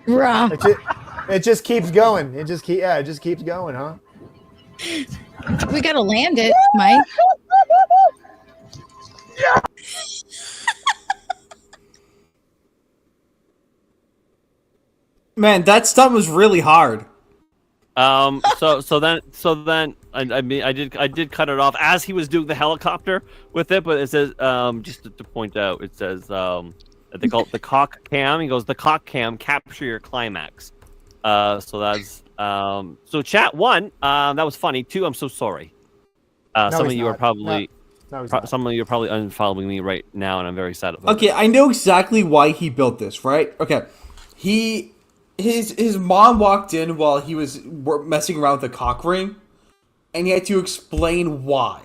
Raw. It just keeps going. It just keeps going, huh? We gotta land it, Mike. Man, that stunt was really hard. So then I mean I did cut it off as he was doing the helicopter with it, but it says just to point out, it says they call it the cock cam. He goes, the cock cam, capture your climax. So that's so chat one, that was funny. Two, I'm so sorry. Some of you are probably some of you are probably unfollowing me right now, and I'm very sad about it. Okay, I know exactly why he built this, right? Okay, his mom walked in while he was messing around with the cock ring, and he had to explain why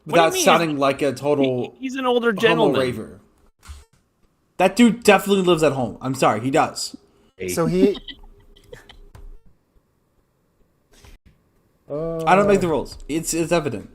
without sounding like a total. He's an older gentleman. Raver. That dude definitely lives at home. I'm sorry, he does. So he. I don't make the rules. It's evident.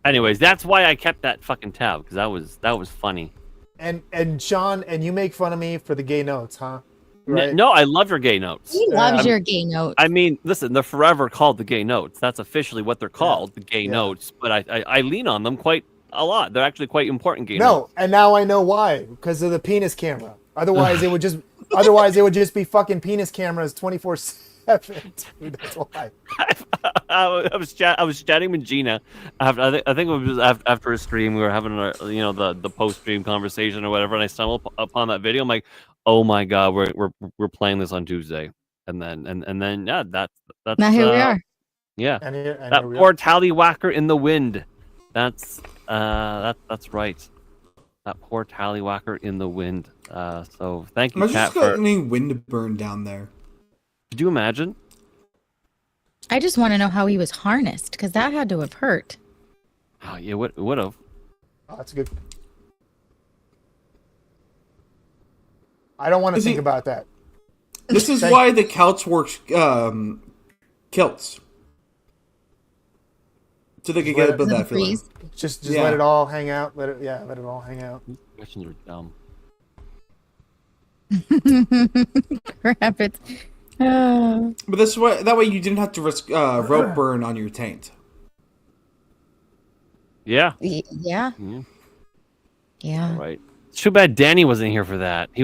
Anyways, that's why I kept that fucking tab, because that was funny. And Sean, and you make fun of me for the gay notes, huh? Right? No, I love your gay notes. He loves your gay notes. I mean, listen, they're forever called the gay notes. That's officially what they're called, the gay notes. But I lean on them quite a lot. They're actually quite important gay notes. No, and now I know why. Because of the penis camera. Otherwise, it would just be fucking penis cameras 24/7. That's why. I was chatting with Gina. I think it was after a stream. We were having the post stream conversation or whatever, and I stumbled upon that video. I'm like, oh my god, we're playing this on Tuesday, and then yeah, that's now here we are. Yeah, and that poor tallywhacker in the wind. That's right. That poor tallywhacker in the wind. So thank you, Kat, for wind burn down there. Could you imagine? I just want to know how he was harnessed, because that had to have hurt. Oh, yeah, it would have. Oh, that's a good. I don't want to think about that. This is why the Celts work kilts. So they could get a bit of that feeling. Just let it all hang out. Let it all hang out. Questions are dumb. Crap, it's. But that way you didn't have to risk rope burn on your taint. Yeah. Yeah. Yeah. Right. It's too bad Danny wasn't here for that. He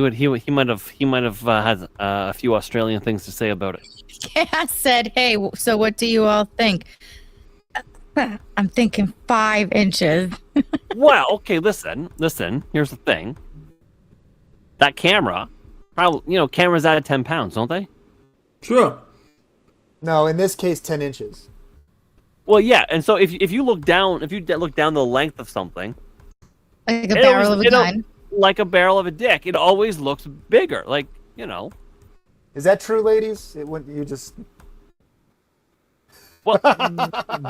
might have had a few Australian things to say about it. Cass said, "Hey, so what do you all think?" I'm thinking 5 inches. Well, okay, listen. Here's the thing. That camera, probably, cameras out of 10 pounds, don't they? Sure. No, in this case, 10 inches. Well, yeah, and so if you look down, the length of something, like a barrel of a gun, like a barrel of a dick, it always looks bigger. Like, Is that true, ladies? You just. Well,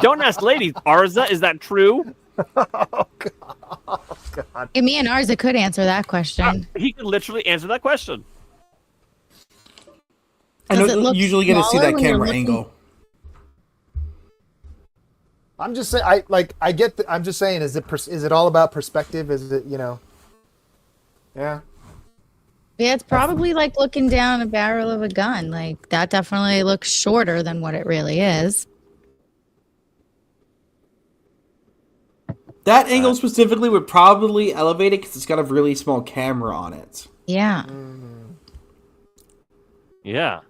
don't ask ladies. Arza, is that true? Oh God. And me and Arza could answer that question. He could literally answer that question. I don't usually get to see that camera angle. I'm just saying. I get. I'm just saying. Is it all about perspective? Is it Yeah. Yeah, it's probably like looking down a barrel of a gun. Like that definitely looks shorter than what it really is. That angle specifically would probably elevate it because it's got a really small camera on it. Yeah. Yeah,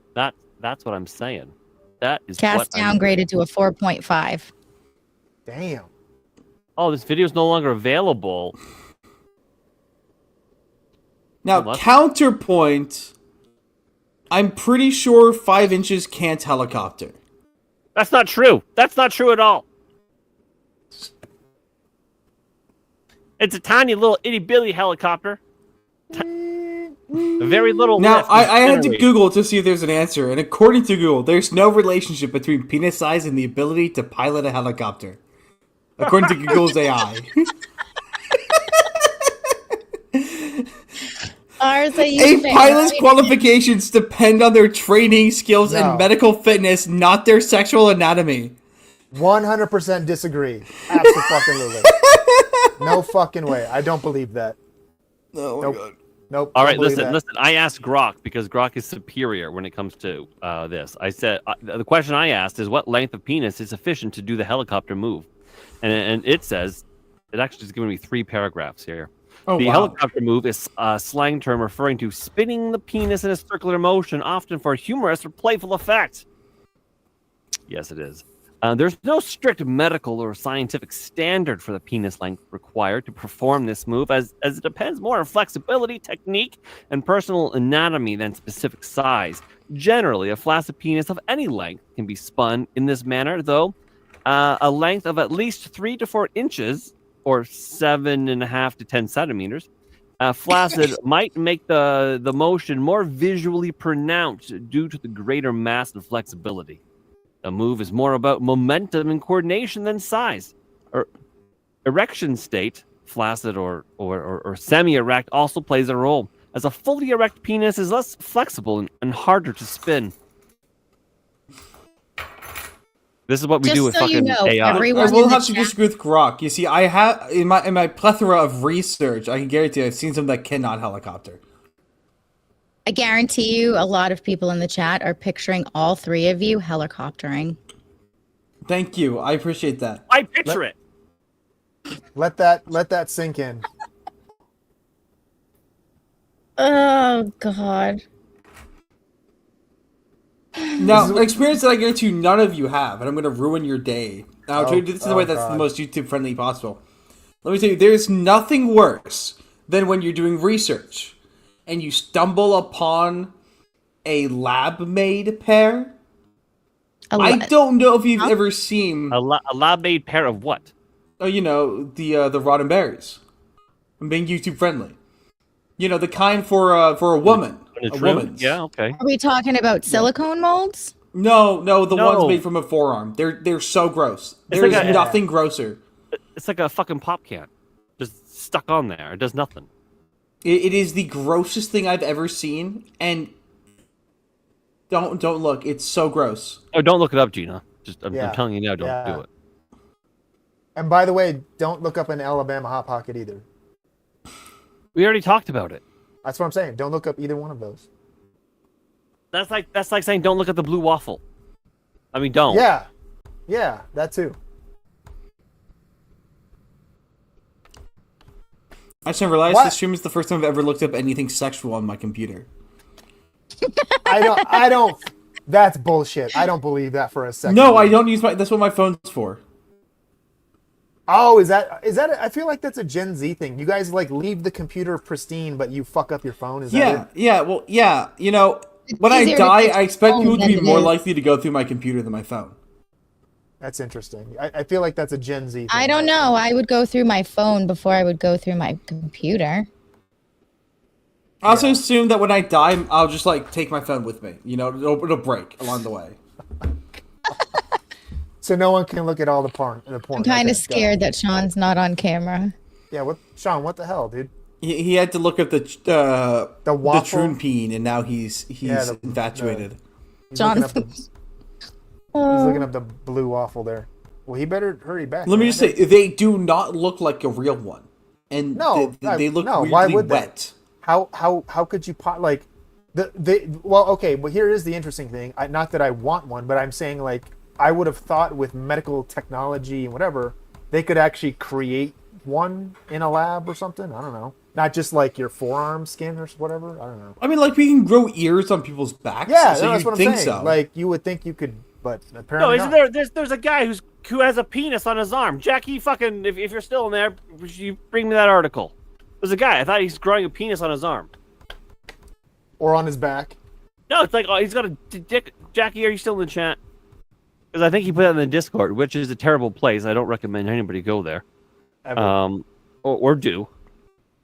that's what I'm saying. That is Cast what I'm- downgraded to a 4.5. Damn. Oh, this video is no longer available. Now, What? counterpoint. I'm pretty sure 5 inches can't helicopter. That's not true. That's not true at all. It's a tiny little itty bitty helicopter. A very little. Now, lift I had to generate. Google to see if there's an answer, and according to Google, there's no relationship between penis size and the ability to pilot a helicopter. According to Google's AI. Ours, A pilot's qualifications depend on their training, skills, No. and medical fitness, not their sexual anatomy. 100% disagree. Absolutely. No fucking way. I don't believe that. Oh my Nope. god. Nope. All don't right, believe listen. that. I asked Grok because Grok is superior when it comes to this. I said the question I asked is what length of penis is sufficient to do the helicopter move, and it says it actually is giving me 3 paragraphs here. Oh, The wow. helicopter move is a slang term referring to spinning the penis in a circular motion, often for humorous or playful effect. Yes, it is. There's no strict medical or scientific standard for the penis length required to perform this move, as it depends more on flexibility, technique, and personal anatomy than specific size. Generally, a flaccid penis of any length can be spun in this manner, though a length of at least 3 to 4 inches, or 7.5 to 10 centimeters, flaccid might make the motion more visually pronounced due to the greater mass and flexibility. The move is more about momentum and coordination than size. Erection state, flaccid or semi-erect, also plays a role, as a fully erect penis is less flexible and harder to spin. This is what we Just do with so you fucking know, AI. everyone I will in the have to chat- disagree with Grok. You see, I have in my plethora of research, I can guarantee I've seen some that cannot helicopter. I guarantee you a lot of people in the chat are picturing all 3 of you helicoptering. Thank you. I appreciate that. I picture it. Let that sink in. Oh, God. Now, an experience that I guarantee you none of you have, and I'm going to ruin your day. And I'll try to do this in a way that's the God. most YouTube friendly possible. Let me tell you, there's nothing worse than when you're doing research and you stumble upon a lab made pair. I don't know if you've ever seen, A lab-made pair of what? you know, the Roddenberries. I'm being YouTube friendly. You know, the kind for a woman. A A true? woman's. Yeah, okay. Are we talking about silicone molds? No, the No. ones made from a forearm. They're so gross. It's There's like a- nothing grosser. It's like a fucking pop can, just stuck on there. It does nothing. It is the grossest thing I've ever seen, and don't look. It's so gross. Oh, don't look it up, Gina. I'm Yeah. telling you now, don't Yeah. do it. And by the way, don't look up an Alabama Hot Pocket either. We already talked about it. That's what I'm saying. Don't look up either one of those. That's like saying don't look at the blue waffle. I mean, don't. Yeah, that too. I just never realized What? this stream is the first time I've ever looked up anything sexual on my computer. I don't. That's bullshit. I don't believe that for a second. No, I don't use my. That's what my phone's for. Oh, is that? I feel like that's a Gen Z thing. You guys like leave the computer pristine, but you fuck up your phone. Is that Yeah, it? yeah. Well, yeah. You know, when I easier to die, fix I expect phone people to than be it more is. likely to go through my computer than my phone. That's interesting. I feel like that's a Gen Z thing. I don't know. I would go through my phone before I would go through my computer. I also assume that when I die, I'll just like take my phone with me. You know, it'll break along the way. So no one can look at all the porn. I'm kind Okay, of got scared it. that Sean's not on camera. Yeah. What, Sean? What the hell, dude? He had to look up the waffle? Troon peen, and now he's the- infatuated. He's looking, up Jonathan. he's looking up the blue waffle there. Well, he better hurry back. Let me man. just say, they do not look like a real one, and No, they look no, weirdly why would they? wet. How could you like well, okay, but here is the interesting thing. Not that I want one, but I'm saying like I would have thought with medical technology and whatever, they could actually create one in a lab or something. I don't know. Not just like your forearm skin or whatever. I don't know. I mean, like we can grow ears on people's backs. Yeah, so no, that's you'd what I'm think saying. so. Like you would think you could but No, apparently isn't not. there's a guy who has a penis on his arm. Jackie, fucking, if you're still in there, you bring me that article. There's a guy. I thought he's growing a penis on his arm. Or on his back. No, it's like, oh, he's got a dick. Jackie, are you still in the chat? Because I think he put it in the Discord, which is a terrible place. I don't recommend anybody go there. Ever. Or do.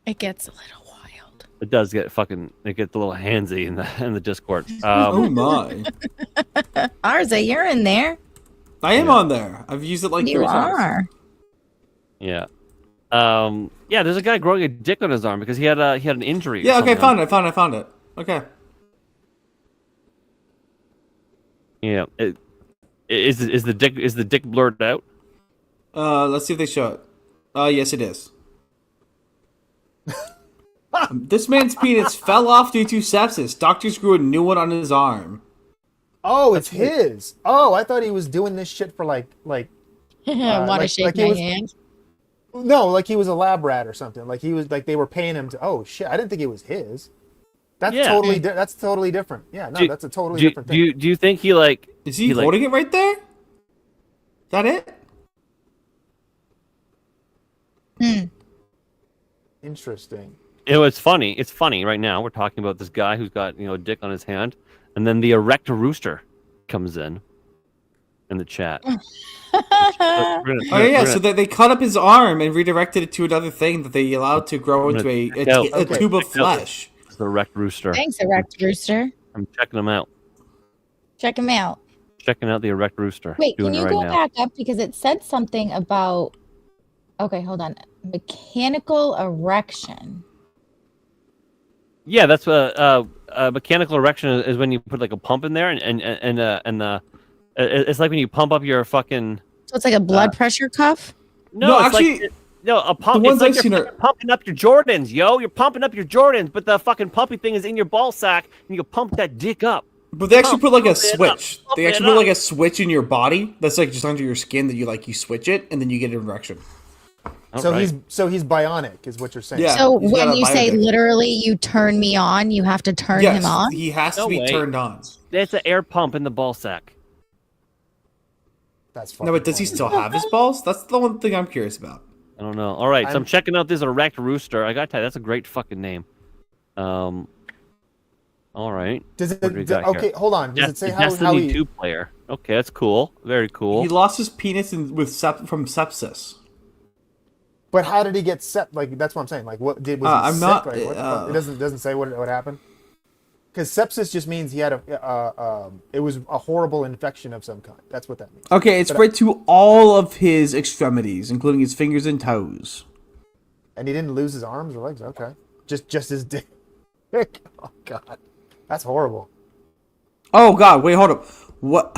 It gets a little wild. It does get it gets a little handsy in the Discord. Oh my! Arza, you're in there. I am on there. I've used it like You 3 times. are. Yeah. Yeah, there's a guy growing a dick on his arm because he had an injury. or Yeah. Okay. something. Found it. Okay. Yeah. Is the dick blurred out? Let's see if they show it. Yes, it is. This man's penis fell off due to sepsis. Doctors grew a new one on his arm. Oh, it's his. Oh, I thought he was doing this shit for like Want to like shake he my was- hand? no, like he was a lab rat or something. Like he was like they were paying him to. Oh shit! I didn't think it was his. That's Yeah. that's totally different. Yeah, no, Do- that's a totally Do, different do thing. you do you think he like? Is he like- holding it right there? Is that it? Interesting. It's funny. It's funny right now. We're talking about this guy who's got a dick on his hand, and then the erect rooster comes in the chat. Oh yeah, so they cut up his arm and redirected it to another thing that they allowed to grow into a tube of flesh. It's the erect rooster. Thanks, Erect Rooster. I'm checking him out. Check him out. Checking out the erect rooster. Wait, Doing can you it right go now. back up because it said something about? Okay, hold on. Mechanical erection. Yeah, that's a mechanical erection is when you put like a pump in there, and it's like when you pump up your fucking. So it's like a blood pressure cuff. No, it's actually, like, no, a pump. the ones It's like I've you're seen are- fucking pumping up your Jordans, yo. You're pumping up your Jordans, but the fucking pumpy thing is in your ball sack, and you pump that dick up. But they actually put like a Pump it up, switch. pump They it actually put up. like a switch in your body that's like just under your skin that you switch it and then you get an erection. So Alright. he's bionic, is what you're saying. Yeah. So he's got when a you say biodick. literally you turn me on, you have to turn Yes, him on? he has No to be way. turned on. It's an air pump in the ball sack. That's fucking No, but does he funny. still have his balls? That's the one thing I'm curious about. I don't know. All right, so I'm I'm- checking out this erect rooster. I got to tell you, that's a great fucking name. All right. Does it? What do we got here? Okay, hold on. Does it say how Destiny he? 2 player. Okay, that's cool. Very cool. He lost his penis from sepsis. But how did he get Like that's what I'm saying. Like what did was he I'm sick? not- Like, what the fuck? It doesn't say what happened. Because sepsis just means he had it was a horrible infection of some kind. That's what that means. Okay, it spread to all of his extremities, including his fingers and toes. And he didn't lose his arms or legs. Okay, just his dick. Oh god, that's horrible. Oh god, wait, hold up. What?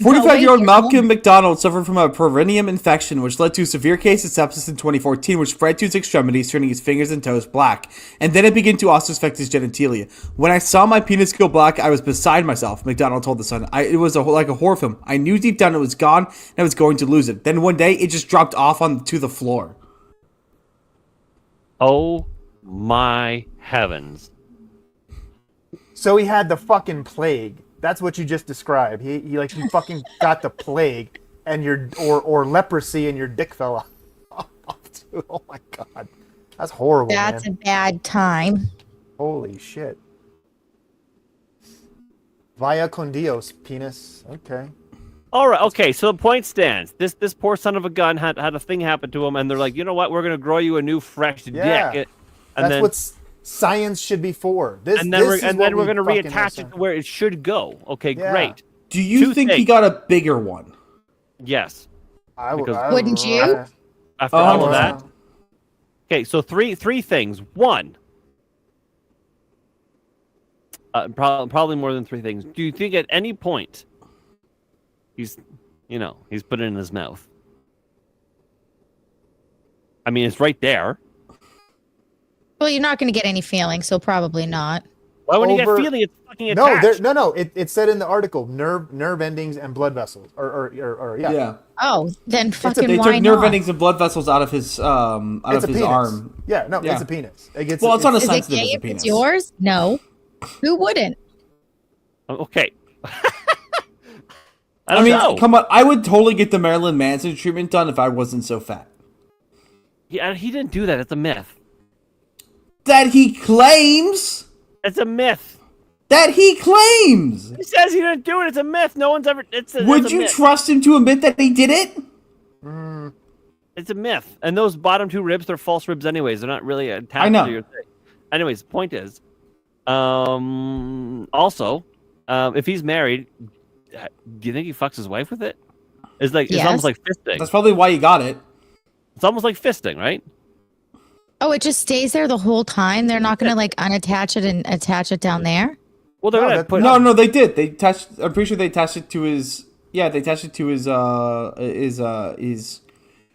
45-year-old Malcolm McDonald suffered from a perineum infection, which led to a severe case of sepsis in 2014, which spread to his extremities, turning his fingers and toes black. And then it began to also affect his genitalia. When I saw my penis go black, I was beside myself, McDonald told The Sun. It was like a horror film. I knew deep down it was gone, and I was going to lose it. Then one day, it just dropped off onto the floor. Oh my heavens. So he had the fucking plague. That's what you just described. He fucking got the plague and or leprosy and your dick fell off too. Oh my god. That's horrible, That's man. a bad time. Holy shit. Via con Dios, penis. Okay. All right, okay, so the point stands. This poor son of a gun had a thing happen to him, and they're like, you know what? We're going to grow you a new fresh Yeah. dick. That's what science should be for. This, and then this is we're what going to we fucking reattach it to where it should go. Okay, Yeah. great. Do you Two think he things. got a bigger one? Yes. Because- Wouldn't you? After Oh, all of wow. that. Okay, so three things. One, probably more than three things. Do you think at any point he's put it in his mouth? I mean, it's right there. Well, you're not going to get any feeling, so probably not. Why wouldn't you Over- get feeling? It's fucking No, attached. no. It said in the article nerve endings and blood vessels, or yeah. Yeah. Oh, then fucking They why took nerve not? endings and blood vessels out of his It's a penis. arm. Yeah, no, Yeah. it's a penis. It gets, Well, it's not a Is it sensitive gay as a if penis. it's yours? No. Who wouldn't? Okay. I mean, know. Come on. I would totally get the Marilyn Manson treatment done if I wasn't so fat. Yeah, he didn't do that. It's a myth. That he claims. It's a myth. That he claims. He says he didn't do it. It's a myth. No one's ever. Would you trust him to admit that he did it? It's a myth. And those bottom two ribs, they're false ribs anyways. They're not really attached to your thing. Anyways, the point is, also, if he's married, do you think he fucks his wife with it? It's like it's almost like fisting. That's probably why he got it. It's almost like fisting, right? Oh, it just stays there the whole time. They're not gonna like unattach it and attach it down there. Well, they're gonna put no, they did. They attached. I'm pretty sure they attached it to his. Yeah, they attached it to his.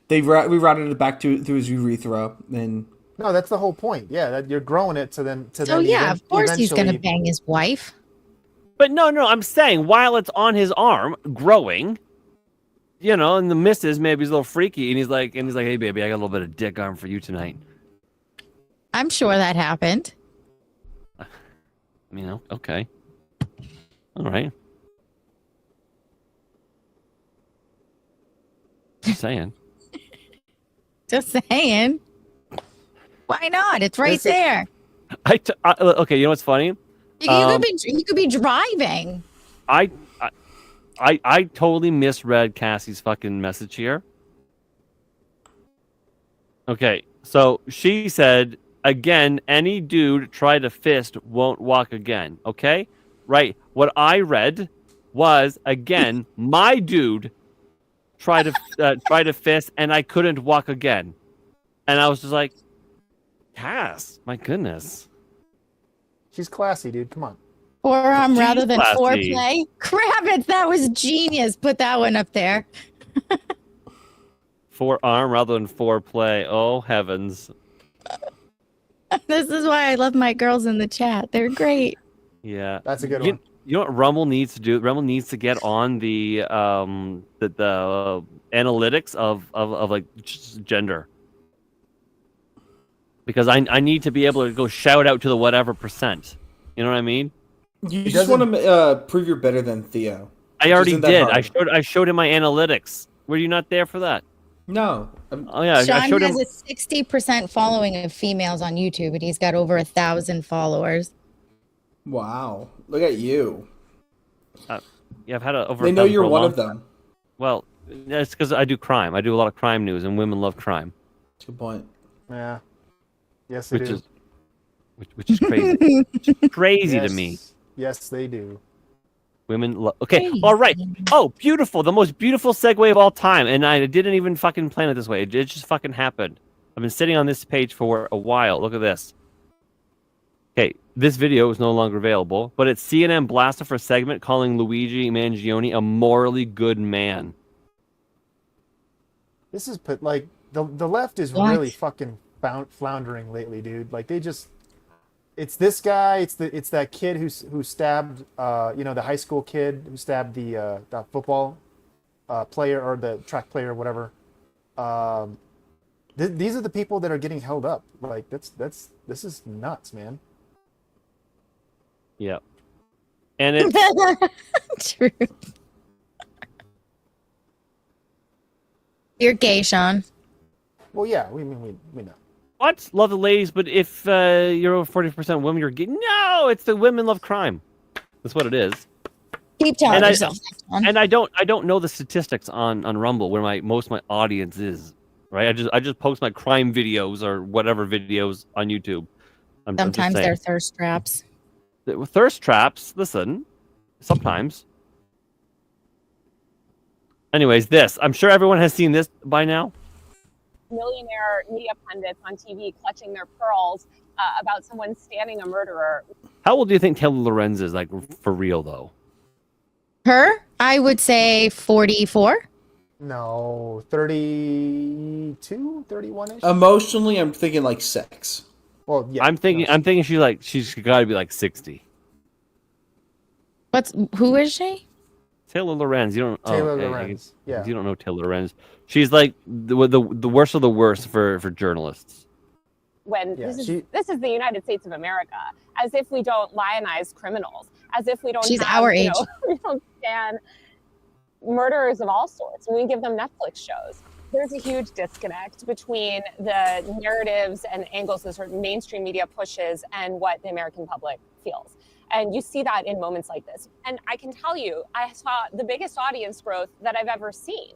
They rerouted it back to his urethra. And no, that's the whole point. Yeah, that you're growing it to then. So yeah, of course he's gonna bang his wife. But no, I'm saying while it's on his arm growing, you know, and the missus maybe he's a little freaky, and he's like, hey baby, I got a little bit of dick arm for you tonight. I'm sure that happened. You know, okay. All right. Just saying. Just saying. Why not? It's right there. Okay, you know what's funny? You could be driving. I totally misread Cassie's fucking message here. Okay, so she said, again, any dude try to fist won't walk again. Okay? Right. What I read was, again, my dude tried to fist and I couldn't walk again. And I was just like, Cass, my goodness. She's classy, dude. Come on. Forearm rather than foreplay. Crap it, that was genius. Put that one up there. Forearm rather than foreplay. Oh, heavens. This is why I love my girls in the chat. They're great. Yeah. That's a good one. You know what Rumble needs to do? Rumble needs to get on the analytics of like gender. Because I need to be able to go shout out to the whatever %. You know what I mean? You just want to prove you're better than Theo. I already did. I showed him my analytics. Were you not there for that? No. Oh yeah, Sean I showed has him. a 60% following of females on YouTube, and he's got over 1,000 followers. Wow! Look at you. Yeah, I've had over. They know you're one of them. Well, it's because I do crime. I do a lot of crime news, and women love crime. Good point. Yeah. Yes, they do. Which is crazy. Crazy to me. Yes, they do. Women love. Okay, all right. Oh, beautiful. The most beautiful segue of all time. And I didn't even fucking plan it this way. It just fucking happened. I've been sitting on this page for a while. Look at this. Okay, this video is no longer available, but it's CNN blasted for a segment calling Luigi Mangione a morally good man. This is like the left is really fucking floundering lately, dude. Like they just. It's this guy. It's that kid who stabbed the high school kid who stabbed the football player or the track player or whatever. These are the people that are getting held up. Like this is nuts, man. Yeah, and it's true. You're gay, Sean. Well, yeah, we know. What? Love the ladies, but if you're over 40% women, you're gay. No, it's the women love crime. That's what it is. Keep telling yourself. And I don't know the statistics on Rumble where most of my audience is. Right? I just post my crime videos or whatever videos on YouTube. Sometimes they're thirst traps. Thirst traps. Listen, sometimes. Anyways, I'm sure everyone has seen this by now. Millionaire media pundits on TV clutching their pearls about someone standing a murderer. How old do you think Taylor Lorenz is, like, for real, though? Her? I would say 44. No, 32, 31-ish. Emotionally, I'm thinking like sex. Well, yeah. I'm thinking she's got to be like 60. Who is she? Taylor Lorenz. You don't. Taylor Lorenz. Yeah. You don't know Taylor Lorenz. She's like the worst of the worst for journalists. When this is the United States of America, as if we don't lionize criminals, as if we don't. She's our age. We don't stand. murderers of all sorts, and we give them Netflix shows. There's a huge disconnect between the narratives and angles that sort of mainstream media pushes and what the American public feels. And you see that in moments like this. And I can tell you, I saw the biggest audience growth that I've ever seen,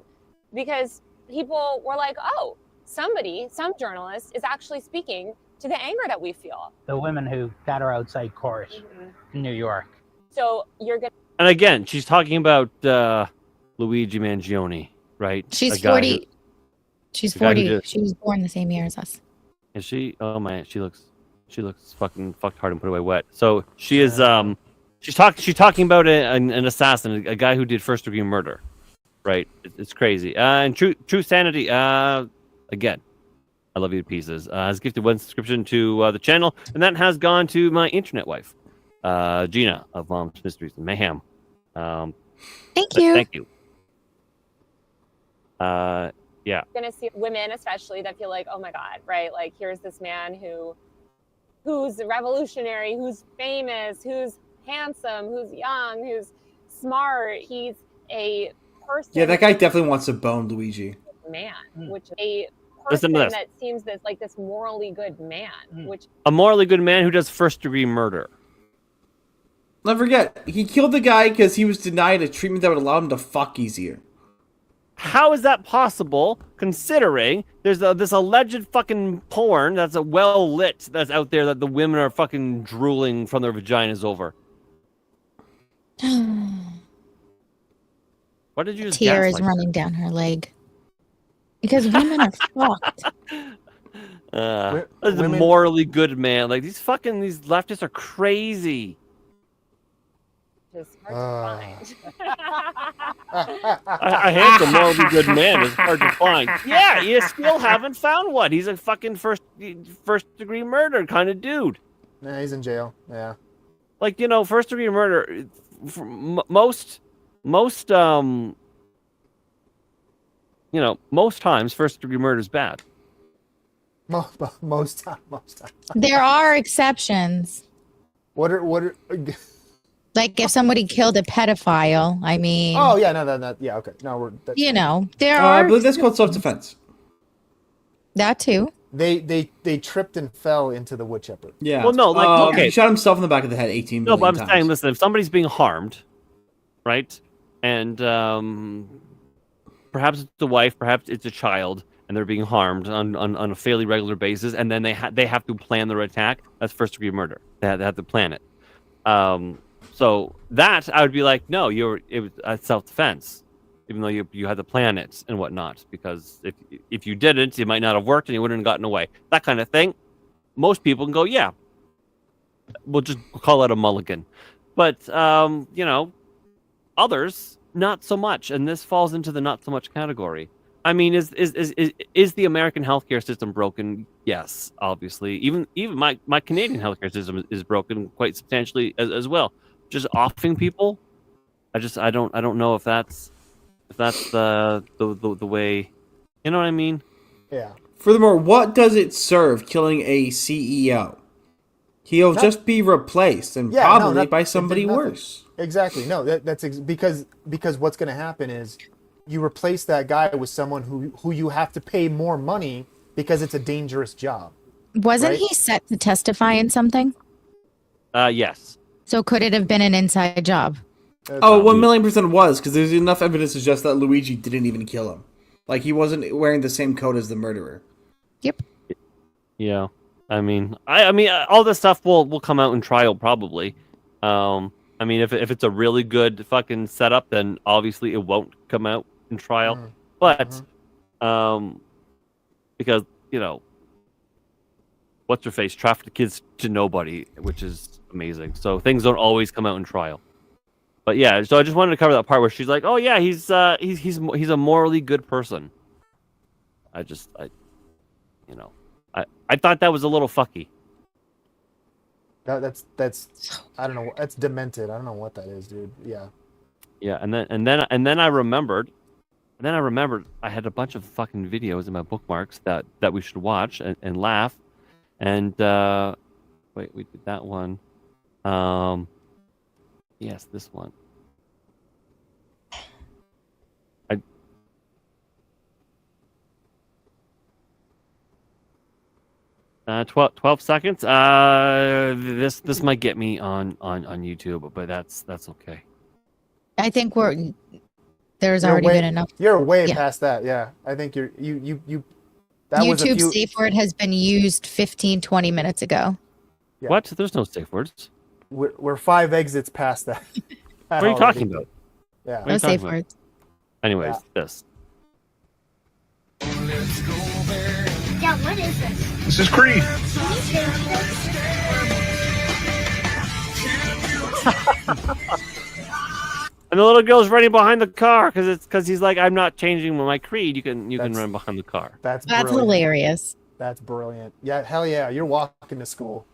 because people were like, oh, some journalist is actually speaking to the anger that we feel. The women who got her outside court in New York. So you're going to... And again, she's talking about Luigi Mangione, right? She's A guy 40. who- She's the guy who 40. did- She was born the same year as us. Is she? Oh man, she looks fucking fucked hard and put away wet. So she is she's talking about an assassin, a guy who did first degree murder, right? It's crazy. And true sanity. Again, I love you to pieces. Has gifted one subscription to the channel, and that has gone to my internet wife, Gina of Mom's Mysteries and Mayhem. Thank you. Thank you. Yeah. going to see women especially that feel like, oh my God, right? Like, here's this man who's revolutionary, who's famous, who's handsome, who's young, who's smart. He's a person. Yeah, that guy definitely wants to bone Luigi. Man, which a Listen person to this. that seems this morally good man, which A morally good man who does first degree murder. Don't forget, he killed the guy because he was denied a treatment that would allow him to fuck easier. How is that possible, considering there's this alleged fucking porn that's a well lit that's out there that the women are fucking drooling from their vaginas over? What did you just Tear gaslight is her? running down her leg. Because women are fucked. That's a women- morally good man. Like these leftists are crazy. is hard to find. A handsome, morally good man is hard to find. Yeah, you still haven't found one. He's a fucking first degree murder kind of dude. Nah, he's in jail. Yeah. Like, first degree murder. Most times first degree murder is bad. Most time. There are exceptions. What are? Like if somebody killed a pedophile, I mean, Oh yeah, no, yeah, okay. No, there I are believe that's called self-defense. that too. They tripped and fell into the wood chipper. Yeah. Well, no, like, okay. He shot himself in the back of the head 18 No, million but I'm times. saying, listen, if somebody's being harmed, right, and perhaps it's the wife, perhaps it's a child, and they're being harmed on a fairly regular basis, and then they have to plan their attack, that's first degree murder. They have to plan it. So that I would be like, no, it was self-defense, even though you had to plan it and whatnot, because if you didn't, it might not have worked and you wouldn't have gotten away. That kind of thing. Most people can go, yeah, we'll just call it a mulligan. But others not so much, and this falls into the not so much category. I mean, is the American healthcare system broken? Yes, obviously. Even my Canadian healthcare system is broken quite substantially as well. Just offing people, I don't know if that's the way. You know what I mean? Yeah. Furthermore, what does it serve killing a CEO? He'll just be replaced, and probably by somebody worse. Exactly. No, that's because what's going to happen is you replace that guy with someone who you have to pay more money because it's a dangerous job. Wasn't Right? he set to testify in something? Yes. So could it have been an inside job? Oh, 1,000,000% was, because there's enough evidence to suggest that Luigi didn't even kill him. Like, he wasn't wearing the same coat as the murderer. Yep. Yeah. I mean, all this stuff will come out in trial probably. I mean, if it's a really good fucking setup, then obviously it won't come out in trial. But because what's her face trafficked kids to nobody, which is amazing. So things don't always come out in trial. But yeah, so I just wanted to cover that part where she's like, "Oh yeah, he's a morally good person." I thought that was a little fucky. That's I don't know. That's demented. I don't know what that is, dude. Yeah. Yeah, and then I remembered I had a bunch of fucking videos in my bookmarks that we should watch and laugh. And wait, we did that one. Yes, this one. 12 seconds. This might get me on YouTube, but that's okay. I think there's You're already way- been enough. You're way Yeah. past that. Yeah, I think you. That was a YouTube few. safe word has been used 15, 20 minutes ago. Yeah. What? There's no safe words. We're 5 exits past that. What are you talking about? Yeah. What are No you talking safe about? words. Anyways, this. Yeah, what is this? This is Creed. Can you change this? And the little girl's running behind the car because he's like, I'm not changing my creed. You can run behind the car. That's That's brilliant. hilarious. That's brilliant. Yeah, hell yeah. You're walking to school.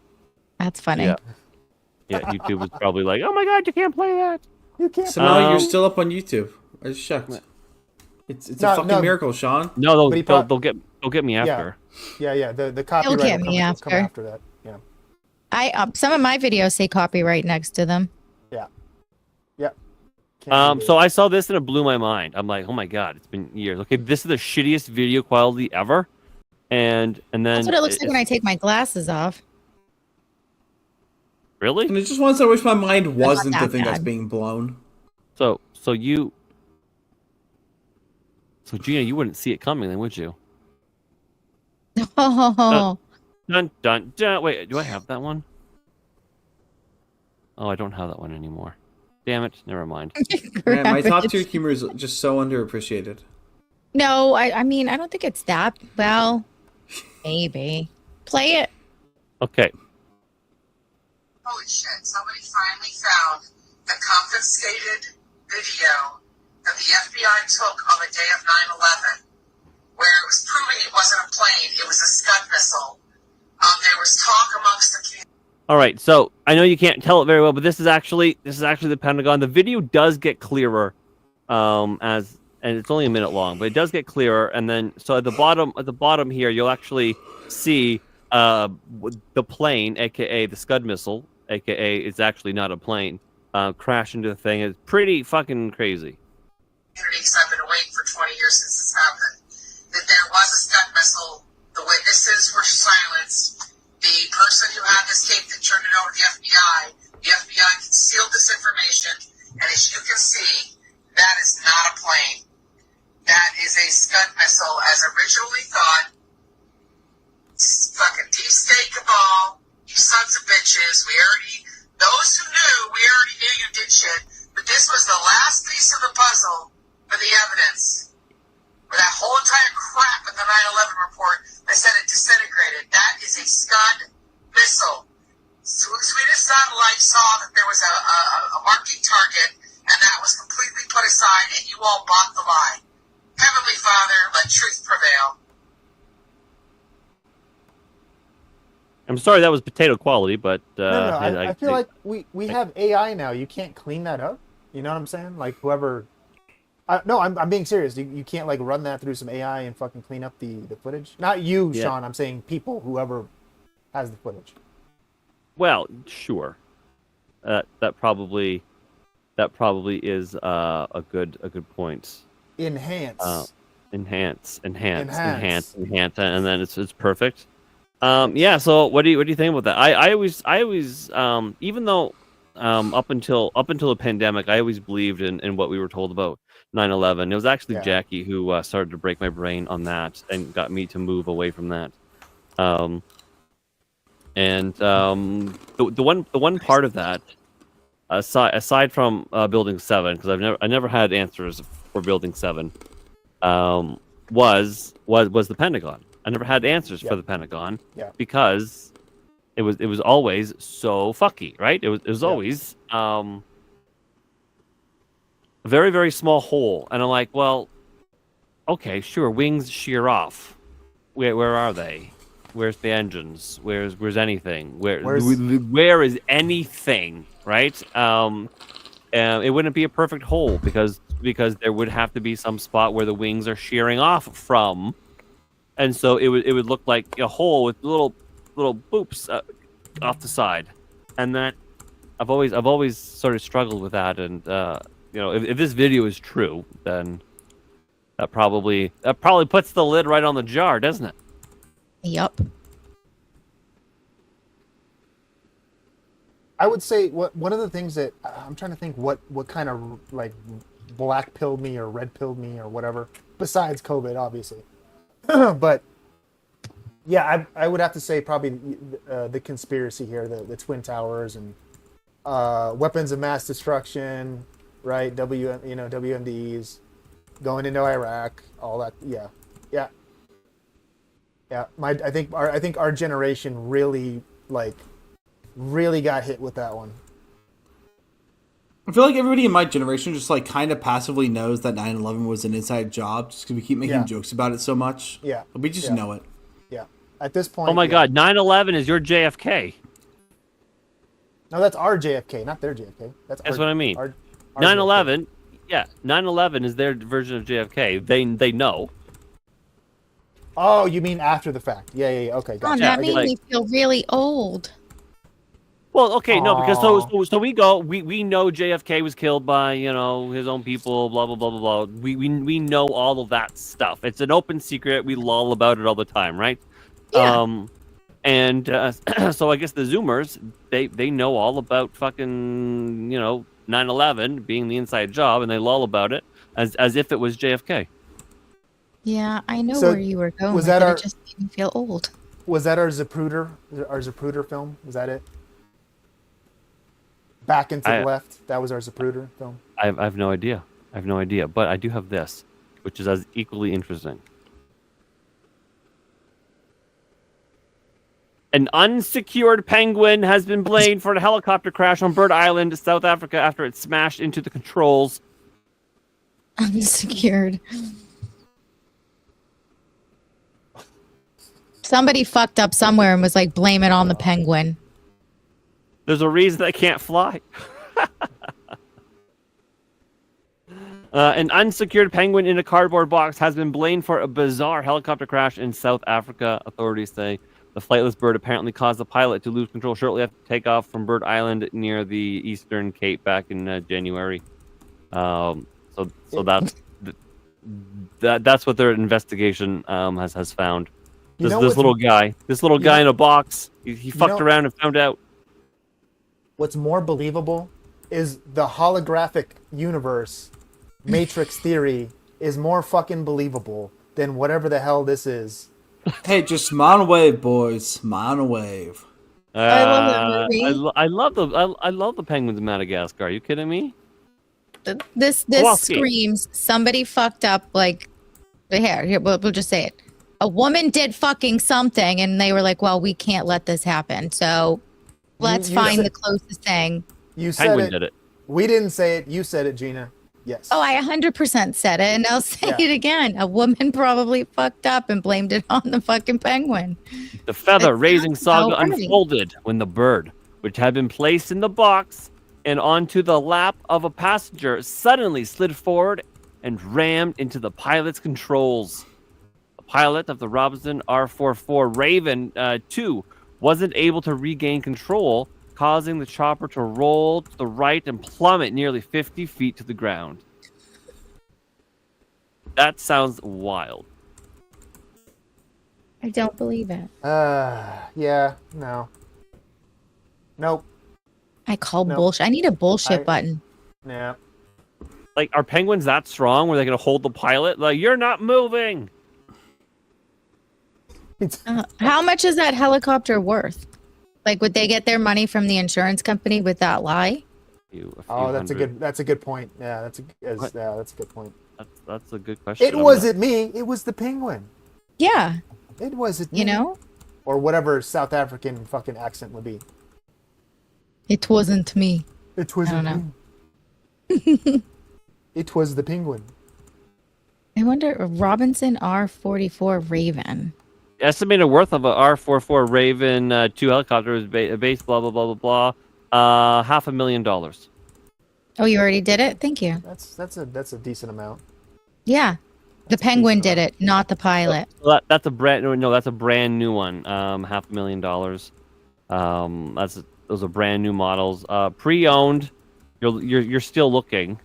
That's funny. Yeah. Yeah, YouTube was probably like, oh my god, you can't play that. You can't. Somehow you're still up on YouTube. I was shocked. It's a fucking miracle, Sean. No, But he they'll get me after. Yeah. The copyright get will me come after. after that. Yeah. Some of my videos say copyright next to them. Yeah. Can't do So I saw this and it blew my mind. I'm like, oh my god, it's been years. Okay, this is the shittiest video quality ever. And then That's what it looks like when I take my glasses off. Really? And it's just once I wish my mind wasn't the that thing that's bad. being blown. So Gina, you wouldn't see it coming then, would you? Oh, Dun dun dun. Wait, do I have that one? Oh, I don't have that one anymore. Damn it. Never mind. Man, my top Crap. tier humor is just so underappreciated. No, I mean, I don't think it's that. Well, maybe. Play it. Okay. Holy shit, somebody finally found the confiscated video that the FBI took on the day of 9/11, where it was proving it wasn't a plane, it was a Scud missile. There was talk amongst the community. All right. So I know you can't tell it very well, but this is actually the Pentagon. The video does get clearer, and it's only a minute long, but it does get clearer. And then so at the bottom here, you'll actually see the plane, aka the Scud missile, aka it's actually not a plane, crash into the thing. It's pretty fucking crazy. Because I've been awake for 20 years since this happened. That there was a Scud missile. The witnesses were silenced. The person who had this tape that turned it over to the FBI concealed this information. And as you can see, that is not a plane. That is a Scud missile as originally thought. Fucking deep state cabal, you sons of bitches. Those who knew, we already knew you did shit. But this was the last piece of the puzzle for the evidence. For that whole entire crap in the 9/11 report that said it disintegrated. That is a Scud missile. Swedish satellite saw that there was a marking target, and that was completely put aside, and you all bought the lie. Heavenly Father, let truth prevail. I'm sorry that was potato quality, but No, I feel like we have AI now. You can't clean that up. You know what I'm saying? Like whoever. No, I'm being serious. You can't like run that through some AI and fucking clean up the footage. Not you, Yeah. Sean. I'm saying people, whoever has the footage. Well, sure. That probably is a good point. Enhance. Enhance, and then it's perfect. Yeah. So what do you think about that? I always even though up until the pandemic, I always believed in what we were told about 9/11. It was actually Jackie who started to break my brain on that and got me to move away from that. The one part of that, aside from Building 7, because I never had answers for Building 7, was the Pentagon. I never had answers for the Pentagon because it was always so fucky, right? It was always a very, very small hole, and I'm like, well, okay, sure, wings shear off. Where are they? Where's the engines? Where's anything? Where is anything? Right? It wouldn't be a perfect hole because there would have to be some spot where the wings are shearing off from, and so it would look like a hole with little boops off the side, and that I've always sort of struggled with that, and if this video is true, then that probably puts the lid right on the jar, doesn't it? Yep. I would say one of the things that I'm trying to think what kind of like black pilled me or red pilled me or whatever besides COVID, obviously. But yeah, I would have to say probably the conspiracy here, the Twin Towers and weapons of mass destruction, right? WMDs going into Iraq, all that. Yeah. I think our generation really got hit with that one. I feel like everybody in my generation just like kind of passively knows that 9/11 was an inside job just because we keep making jokes about it so much. Yeah. We just know it. Yeah. At this point. Oh my God, 9/11 is your JFK. No, that's our JFK, not their JFK. That's what I mean. Our 9/11, yeah, 9/11 is their version of JFK. They know. Oh, you mean after the fact? Yeah. Okay, gotcha. Oh, that made me feel really old. Well, okay, no, because so we know JFK was killed by his own people, blah blah blah blah blah. We know all of that stuff. It's an open secret. We loll about it all the time, right? Yeah. So I guess the Zoomers they know all about fucking 9/11 being the inside job, and they loll about it as if it was JFK. Yeah, I know So, where you were going. was that but our- it just made me feel old. Was that our Zapruder film? Was that it? Back and to the left. That was our Zapruder film. I have no idea. But I do have this, which is as equally interesting. An unsecured penguin has been blamed for a helicopter crash on Bird Island, South Africa, after it smashed into the controls. Unsecured. Somebody fucked up somewhere and was like, blame it on the penguin. There's a reason they can't fly. An unsecured penguin in a cardboard box has been blamed for a bizarre helicopter crash in South Africa. Authorities say the flightless bird apparently caused the pilot to lose control shortly after takeoff from Bird Island near the Eastern Cape back in January. So that's what their investigation has found. This little guy in a box. He fucked around and found out. What's more believable is the holographic universe Matrix theory is more fucking believable than whatever the hell this is. Hey, just smile and wave, boys. Smile and wave. I love that movie. I love the penguins of Madagascar. Are you kidding me? This Wacky. screams somebody fucked up. Like, here, we'll just say it. A woman did fucking something, and they were like, "Well, we can't let this happen. So let's find the closest thing." You said Penguin it. did it. We didn't say it. You said it, Gina. Yes. Oh, I 100% said it, and I'll say it again. A woman probably fucked up and blamed it on the fucking penguin. The feather-raising That's how saga it works. unfolded when the bird, which had been placed in the box and onto the lap of a passenger, suddenly slid forward and rammed into the pilot's controls. The pilot of the Robinson R44 Raven 2 wasn't able to regain control, causing the chopper to roll to the right and plummet nearly 50 feet to the ground. That sounds wild. I don't believe it. Yeah, no. Nope. I call No. bullshit. I need a bullshit button. Yeah. Like, are penguins that strong where they're going to hold the pilot? Like, you're not moving! How much is that helicopter worth? Like, would they get their money from the insurance company with that lie? Oh, that's a good point. Yeah, that's a good point. That's a good question. It wasn't me. It was the penguin. Yeah. It wasn't me. You know? Or whatever South African fucking accent would be. It wasn't me. It wasn't know. me. It was the penguin. I wonder, Robinson R44 Raven. Estimated worth of a R44 Raven 2 helicopter is base blah blah blah blah blah. $500,000. Oh, you already did it? Thank you. That's a decent amount. Yeah. The penguin did it, not the pilot. That's a brand new one. $500,000. Those are brand new models. Pre-owned, you're still looking.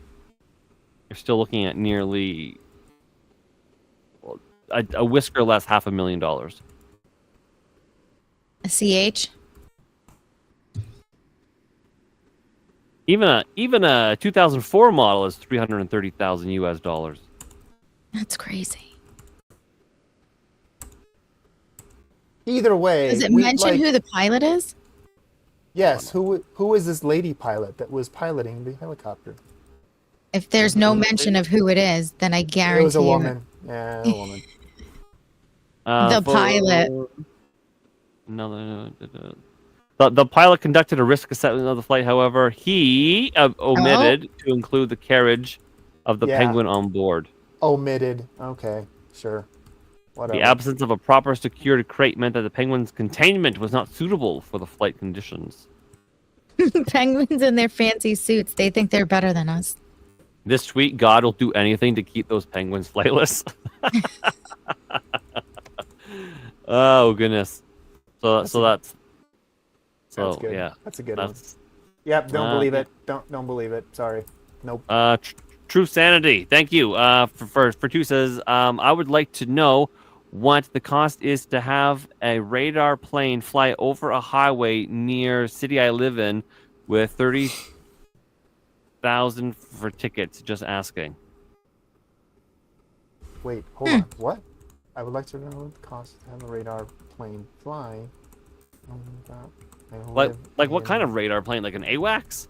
You're still looking at nearly a whisker less $500,000. A CH? Even a 2004 model is $330,000 US. That's crazy. Either way, Does it mention who the pilot is? Yes, who is this lady pilot that was piloting the helicopter? If there's no mention of who it is, then I guarantee It was a woman. Yeah, a woman. The pilot. No. The pilot conducted a risk assessment of the flight. However, he omitted to include the carriage of the penguin on board. Omitted. Okay, sure. Whatever. The absence of a proper secured crate meant that the penguin's containment was not suitable for the flight conditions. Penguins in their fancy suits, they think they're better than us. This tweet, God will do anything to keep those penguins flightless. Oh goodness. So that's good. yeah. That's a good one. Yep, don't believe it. Don't believe it. Sorry. Nope. True Sanity. Thank you. For two says, I would like to know what the cost is to have a radar plane fly over a highway near city I live in with 30,000 for tickets. Just asking. Wait, hold on. What? I would like to know what the cost to have a radar plane fly. Like what kind of radar plane? Like an AWACS?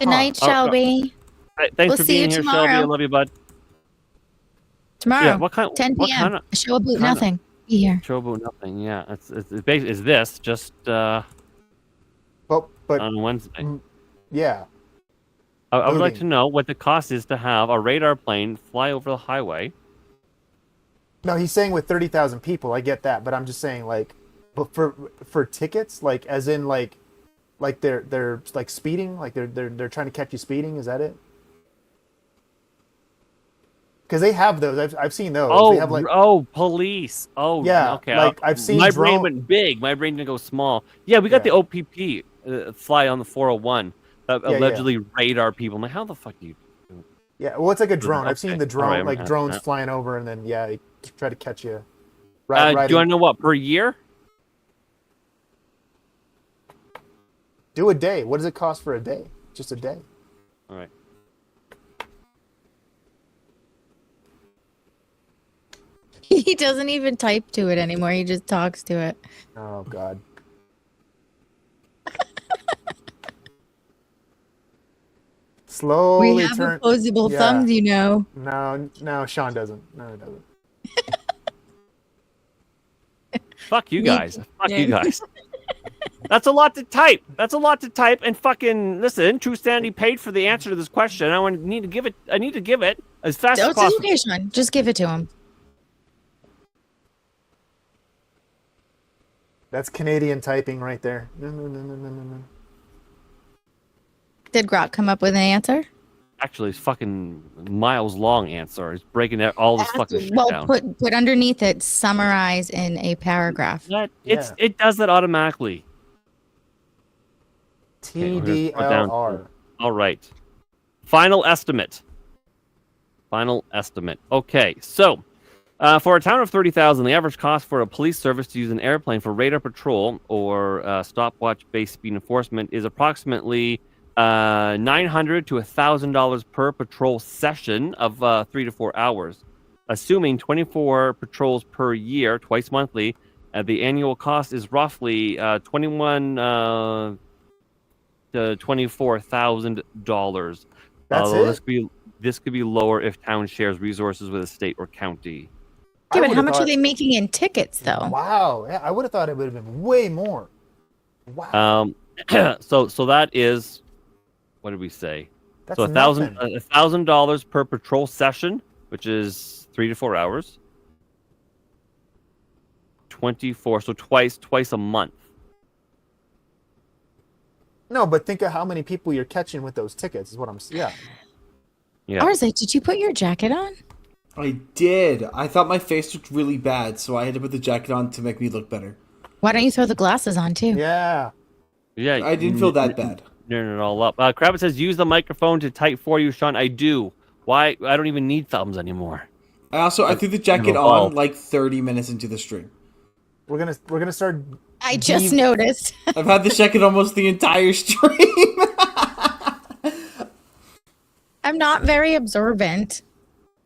Good night, Shelby. Thanks We'll for see you being here, tomorrow. Shelby. I love you, bud. Tomorrow, Yeah, what kind? 10 what p.m. kind of- Show about what kind of- nothing. Be here. Show about nothing. Yeah, it's basically is this just but on Wednesday. Yeah. I would like Moving. to know what the cost is to have a radar plane fly over the highway. No, he's saying with 30,000 people. I get that, but I'm just saying but for tickets, like as in like they're like speeding, like they're trying to catch you speeding. Is that it? Because they have those. I've seen those. Oh, they have police. Oh, yeah. Okay. Like I've seen. My brain went big. My brain didn't go small. Yeah, we got the OPP fly on the 401. Allegedly radar people. I'm like, how the fuck do you? Yeah, well, it's like a drone. I've seen the drone, Alright, like drones yeah. flying over, and then they try to catch you. Do you want to know what per year? Do a day. What does it cost for a day? Just a day. All right. He doesn't even type to it anymore. He just talks to it. Oh God. Slowly We have turn. opposable thumbs, you know. No, Sean doesn't. No, he doesn't. Fuck you guys. Fuck you guys. That's a lot to type. And fucking listen. True Sanity paid for the answer to this question. I need to give it as fast as possible. Okay, Sean. Just give it to him. That's Canadian typing right there. No. Did Grok come up with an answer? Actually, it's fucking miles long answer. It's breaking all this fucking shit down. Put underneath it, summarize in a paragraph. It does that automatically. TDLR. All right. Final estimate. Okay, so for a town of 30,000, the average cost for a police service to use an airplane for radar patrol or stopwatch-based speed enforcement is approximately $900 to $1,000 per patrol session of 3 to 4 hours. Assuming 24 patrols per year, twice monthly, the annual cost is roughly $21,000 to $24,000. That's it? This could be lower if town shares resources with a state or county. Yeah, but how much are they making in tickets, though? Wow, yeah, I would have thought it would have been way more. Wow. So that is, what did we say? That's so $1,000 per patrol session, which is 3 to 4 hours. 24, so twice a month. No, but think of how many people you're catching with those tickets. Is what I'm. Yeah. Arze, did you put your jacket on? I did. I thought my face looked really bad, so I had to put the jacket on to make me look better. Why don't you throw the glasses on too? Yeah. I didn't feel that bad. Turn it all up. Krabbit says, use the microphone to type for you, Sean. I do. Why? I don't even need thumbs anymore. I threw the jacket on like 30 minutes into the stream. We're gonna start I just noticed. I've had this check in almost the entire stream. I'm not very observant.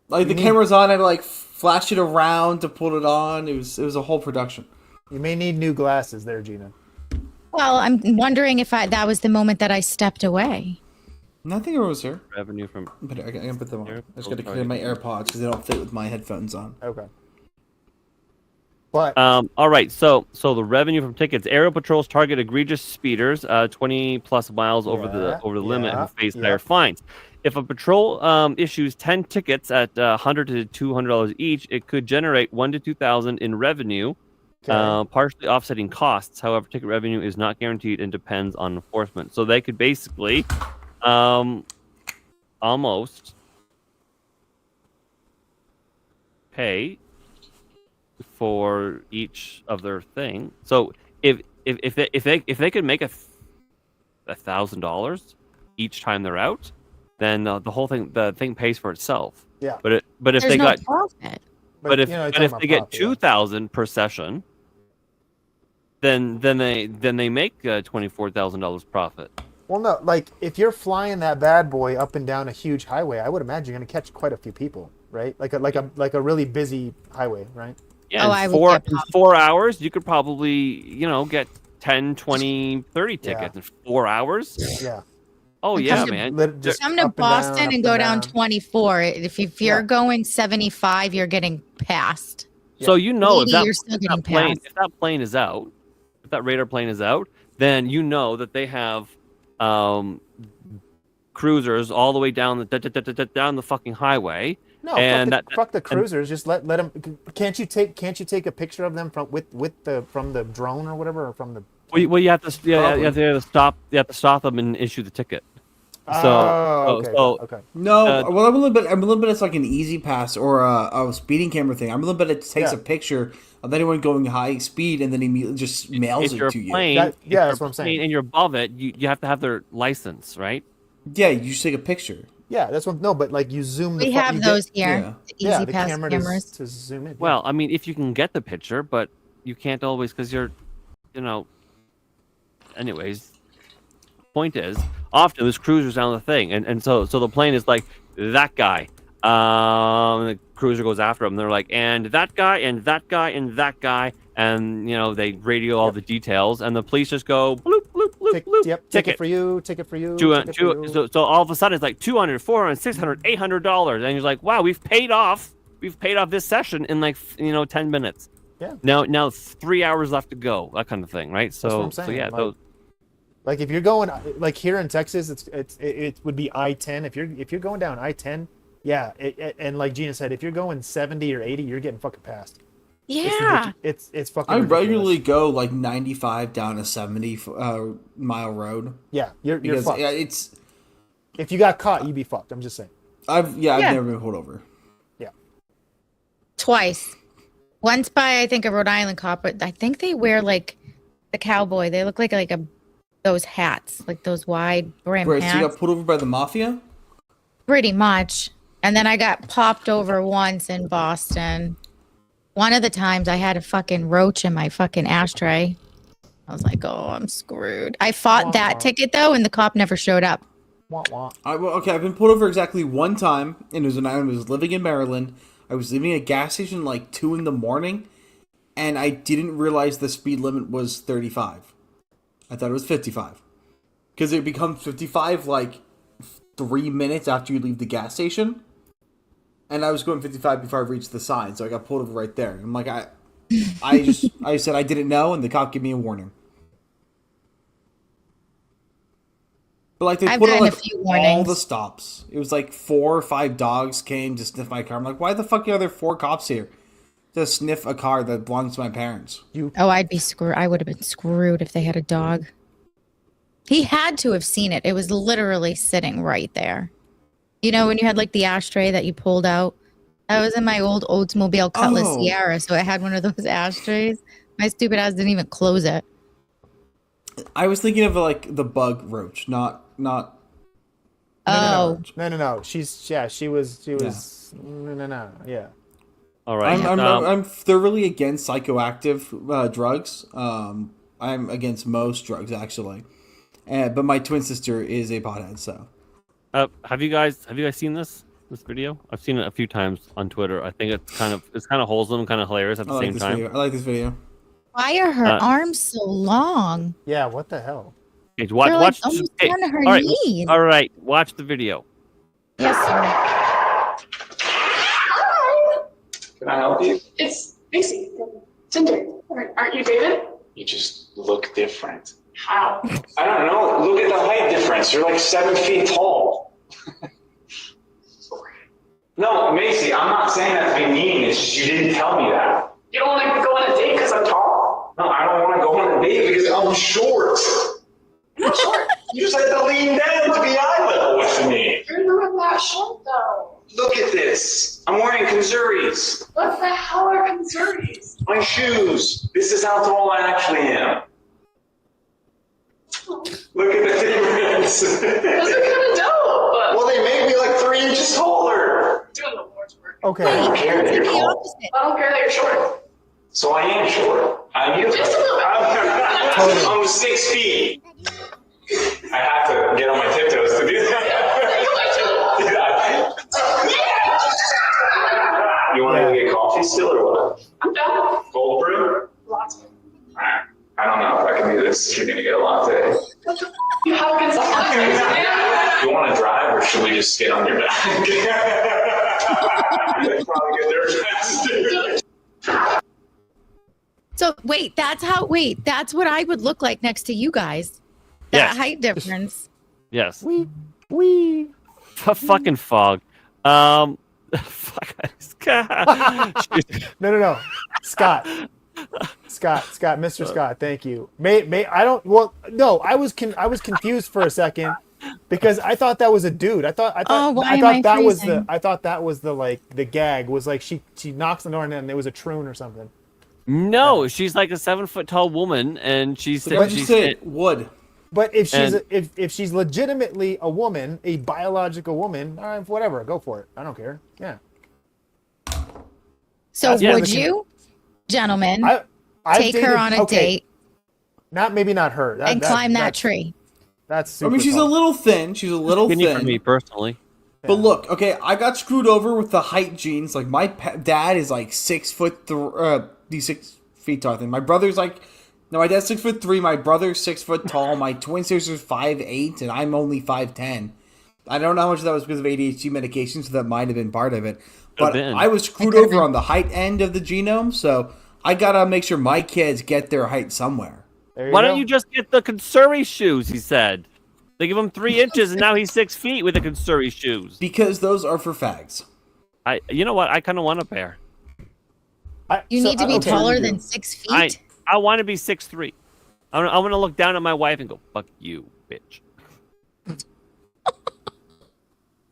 Like the camera's on, I had to like flash it around to put it on. It was a whole production. You may need new glasses there, Gina. Well, I'm wondering if that was the moment that I stepped away. Nothing was here. Revenue from. But I can put them on. I just got to clear my AirPods because they don't fit with my headphones on. Okay. But all right, so the revenue from tickets. Aerial patrols target egregious speeders, 20 plus miles over the limit, who face higher fines. If a patrol issues 10 tickets at $100 to $200 each, it could generate $1,000 to $2,000 in revenue, partially offsetting costs. However, ticket revenue is not guaranteed and depends on enforcement. So they could basically almost pay for each of their thing. So if they could make $1,000 each time they're out, then the thing pays for itself. Yeah. But if There's they no got profit. but if it's but if all they about get profit, 2,000 per session, then they make $24,000 profit. Well, no, like if you're flying that bad boy up and down a huge highway, I would imagine you're gonna catch quite a few people, right? Like a really busy highway, right? Yeah, Oh, in I would four, get in 4 hours, you could probably, get 10, 20, 30 Yeah. tickets in 4 hours. Yeah. Oh, yeah, to- man. Just Come to up and down, Boston up and go down down. 24. If you're going 75, you're getting passed. So if 80, that, you're still getting plane, passed. if that plane is out, if that radar plane is out, then you know that they have cruisers all the way down the fucking highway. No, and fuck the cruisers. Just let them. Can't you take a picture of them from the drone or whatever, or from the? Well, you have to you have to stop. You have to stop them and issue the ticket. Okay. No, well, I'm a little bit. It's like an easy pass or a speeding camera thing. I'm a little bit. It takes a picture of anyone going high speed and then immediately just mails it to you. That's what I'm saying. And you're above it, you have to have their license, right? Yeah, you just take a picture. Yeah, that's what. No, but like you zoom. We have those here. The Yeah, Easy the Pass camera cameras. to zoom in. Well, I mean, if you can get the picture, but you can't always because you're, Anyways, point is, often there's cruisers on the thing, and so the plane is like that guy. The cruiser goes after him. They're like, and that guy, and that guy, and that guy, and they radio all the details, and the police just go bloop bloop bloop bloop. Yep, ticket for you, ticket for you. So all of a sudden it's like $200, $400, $600, $800, and you're like, wow, we've paid off this session in like 10 minutes. Yeah. Now 3 hours left to go, that kind of thing, right? So That's what I'm saying. so yeah, like if you're going like here in Texas, it would be I-10. If you're going down I-10, yeah, and like Gina said, if you're going 70 or 80, you're getting fucking passed. Yeah. It's fucking. I ridiculous. regularly go like 95 down a 70 mile road. Yeah, you're fucked. It's if you got caught, you'd be fucked. I'm just saying. I've never been pulled over. Yeah. Twice. Once by I think a Rhode Island cop, but I think they wear like the cowboy. They look like those hats, like those wide brim Wait, hats. so you got pulled over by the mafia? Pretty much. And then I got popped over once in Boston. One of the times I had a fucking roach in my fucking ashtray. I was like, oh, I'm screwed. I fought that ticket though, and the cop never showed up. Okay, I've been pulled over exactly one time, and it was when I was living in Maryland. I was leaving a gas station like 2 a.m, and I didn't realize the speed limit was 35. I thought it was 55. Because it becomes 55 like 3 minutes after you leave the gas station. And I was going 55 before I reached the sign, so I got pulled over right there. I'm like, I said I didn't know, and the cop gave me a warning. But like they put on like all the stops. It was like 4 or 5 dogs came to sniff my car. I'm like, why the fuck are there 4 cops here to sniff a car that belongs to my parents? Oh, I'd be screwed. I would have been screwed if they had a dog. He had to have seen it. It was literally sitting right there. You know, when you had like the ashtray that you pulled out? That was in my old Oldsmobile Cutlass Sierra, so I had one of those ashtrays. My stupid ass didn't even close it. I was thinking of like the bug roach, not. Oh. No. She was. No. Yeah. All right. I'm thoroughly against psychoactive drugs. I'm against most drugs actually, but my twin sister is a pothead. So, have you guys seen this video? I've seen it a few times on Twitter. I think it's kind of wholesome, kind of hilarious at the same time. I like this video. Why are her arms so long? Yeah, what the hell? Okay, watch. They're like almost down to her knees. All right, watch the video. Yes, sir. Can I help you? It's Macy. Tinder. Aren't you David? You just look different. How? I don't know. Look at the height difference. You're like 7 feet tall. No, Macy, I'm not saying that to be mean. It's just you didn't tell me that. You don't want to go on a date because I'm tall? No, I don't want to go on a date because I'm short. You're short. You just had to lean down to be eye level with me. You're not that short, though. Look at this. I'm wearing Kanzuris. What the hell are Kanzuris? My shoes. This is how tall I actually am. Look at the difference. Those are kind of dope. Well, they made me like 3 inches taller. Doing the Lord's work. Okay. I don't care that you're tall. I don't care that you're short. So I am short. I'm you. Just a little bit. I'm 6 feet. I have to get on my tiptoes to do that. You want to go get coffee still or what? I'm down. Cold brew? Lots of it. I don't know if I can do this. You're going to get a latte. You have good stuff. You want to drive or should we just get on your back? Probably get there faster. So that's what I would look like next to you guys. That Yes. height difference. Yes. We. Fucking fog. Fuck. No. Scott, Mr. Scott, thank you. I don't. Well, no, I was confused for a second because I thought that was a dude. I thought that was the like the gag was like she knocks on the door and then there was a troon or something. No, she's like a 7 foot tall woman, and she's. Why'd you say wood? But if she's legitimately a woman, a biological woman, all right, whatever, go for it. I don't care. Yeah. So would you, gentlemen, I've take her on a date? Maybe not her. And climb that tree. That's super I mean, she's tall. a little thin. She's a little Skinny thin. for me personally. But look, okay, I got screwed over with the height genes. Like my dad is like 6 foot. He's 6 feet tall. I think my brother's like. No, my dad's 6'3". My brother's 6 foot tall. My twin sister's 5'8", and I'm only 5'10". I don't know how much of that was because of ADHD medication, so that might have been part of it. But I was screwed over on the height end of the genome, so I gotta make sure my kids get their height somewhere. Why don't you just get the Kansuri shoes? He said they give him 3 inches, and now he's 6 feet with the Kansuri shoes. Because those are for fags. You know what? I kind of want a pair. You need to be taller than 6 feet. I want to be 6'3". I want to look down at my wife and go, "Fuck you, bitch."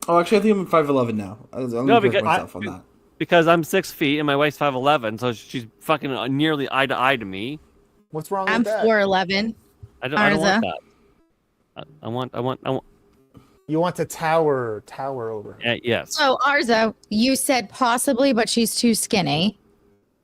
Oh, actually, I think I'm 5'11" now. I'm because myself on that. Because I'm 6 feet and my wife's 5'11", so she's fucking nearly eye to eye to me. What's wrong with that? I'm 4'11". I don't want that. I want. You want to tower over her. Yes. So Arza, you said possibly, but she's too skinny.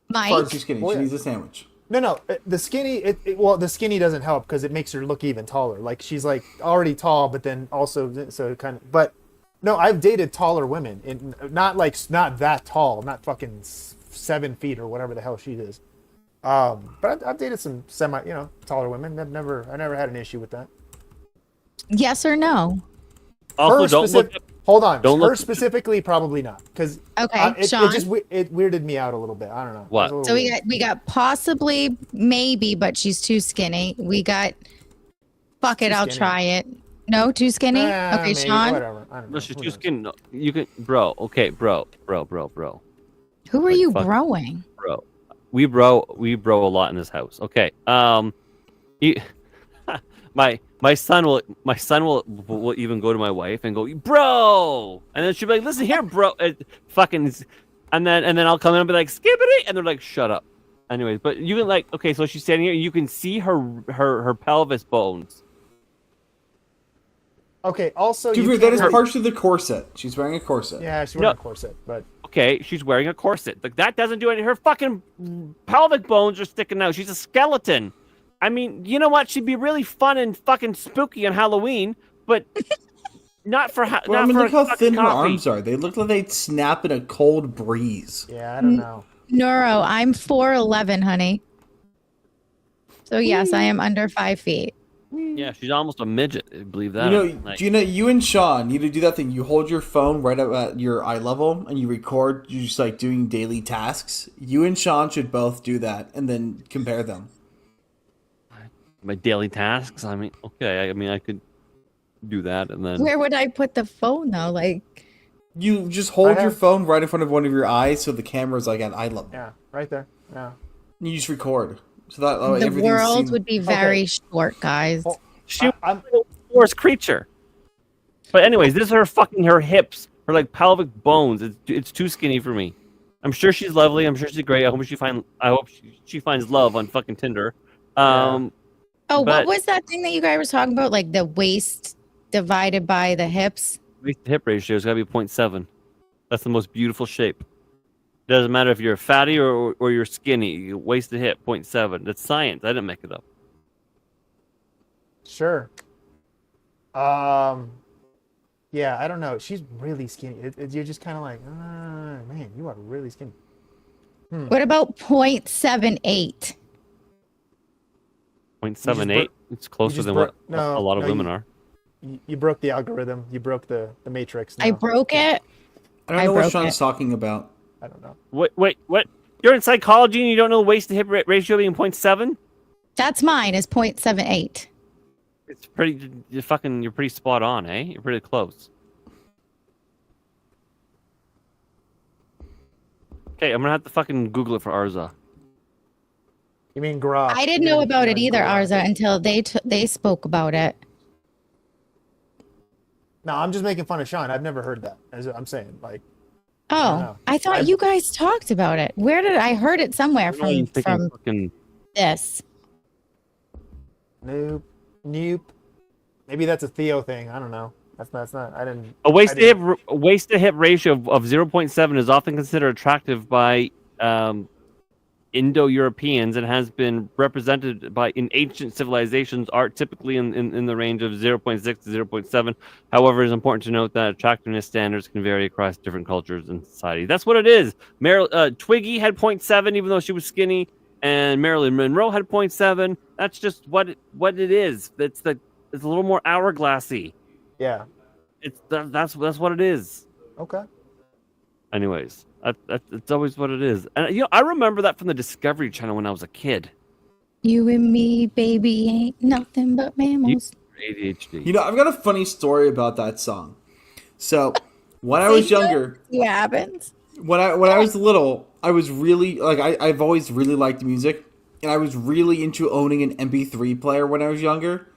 Mike, Far too skinny. She needs a sandwich. No. The skinny. The skinny doesn't help because it makes her look even taller. Like she's like already tall, but then also so kind of. But no, I've dated taller women, and not that tall, not fucking 7 feet or whatever the hell she is. But I've dated some taller women. I never had an issue with that. yes or no? Also, hold on. Don't her look. specifically, probably not, because Sean? it weirded me out a little bit. I don't know. What? So we got possibly, maybe, but she's too skinny. We got, fuck it, I'll try it. No, too skinny. Okay, maybe, Sean. Whatever. I don't know. No, she's too skinny. No, you can, bro. Okay, bro. Who are you broing? Bro, we bro a lot in this house. Okay. My son will even go to my wife and go, "Bro," and then she'll be like, "Listen here, bro," and then I'll come in and be like, "Skippity," and they're like, "Shut up." Anyways, but you can like, okay, so she's standing here, and you can see her pelvis bones. Okay. Also, that is partially the corset. She's wearing a corset. Yeah, she's wearing a corset, but okay, she's wearing a corset. Like that doesn't do anything. Her fucking pelvic bones are sticking out. She's a skeleton. I mean, you know what? She'd be really fun and fucking spooky on Halloween, but not for Well, not I mean, for look how fucking thin her coffee. arms are. They look like they'd snap in a cold breeze. Yeah, I don't know. Neuro, I'm 4'11", honey. So yes, I am under 5 feet. Yeah, she's almost a midget. Believe that. You know, Like, Gina, you and Sean need to do that thing. You hold your phone right up at your eye level and you record. You just like doing daily tasks. You and Sean should both do that and then compare them. my daily tasks. I mean, okay. I mean, I could do that, and then Where would I put the phone though? Like, You just hold your phone right in front of one of your eyes so the camera's like at eye level. Yeah, right there. Yeah. You just record. So that the everything's world seen. would be very short, guys. she was a forest creature. But anyways, this is her hips, her like pelvic bones. It's too skinny for me. I'm sure she's lovely. I'm sure she's great. I hope she finds love on fucking Tinder. Oh, what but- was that thing that you guys were talking about? Like the waist divided by the hips? Waist to hip ratio has got to be 0.7. That's the most beautiful shape. Doesn't matter if you're fatty or you're skinny. Waist to hip 0.7. That's science. I didn't make it up. Sure. Yeah, I don't know. She's really skinny. You're just kind of like, man, you are really skinny. What about 0.78? 0.78. It's closer than what a lot of women are. You broke the algorithm. You broke the matrix. I now. broke it. I don't know what Sean's talking about. I don't know. Wait, what? You're in psychology and you don't know the waist to hip ratio being 0.7? That's mine is 0.78. It's pretty. You're pretty spot on, eh? You're pretty close. Okay, I'm gonna have to fucking Google it for Arza. You mean grok? I didn't know about it either, Arza, until they spoke about it. No, I'm just making fun of Sean. I've never heard that. I'm saying, like. Oh, I thought you guys talked about it. Where did I heard it somewhere from this? Nope. Maybe that's a Theo thing. I don't know. That's not. I didn't. A waist to hip ratio of 0.7 is often considered attractive by Indo-Europeans and has been represented in ancient civilizations art typically in the range of 0.6 to 0.7. However, it's important to note that attractiveness standards can vary across different cultures and societies. That's what it is. Twiggy had 0.7 even though she was skinny, and Marilyn Monroe had 0.7. That's just what it is. It's a little more hourglassy. Yeah. That's what it is. Okay. Anyways, it's always what it is. And I remember that from the Discovery Channel when I was a kid. You and me, baby, ain't nothing but mammals. ADHD. You know, I've got a funny story about that song. So, when I was younger, what happens? When I was little, I was really I've always really liked music, and I was really into owning an MP3 player when I was younger.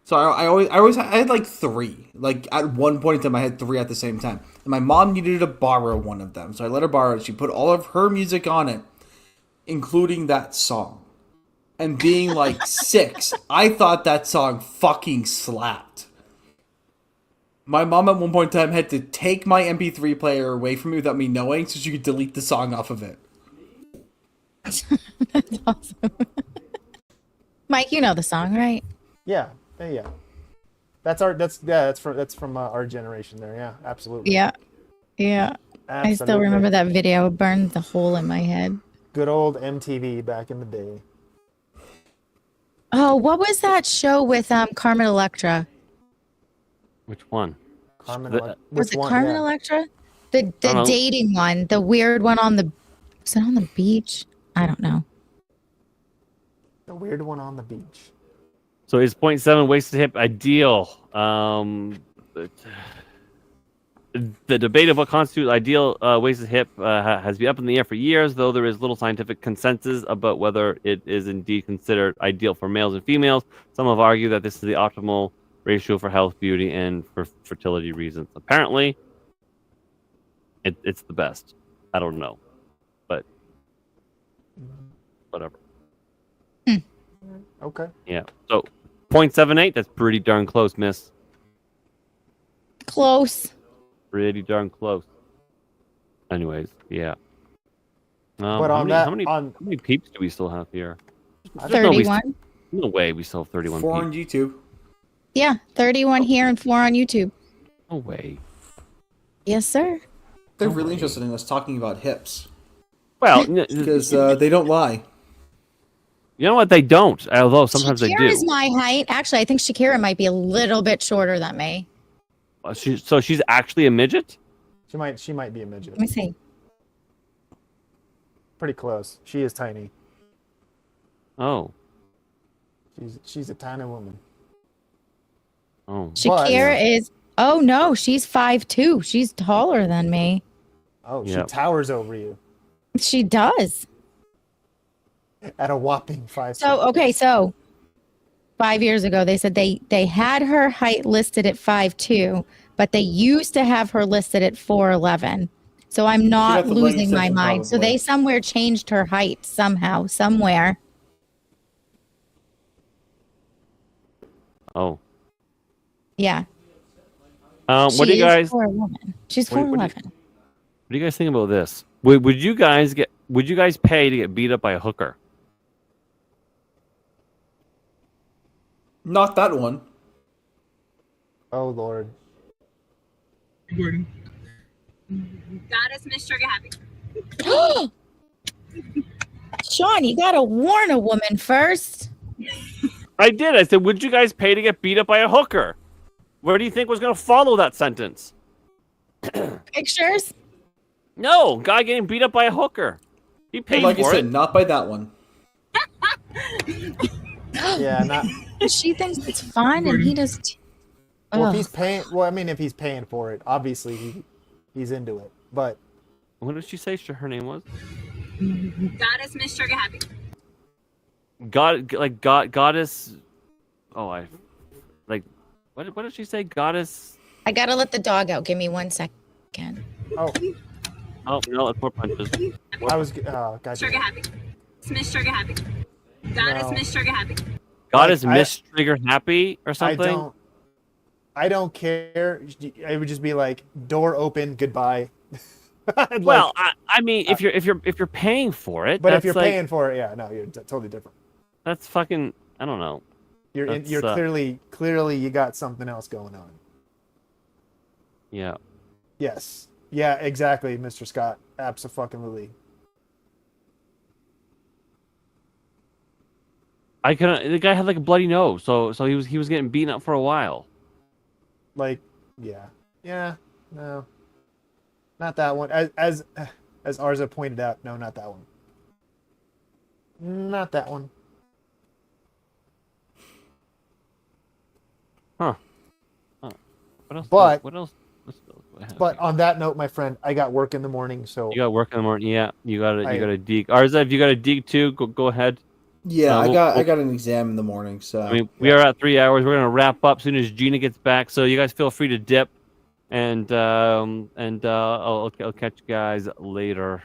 So I had like 3. Like at one point in time, I had 3 at the same time. And my mom needed to borrow one of them, so I let her borrow it. She put all of her music on it, including that song. And being like 6, I thought that song fucking slapped. My mom at one point in time had to take my MP3 player away from me without me knowing, so she could delete the song off of it. That's awesome. Mike, you know the song, right? Yeah. That's from our generation there. Yeah, absolutely. Yeah. I still remember that video. It burned the hole in my head. Good old MTV back in the day. Oh, what was that show with Carmen Electra? Which one? Was it Carmen Electra? The dating one, the weird one was it on the beach? I don't know. The weird one on the beach. So is 0.7 waist to hip ideal? The debate of what constitutes ideal waist to hip has been up in the air for years, though there is little scientific consensus about whether it is indeed considered ideal for males and females. Some have argued that this is the optimal ratio for health, beauty, and for fertility reasons. Apparently, it's the best. I don't know, but whatever. Okay. Yeah. So 0.78, that's pretty darn close, miss. Close. Pretty darn close. Anyways, yeah. But how many peeps do we still have here? 31. No way we still have 31 4 people. on YouTube. Yeah, 31 here and 4 on YouTube. No way. Yes, sir. They're really interested in us talking about hips. Well, because they don't lie. You know what? They don't. Although sometimes they do. Shakira's my height. Actually, I think Shakira might be a little bit shorter than me. So she's actually a midget? She might be a midget. Let me see. Pretty close. She is tiny. Oh. She's a tiny woman. Oh. Shakira is. Oh no, she's 5'2". She's taller than me. Oh, she Yep. towers over you She does. at a whopping 5. So 5 years ago, they said they had her height listed at 5'2", but they used to have her listed at 4'11". So I'm not got the leg losing my extension mind. So probably. they somewhere changed her height somehow, somewhere. Oh. Yeah. What do She you is guys? 4'11". She's What do you- 4'11". What do you guys think about this? Would you guys pay to get beat up by a hooker? Not that one. Oh Lord. Gordon. Goddess Miss Trigger Happy. Sean, you gotta warn a woman first. I did. I said, would you guys pay to get beat up by a hooker? What do you think was going to follow that sentence? Pictures? No, guy getting beat up by a hooker. He paid Like for I said, it. not by that one. Yeah, not. She thinks it's fun, and he just. Well, if Ugh. he's paying. Well, I mean, if he's paying for it, obviously he's into it. But What did she say her name was? Goddess Miss Trigger Happy. Goddess. Oh, what did she say? Goddess. I gotta let the dog out. Give me 1 second. oh, Oh no, it's more punches. I was. Oh, gotcha. Trigger Happy. Miss Trigger Happy. Goddess No. Miss Trigger Happy. Goddess I- Miss Trigger Happy or something. I don't care. It would just be like door open, goodbye. Like, Well, I mean, if you're paying for it, but if that's you're like, paying for it, yeah, no, you're totally different. that's fucking. I don't know. You're That's, clearly you got something else going on. Yeah. Yes. Yeah, exactly, Mr. Scott. Abso-fucking-lutely. I couldn't. The guy had like a bloody nose, so he was getting beaten up for a while. Like, yeah, no, not that one. As Arza pointed out, no, not that one. Not that one. Huh. What else? But- what else? What else? But on that note, my friend, I got work in the morning, so You got work in the morning. Yeah, you got I- to dig. Arza, if you got to dig too, go ahead. Yeah, we'll- I got an exam in the morning, so I mean, we are at 3 hours. We're gonna wrap up as soon as Gina gets back. So you guys feel free to dip, and I'll catch you guys later.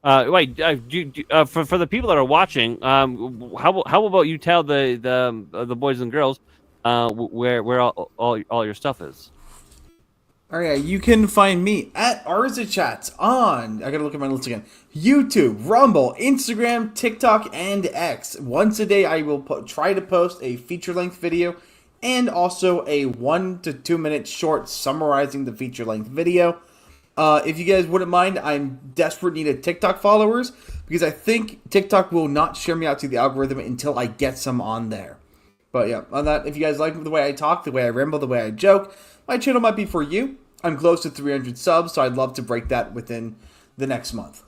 Wait, for the people that are watching, how about you tell the boys and girls where all your stuff is? All right, you can find me at Arza Chats on, I gotta look at my list again, YouTube, Rumble, Instagram, TikTok, and X. Once a day, I will try to post a feature-length video and also a 1 to 2 minute short summarizing the feature-length video. If you guys wouldn't mind, I'm desperate need of TikTok followers because I think TikTok will not share me out to the algorithm until I get some on there. But yeah, on that, if you guys like the way I talk, the way I ramble, the way I joke, my channel might be for you. I'm close to 300 subs, so I'd love to break that within the next month.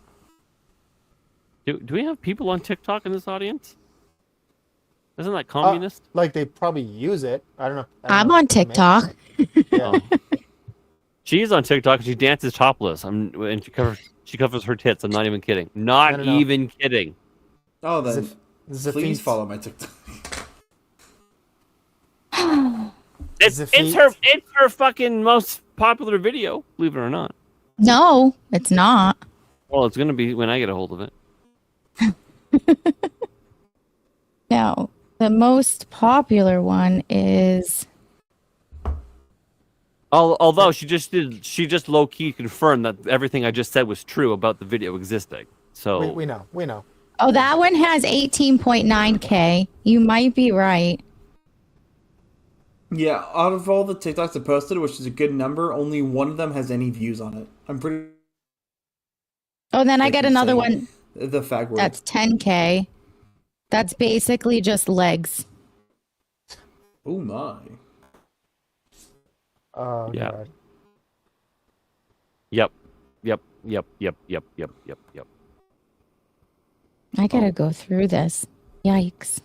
Do we have people on TikTok in this audience? Isn't that communist? like they probably use it. I don't know. I'm on TikTok. Yeah. She's on TikTok. And she dances topless. And she covers her tits. I'm not even kidding. Not No. even kidding. Oh, then Zaf- please Zafit. follow my TikTok. It's her fucking most popular video. Believe it or not. No, it's not. Well, it's gonna be when I get a hold of it. No, the most popular one is. Although she just low key confirmed that everything I just said was true about the video existing. So We know. Oh, that one has 18.9K. You might be right. Yeah, out of all the TikToks I posted, which is a good number, only one of them has any views on it. I'm pretty. Oh, then I get another one. The fag word. That's 10K. That's basically just legs. Oh my. Oh, Yeah. God. Yep. I gotta go through this. Yikes.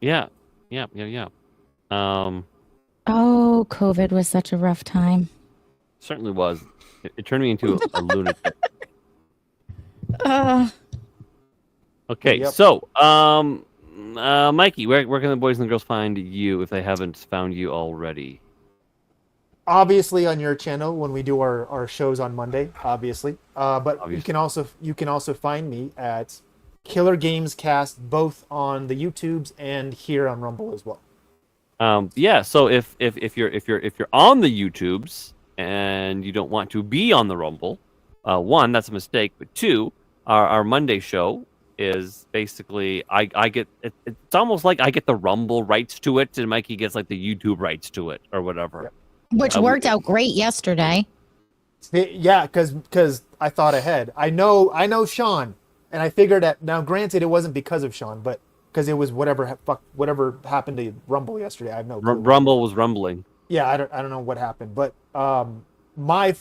Yeah. Oh, COVID was such a rough time. Certainly was. It turned me into a lunatic. Okay, Yep. so Mikey, where can the boys and girls find you if they haven't found you already? Obviously on your channel when we do our shows on Monday, obviously. But Obviously. you can also find me at Killer Games Cast both on the YouTubes and here on Rumble as well. Yeah, so if you're on the YouTubes and you don't want to be on the Rumble, one, that's a mistake, but two, our Monday show is basically I get it's almost like I get the Rumble rights to it and Mikey gets like the YouTube rights to it or whatever. Yep. Which worked out great yesterday. Yeah, because I thought ahead. I know Sean, and I figured that. Now, granted, it wasn't because of Sean, but because it was whatever happened to Rumble yesterday. I have no clue. Rumble was rumbling. Yeah, I don't know what happened, but my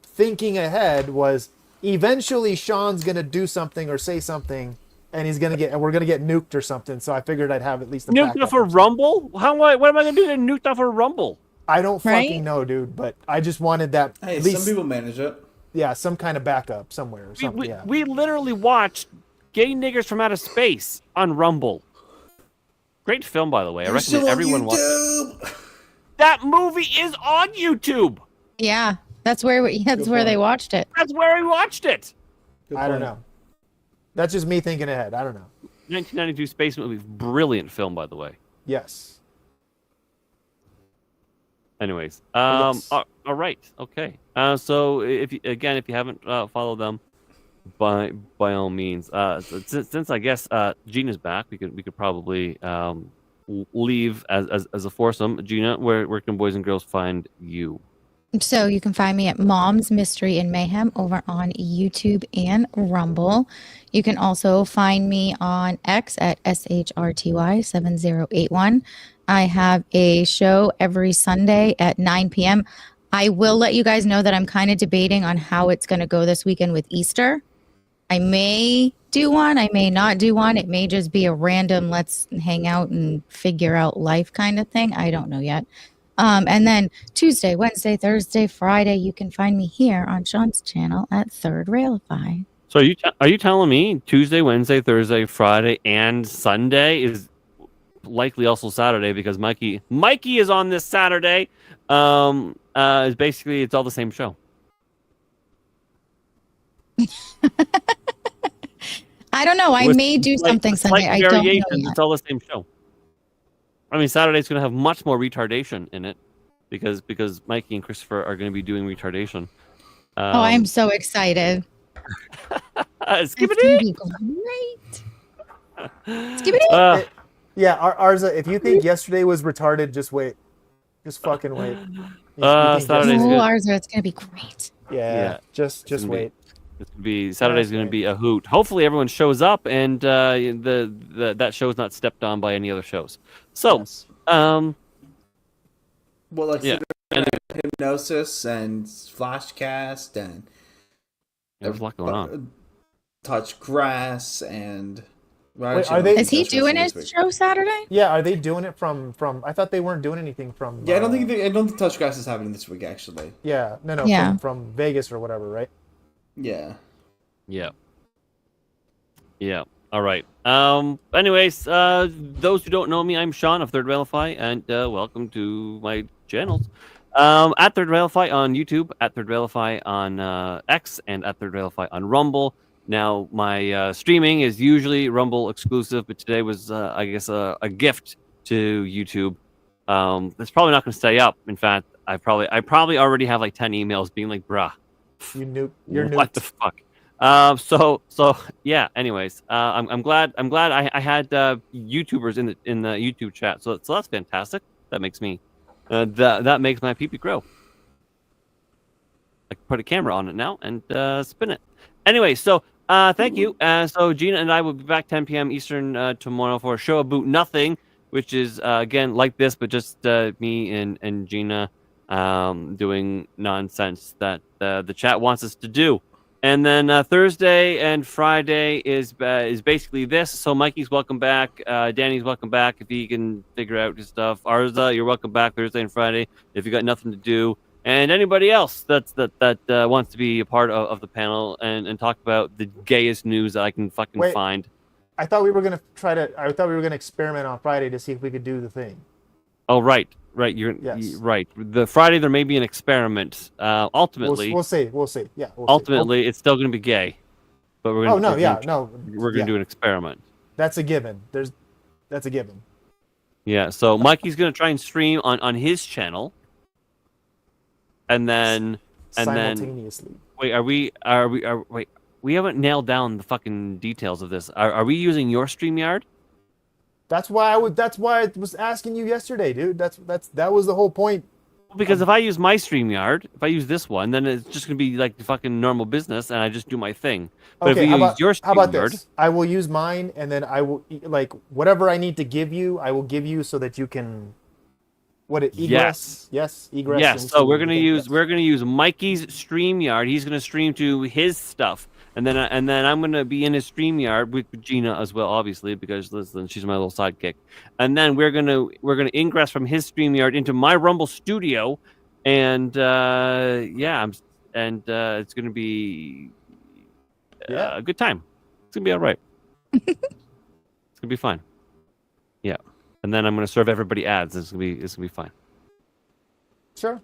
thinking ahead was eventually Sean's gonna do something or say something, and we're gonna get nuked or something. So I figured I'd have at least a Nuked backup off a Rumble? What am I gonna do to nuked off a Rumble? I don't Right? fucking know, dude, but I just wanted that. Hey, at least, some people manage it. yeah, some kind of backup somewhere. Or something. We, Yeah. we literally watched Gay Niggers from Outer Space on Rumble. Great film, by the way. I recommend everyone watch it. That movie is on YouTube. Yeah, that's where they watched it. That's where we watched it. I don't know. That's just me thinking ahead. I don't know. 1992 space movie, brilliant film, by the way. Yes. Anyways, Yes. all right, okay. So if you haven't followed them, by all means, since I guess Gina's back, we could probably leave as a foursome. Gina, where can boys and girls find you? So you can find me at Mom's Mystery and Mayhem over on YouTube and Rumble. You can also find me on X at SHRTY7081. I have a show every Sunday at 9 p.m. I will let you guys know that I'm kind of debating on how it's going to go this weekend with Easter. I may do one, I may not do one. It may just be a random let's hang out and figure out life kind of thing. I don't know yet. And then Tuesday, Wednesday, Thursday, Friday, you can find me here on Sean's channel at Third Railify. So are you telling me Tuesday, Wednesday, Thursday, Friday, and Sunday is likely also Saturday because Mikey is on this Saturday. Is basically it's all the same show. I don't know. I may do something Sunday. I don't know yet. It's all the same show. I mean, Saturday's going to have much more retardation in it because Mikey and Christopher are going to be doing retardation. Oh, I'm so excited. Skibbity! Great. Skibbity! Yeah, Arza, if you think yesterday was retarded, just wait. Just fucking wait. Saturday's good. Arza, it's going to be great. Yeah. Just wait. Saturday's going to be a hoot. Hopefully everyone shows up and that show's not stepped on by any other shows. So, well, like yeah. Hypnosis and Flashcast and there's a lot going on. Touch Grass and Wait, is he doing his show Saturday? Yeah, are they doing it from I thought they weren't doing anything from I don't think Touch Grass is happening this week actually. Yeah, no, Yeah. From Vegas or whatever, right? Yeah. All right. Anyways, those who don't know me, I'm Sean of Third Railify, and welcome to my channels. At Third Railify on YouTube, at Third Railify on X, and at Third Railify on Rumble. Now, my streaming is usually Rumble exclusive, but today was, I guess, a gift to YouTube. It's probably not going to stay up. In fact, I probably already have like 10 emails being like, "Bruh, you're what nuked. the fuck?" So yeah. Anyways, I'm glad I had YouTubers in the YouTube chat. So that's fantastic. That makes me that makes my pee grow. I can put a camera on it now and spin it. Anyway, so thank you. So Gina and I will be back 10 p.m. Eastern tomorrow for a show about nothing, which is again like this, but just me and Gina doing nonsense that the chat wants us to do. And then Thursday and Friday is basically this. So Mikey's welcome back. Danny's welcome back if he can figure out his stuff. Arza, you're welcome back Thursday and Friday if you got nothing to do. And anybody else that wants to be a part of the panel and talk about the gayest news that I can fucking find. I thought we were gonna experiment on Friday to see if we could do the thing. Oh right. You're right. The Friday there may be an experiment. Ultimately, we'll see. Yeah. Ultimately, it's still going to be gay, but we're going. We're going to do an experiment. That's a given. That's a given. Yeah. So Mikey's going to try and stream on his channel, and then simultaneously. Wait, we haven't nailed down the fucking details of this. Are we using your StreamYard? That's why I was asking you yesterday, dude. That was the whole point. Because if I use my StreamYard, if I use this one, then it's just gonna be like fucking normal business, and I just do my thing. But okay, if you use your StreamYard, how about this? I will use mine, and then I will whatever I need to give you, I will give you so that you can. Egress? Yes, egress. Yes. So we're gonna use Mikey's StreamYard. He's gonna stream to his stuff. And then I'm gonna be in his StreamYard with Gina as well, obviously, because listen, she's my little sidekick. And then we're gonna ingress from his StreamYard into my Rumble studio, and it's gonna be a good time. It's gonna be all right. It's gonna be fine. Yeah. And then I'm gonna serve everybody ads. It's gonna be fine. Sure.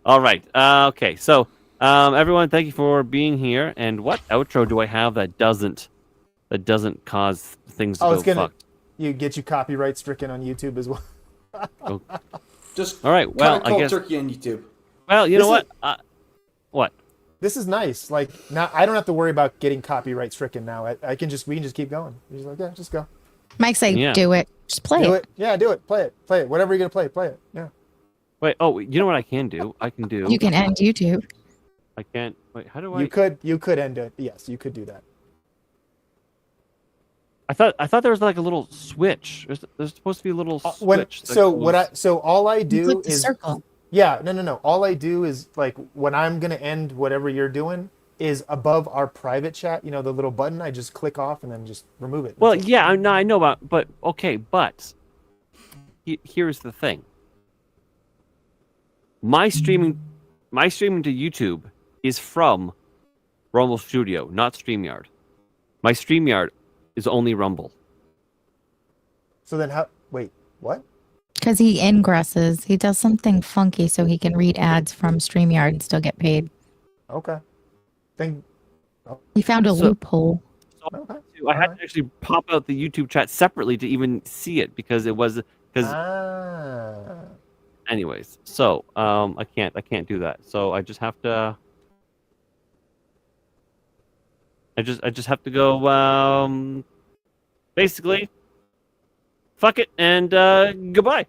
All right. Okay. So. Everyone, thank you for being here. And what outro do I have that doesn't cause things to go fucked? You get you copyright stricken on YouTube as well. Oh. Just all right. Well, I guess turkey on YouTube. Well, you know what? What? This is nice. Like now, I don't have to worry about getting copyright stricken now. We can just keep going. He's like, yeah, just go. Mike's like, do it. Just play it. Yeah, do it. Play it. Whatever you're gonna play it. Yeah. Wait. Oh, you know what I can do? You can end YouTube. I can't. Wait, how do I? You could end it. Yes, you could do that. I thought there was like a little switch. There's supposed to be a little switch. All I do is circle. Yeah, no. All I do is like when I'm gonna end whatever you're doing is above our private chat. You know the little button. I just click off and then just remove it. Well, yeah, I know about, but okay, but here's the thing. My streaming to YouTube is from Rumble Studio, not StreamYard. My StreamYard is only Rumble. So then wait, what? Because he ingresses. He does something funky so he can read ads from StreamYard and still get paid. Okay. He found a loophole. I had to actually pop out the YouTube chat separately to even see it because it was Anyways, so I can't do that. So I just have to. I just have to go. Basically, fuck it and goodbye.